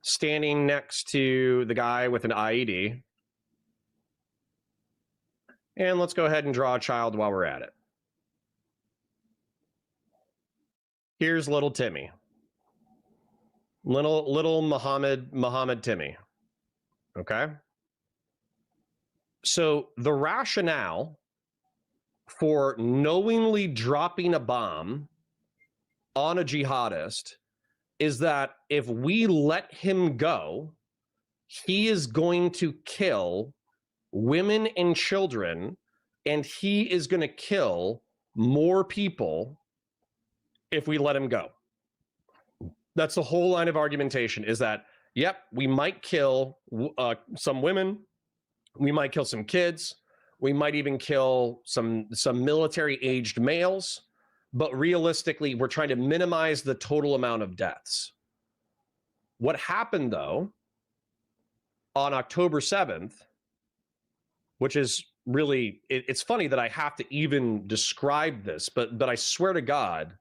S1: standing next to the guy with an IED. And let's go ahead and draw a child while we're at it. Here's little Timmy. Little Muhammad Timmy. Okay. So the rationale for knowingly dropping a bomb on a jihadist is that if we let him go, he is going to kill women and children, and he is going to kill more people if we let him go. That's the whole line of argumentation, is that, yep, we might kill some women, we might kill some kids, we might even kill some military-aged males, but realistically, we're trying to minimize the total amount of deaths. What happened, though, on October 7th, which is really, it's funny that I have to even describe this, but I swear to God,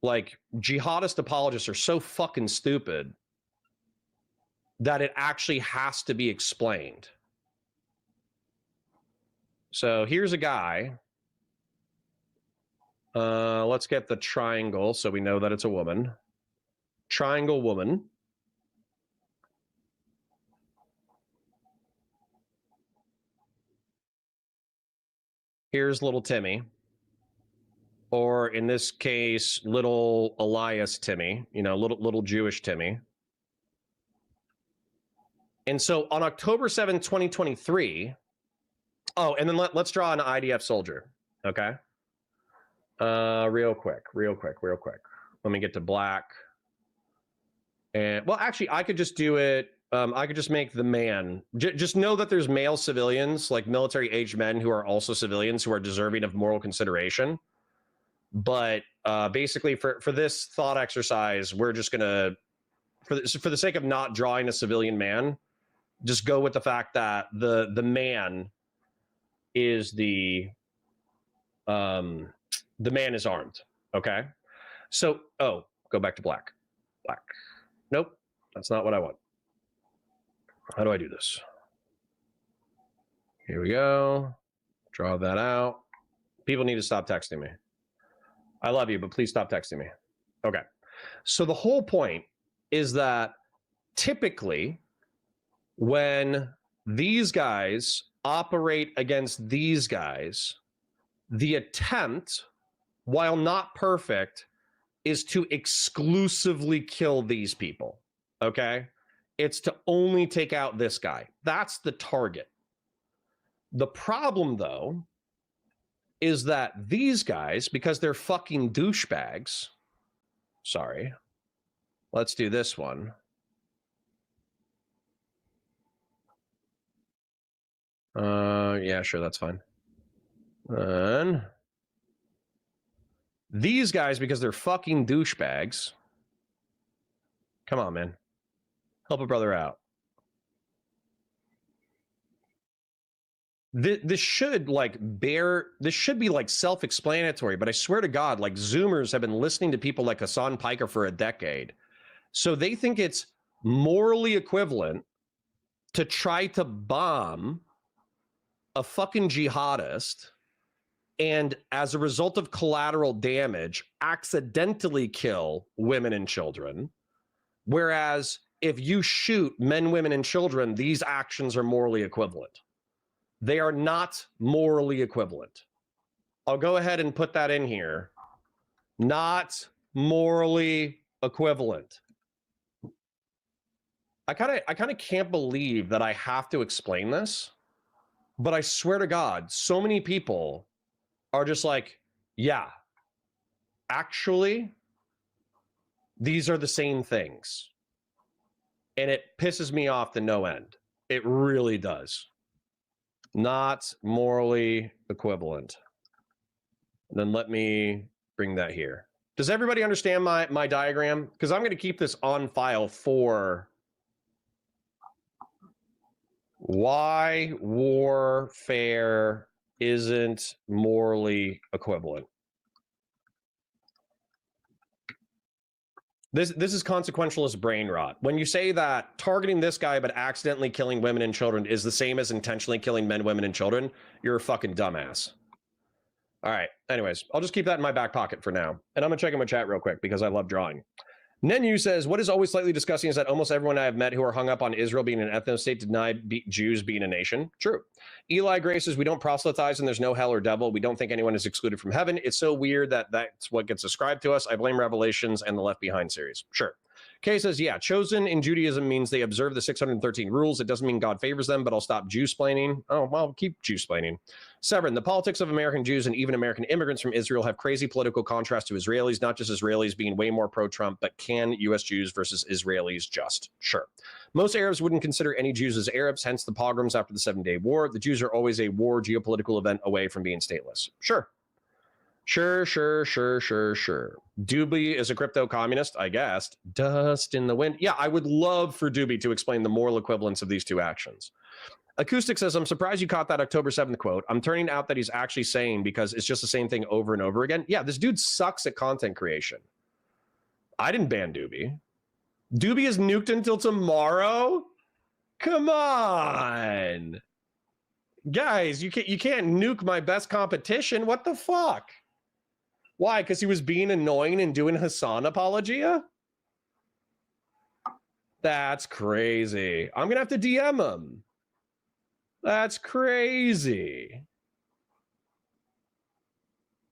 S1: like, jihadist apologists are so fucking stupid that it actually has to be explained. So here's a guy. Let's get the triangle so we know that it's a woman. Triangle woman. Here's little Timmy. Or in this case, little Elias Timmy, you know, little Jewish Timmy. And so on October 7th, 2023, oh, and then let's draw an IDF soldier, okay? Real quick. Let me get to black. And, well, actually, I could just do it. I could just make the man. Just know that there's male civilians, like military-aged men who are also civilians who are deserving of moral consideration. But basically, for this thought exercise, we're just going to, for the sake of not drawing a civilian man, just go with the fact that the man is the man is armed. Okay. So, oh, go back to black. Black. Nope. That's not what I want. How do I do this? Here we go. Draw that out. People need to stop texting me. I love you, but please stop texting me. Okay. So the whole point is that typically when these guys operate against these guys, the attempt, while not perfect, is to exclusively kill these people. Okay? It's to only take out this guy. That's the target. The problem, though, is that these guys, because they're fucking douchebags, sorry, let's do this one. Yeah, sure, that's fine. And these guys, because they're fucking douchebags, come on, man. Help a brother out. This should be like self-explanatory, but I swear to God, like Zoomers have been listening to people like Hasan Piker for a decade. So they think it's morally equivalent to try to bomb a fucking jihadist and as a result of collateral damage, accidentally kill women and children. Whereas if you shoot men, women, and children, these actions are morally equivalent. They are not morally equivalent. I'll go ahead and put that in here. Not morally equivalent. I kind of can't believe that I have to explain this, but I swear to God, so many people are just like, yeah, actually, these are the same things. And it pisses me off to no end. It really does. Not morally equivalent. And then let me bring that here. Does everybody understand my diagram? Because I'm going to keep this on file for why warfare isn't morally equivalent. This is consequentialist brain rot. When you say that targeting this guy but accidentally killing women and children is the same as intentionally killing men, women, and children, you're a fucking dumbass. All right. Anyways, I'll just keep that in my back pocket for now. And I'm going to check in my chat real quick because I love drawing. Nenu says, what is always slightly disgusting is that almost everyone I have met who are hung up on Israel being an ethno-state deny Jews being a nation. True. Eli Gray says, we don't proselytize and there's no hell or devil. We don't think anyone is excluded from heaven. It's so weird that that's what gets ascribed to us. I blame Revelations and the Left Behind series. Sure. Kay says, yeah, chosen in Judaism means they observe the 613 rules. It doesn't mean God favors them, but I'll stop Jew-splaining. Oh, well, keep Jew-splaining. Severin, the politics of American Jews and even American immigrants from Israel have crazy political contrast to Israelis, not just Israelis being way more pro-Trump, but can U.S. Jews versus Israelis just? Sure. Most Arabs wouldn't consider any Jews as Arabs, hence the pogroms after the 7-Day War. The Jews are always a war geopolitical event away from being stateless. Sure. Sure. Doobie is a crypto communist, I guessed. Dust in the wind. Yeah, I would love for Doobie to explain the moral equivalence of these two actions. Acoustic says, I'm surprised you caught that October 7th quote. I'm turning out that he's actually saying because it's just the same thing over and over again. Yeah, this dude sucks at content creation. I didn't ban Doobie. Doobie is nuked until tomorrow? Come on. Guys, you can't nuke my best competition. What the fuck? Why? Because he was being annoying and doing Hasan apologia? That's crazy. I'm going to have to DM him. That's crazy.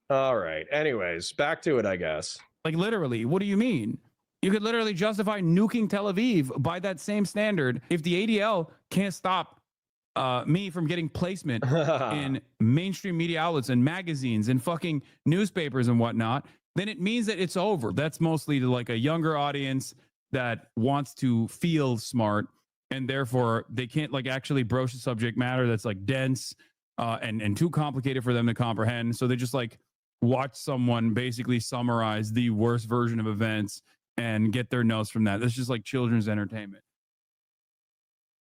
S1: All right. Anyways, back to it, I guess.
S10: Like literally, what do you mean? You could literally justify nuking Tel Aviv by that same standard if the ADL can't stop me from getting placement in mainstream media outlets and magazines and fucking newspapers and whatnot, then it means that it's over. That's mostly to like a younger audience that wants to feel smart, and therefore they can't like actually broach the subject matter that's like dense and too complicated for them to comprehend. So they just like watch someone basically summarize the worst version of events and get their notes from that. That's just like children's entertainment.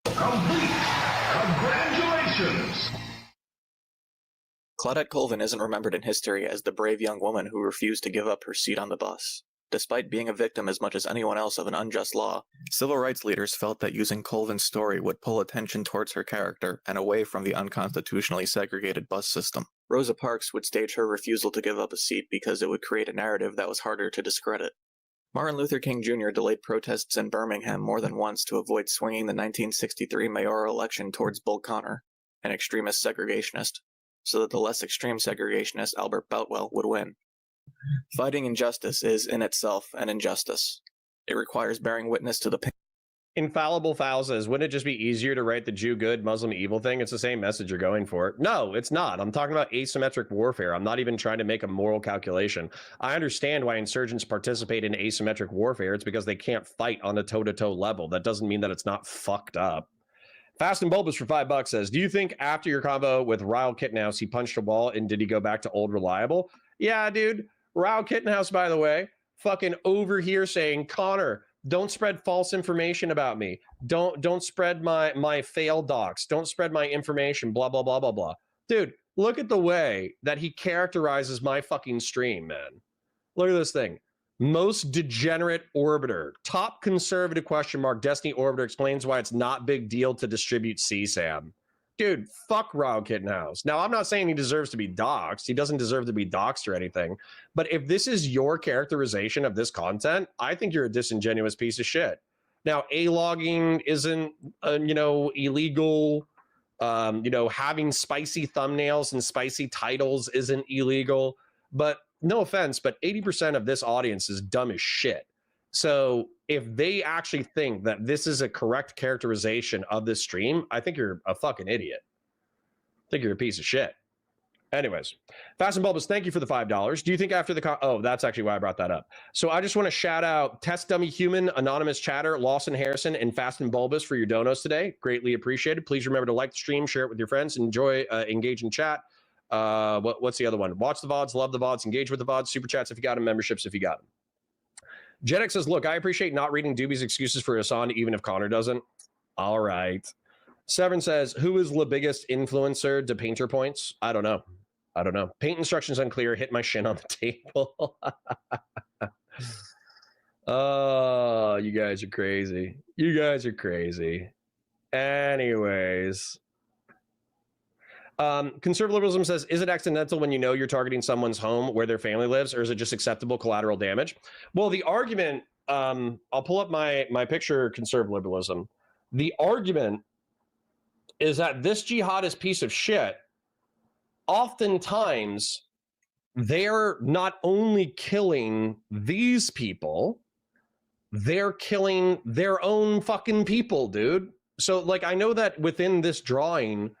S9: Congratulations! Claudette Colvin isn't remembered in history as the brave young woman who refused to give up her seat on the bus. Despite being a victim as much as anyone else of an unjust law, civil rights leaders felt that using Colvin's story would pull attention towards her character and away from the unconstitutionally segregated bus system. Rosa Parks would stage her refusal to give up a seat because it would create a narrative that was harder to discredit. Martin Luther King Jr. delayed protests in Birmingham more than once to avoid swinging the 1963 mayoral election towards Bull Connor, an extremist segregationist, so that the less extreme segregationist Albert Boutwell would win. Fighting injustice is, in itself, an injustice. It requires bearing witness to the pain.
S1: Infallible Foul says, wouldn't it just be easier to write the Jew good, Muslim evil thing? It's the same message you're going for. No, it's not. I'm talking about asymmetric warfare. I'm not even trying to make a moral calculation. I understand why insurgents participate in asymmetric warfare. It's because they can't fight on a toe-to-toe level. That doesn't mean that it's not fucked up. Fast and Bulbous for $5 says, do you think after your combo with Ryle Kittenhouse, he punched a wall and did he go back to old reliable? Yeah, dude. Ryle Kittenhouse, by the way, fucking over here saying, Connor, don't spread false information about me. Don't spread my failed docs. Don't spread my information, blah, blah, blah, blah, blah. Dude, look at the way that he characterizes my fucking stream, man. Look at this thing. Most degenerate orbiter. Top conservative question mark. Destiny orbiter explains why it's not big deal to distribute CSAM. Dude, fuck Ryle Kittenhouse. Now, I'm not saying he deserves to be doxxed. He doesn't deserve to be doxxed or anything. But if this is your characterization of this content, I think you're a disingenuous piece of shit. Now, A-logging isn't, illegal. Having spicy thumbnails and spicy titles isn't illegal. But no offense, but 80% of this audience is dumb as shit. So if they actually think that this is a correct characterization of this stream, I think you're a fucking idiot. I think you're a piece of shit. Anyways, Fast and Bulbous, thank you for the $5. Do you think after the... Oh, that's actually why I brought that up. So I just want to shout out Test Dummy Human, Anonymous Chatter, Lawson Harrison, and Fast and Bulbous for your donos today. Greatly appreciated. Please remember to like the stream, share it with your friends, enjoy, engage in chat. What's the other one? Watch the VODs, love the VODs, engage with the VODs, super chats if you got them, memberships if you got them. Jedek says, look, I appreciate not reading Doobie's excuses for Hasan, even if Connor doesn't. All right. Severn says, who is the biggest influencer to Counterpoints? I don't know. Paint instructions unclear. Hit my shin on the table. Oh, you guys are crazy. Anyways. Conservatism says, is it accidental when you know you're targeting someone's home where their family lives, or is it just acceptable collateral damage? Well, the argument, I'll pull up my picture, conservatism. The argument is that this jihadist piece of shit, oftentimes, they're not only killing these people, they're killing their own fucking people, dude. So, like, I know that within this drawing,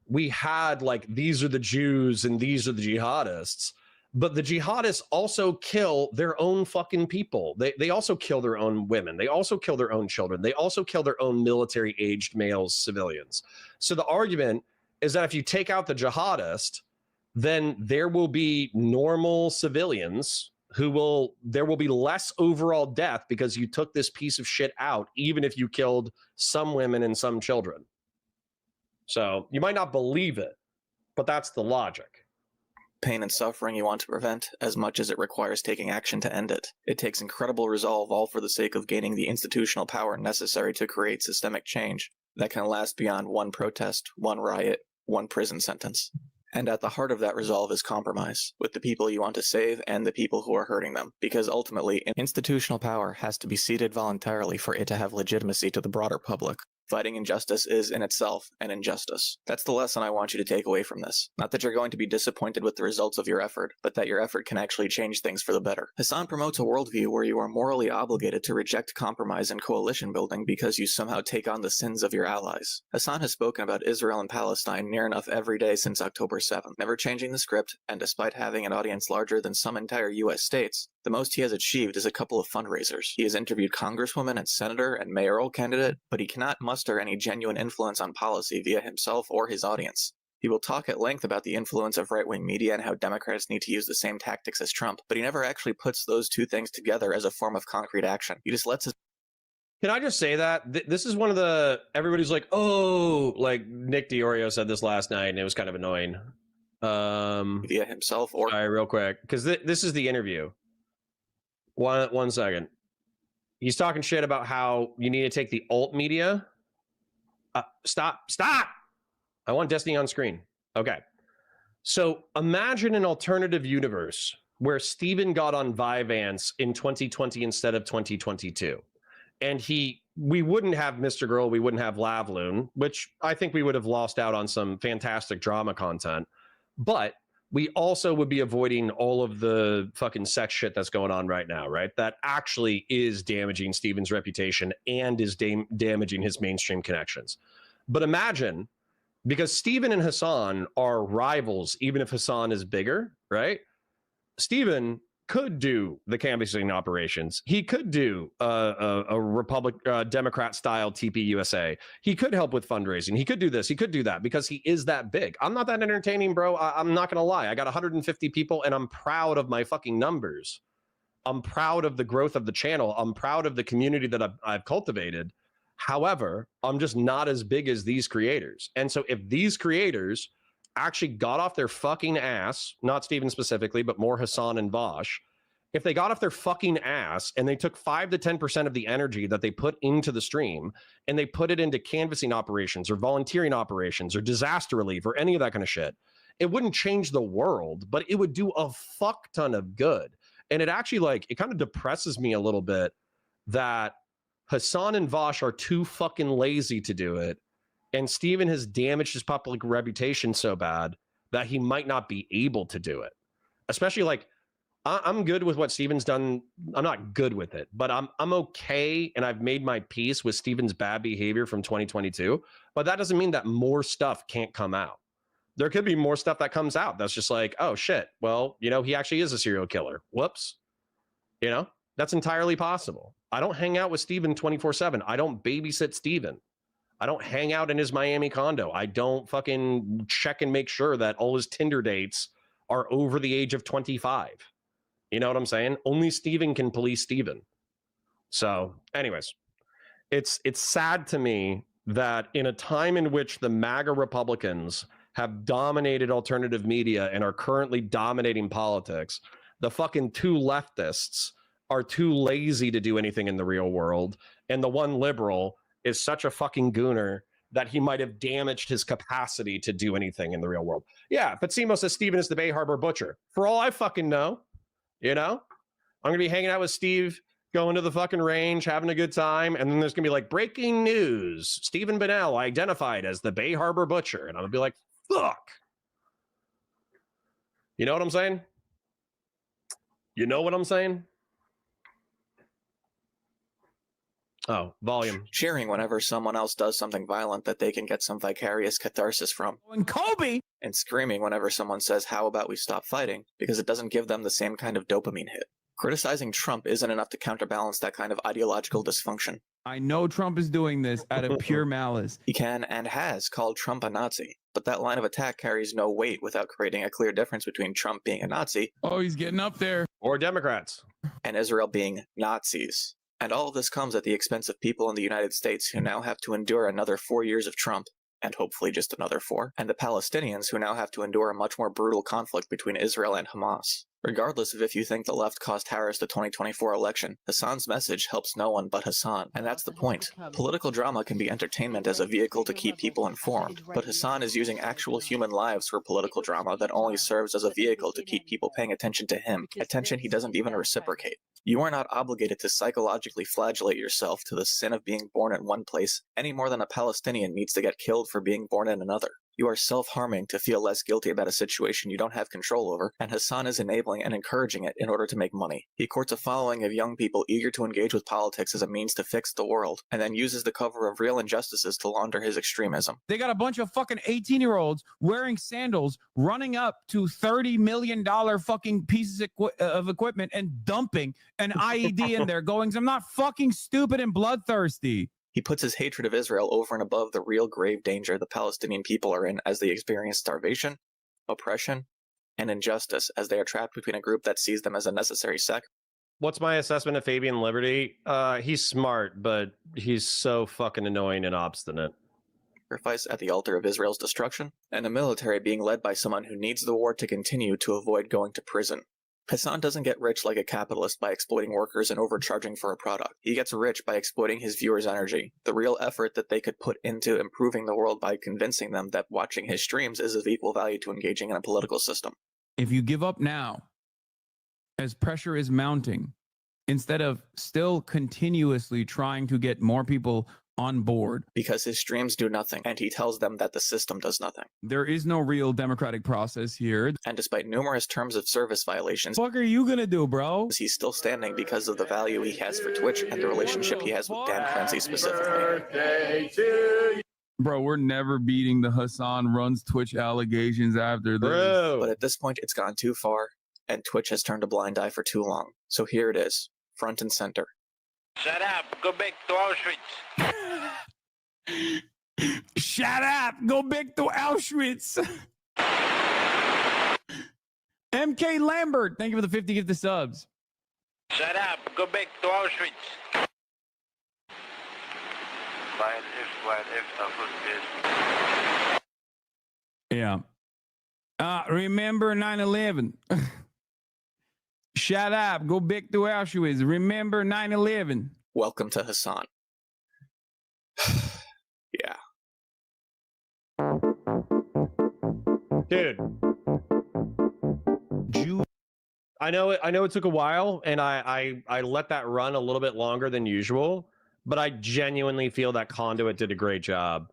S1: we had like, these are the Jews and these are the jihadists, but the jihadists also kill their own fucking people. They also kill their own women. They also kill their own children. They also kill their own military aged males, civilians. So the argument is that if you take out the jihadist, then there will be normal civilians there will be less overall death because you took this piece of shit out, even if you killed some women and some children. So you might not believe it, but that's the logic.
S9: Pain and suffering you want to prevent, as much as it requires taking action to end it. It takes incredible resolve, all for the sake of gaining the institutional power necessary to create systemic change that can last beyond one protest, one riot, one prison sentence. And at the heart of that resolve is compromise, with the people you want to save and the people who are hurting them, because ultimately, institutional power has to be ceded voluntarily for it to have legitimacy to the broader public. Fighting injustice is in itself an injustice. That's the lesson I want you to take away from this. Not that you're going to be disappointed with the results of your effort, but that your effort can actually change things for the better. Hasan promotes a worldview where you are morally obligated to reject compromise and coalition building because you somehow take on the sins of your allies. Hasan has spoken about Israel and Palestine near enough every day since October 7th, never changing the script, and despite having an audience larger than some entire US states, the most he has achieved is a couple of fundraisers. He has interviewed congresswoman and senator and mayoral candidate, but he cannot muster any genuine influence on policy via himself or his audience. He will talk at length about the influence of right-wing media and how Democrats need to use the same tactics as Trump, but he never actually puts those two things together as a form of concrete action. He just lets his...
S1: Can I just say that this is one of the, everybody's like, oh, like Nick DiOrio said this last night and it was kind of annoying.
S9: Via himself or...
S1: All right, real quick, because this is the interview. One second. He's talking shit about how you need to take the alt media. Stop. I want Destiny on screen. Okay. So imagine an alternative universe where Steven got on Vyvanse in 2020 instead of 2022. And we wouldn't have Mr. Girl, we wouldn't have Lavloon, which I think we would have lost out on some fantastic drama content. But we also would be avoiding all of the fucking sex shit that's going on right now, right? That actually is damaging Steven's reputation and is damaging his mainstream connections. But imagine, because Steven and Hasan are rivals, even if Hasan is bigger, right? Steven could do the canvassing operations. He could do a Democrat style TP USA. He could help with fundraising. He could do this. He could do that because he is that big. I'm not that entertaining, bro. I'm not going to lie. I got 150 people and I'm proud of my fucking numbers. I'm proud of the growth of the channel. I'm proud of the community that I've cultivated. However, I'm just not as big as these creators. And so if these creators actually got off their fucking ass, not Steven specifically, but more Hasan and Vosh, if they got off their fucking ass and they took 5 to 10% of the energy that they put into the stream and they put it into canvassing operations or volunteering operations or disaster relief or any of that kind of shit, it wouldn't change the world, but it would do a fuck ton of good. And it actually, like, it kind of depresses me a little bit that Hasan and Vosh are too fucking lazy to do it. And Steven has damaged his public reputation so bad that he might not be able to do it. Especially, like, I'm good with what Steven's done. I'm not good with it, but I'm okay. And I've made my peace with Steven's bad behavior from 2022. But that doesn't mean that more stuff can't come out. There could be more stuff that comes out that's just like, oh shit, well, you know, he actually is a serial killer. Whoops. You know, that's entirely possible. I don't hang out with Steven 24/7. I don't babysit Steven. I don't hang out in his Miami condo. I don't fucking check and make sure that all his Tinder dates are over the age of 25. You know what I'm saying? Only Steven can police Steven. So anyways, it's sad to me that in a time in which the MAGA Republicans have dominated alternative media and are currently dominating politics, the fucking two leftists are too lazy to do anything in the real world. And the one liberal is such a fucking gooner that he might have damaged his capacity to do anything in the real world. Yeah, Fatsimo says Steven is the Bay Harbor Butcher. For all I fucking know, you know? I'm going to be hanging out with Steve, going to the fucking range, having a good time, and then there's going to be like, breaking news, Stephen Bennell identified as the Bay Harbor Butcher. And I'm going to be like, fuck. You know what I'm saying? You know what I'm saying? Oh, volume.
S9: Cheering whenever someone else does something violent that they can get some vicarious catharsis from.
S10: And Kobe!
S9: And screaming whenever someone says, how about we stop fighting? Because it doesn't give them the same kind of dopamine hit. Criticizing Trump isn't enough to counterbalance that kind of ideological dysfunction.
S10: I know Trump is doing this out of pure malice.
S9: He can and has called Trump a Nazi, but that line of attack carries no weight without creating a clear difference between Trump being a Nazi.
S10: Oh, he's getting up there.
S1: Or Democrats.
S9: And Israel being Nazis. And all of this comes at the expense of people in the United States who now have to endure another 4 years of Trump, and hopefully just another 4, and the Palestinians who now have to endure a much more brutal conflict between Israel and Hamas. Regardless of if you think the left cost Harris the 2024 election, Hasan's message helps no one but Hasan, and that's the point. Political drama can be entertainment as a vehicle to keep people informed, but Hasan is using actual human lives for political drama that only serves as a vehicle to keep people paying attention to him, attention he doesn't even reciprocate. You are not obligated to psychologically flagellate yourself to the sin of being born in one place any more than a Palestinian needs to get killed for being born in another. You are self-harming to feel less guilty about a situation you don't have control over, and Hasan is enabling and encouraging it in order to make money. He courts a following of young people eager to engage with politics as a means to fix the world, and then uses the cover of real injustices to launder his extremism.
S10: They got a bunch of fucking 18-year-olds wearing sandals, running up to $30 million fucking pieces of equipment and dumping an IED in there going, I'm not fucking stupid and bloodthirsty.
S9: He puts his hatred of Israel over and above the real grave danger the Palestinian people are in as they experience starvation, oppression, and injustice as they are trapped between a group that sees them as a necessary sacrifice.
S1: What's my assessment of Fabian Liberty? He's smart, but he's so fucking annoying and obstinate.
S9: At the altar of Israel's destruction, and a military being led by someone who needs the war to continue to avoid going to prison. Hasan doesn't get rich like a capitalist by exploiting workers and overcharging for a product. He gets rich by exploiting his viewers' energy, the real effort that they could put into improving the world by convincing them that watching his streams is of equal value to engaging in a political system.
S10: If you give up now, as pressure is mounting, instead of still continuously trying to get more people on board.
S9: Because his streams do nothing, and he tells them that the system does nothing.
S10: There is no real democratic process here.
S9: And despite numerous terms of service violations,
S10: what the fuck are you gonna do, bro?
S9: He's still standing because of the value he has for Twitch and the relationship he has with Dan Clancy specifically.
S10: Bro, we're never beating the Hasan runs Twitch allegations after this.
S1: Bro.
S9: But at this point, it's gone too far, and Twitch has turned a blind eye for too long. So here it is, front and center.
S20: Shut up, go back to Auschwitz.
S10: Shut up, go back to Auschwitz. MK Lambert, thank you for the 50 gifted subs.
S20: Shut up, go back to Auschwitz.
S10: Yeah. Remember 9/11. Shut up, go back to Auschwitz. Remember 9/11.
S9: Welcome to Hasan. Yeah.
S1: Dude. I know it took a while, and I let that run a little bit longer than usual, but I genuinely feel that Conduit did a great job.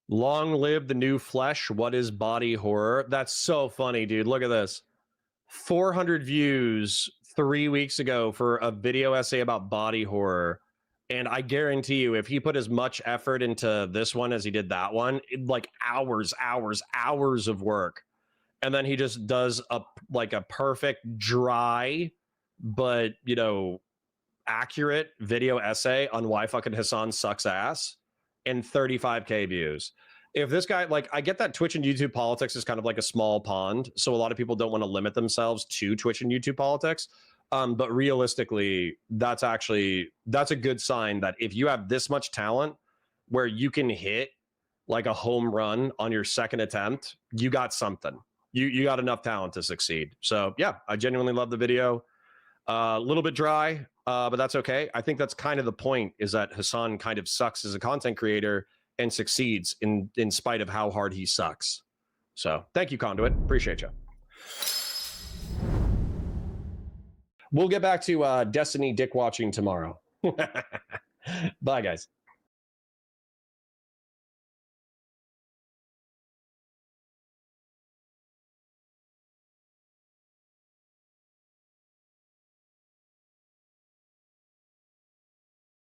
S1: Long live the new flesh. What is body horror? That's so funny, dude. Look at this. 400 views 3 weeks ago for a video essay about body horror. And I guarantee you, if he put as much effort into this one as he did that one, like hours of work. And then he just does a perfect, dry, but, you know, accurate video essay on why fucking Hasan sucks ass and 35K views. If this guy, like, I get that Twitch and YouTube politics is kind of like a small pond, so a lot of people don't want to limit themselves to Twitch and YouTube politics. But realistically, that's a good sign that if you have this much talent where you can hit like a home run on your second attempt, you got something. You got enough talent to succeed. So yeah, I genuinely love the video. A little bit dry, but that's okay. I think that's kind of the point, is that Hasan kind of sucks as a content creator and succeeds in spite of how hard he sucks. So thank you, Conduit. Appreciate you. We'll get back to Destiny dick watching tomorrow. Bye, guys.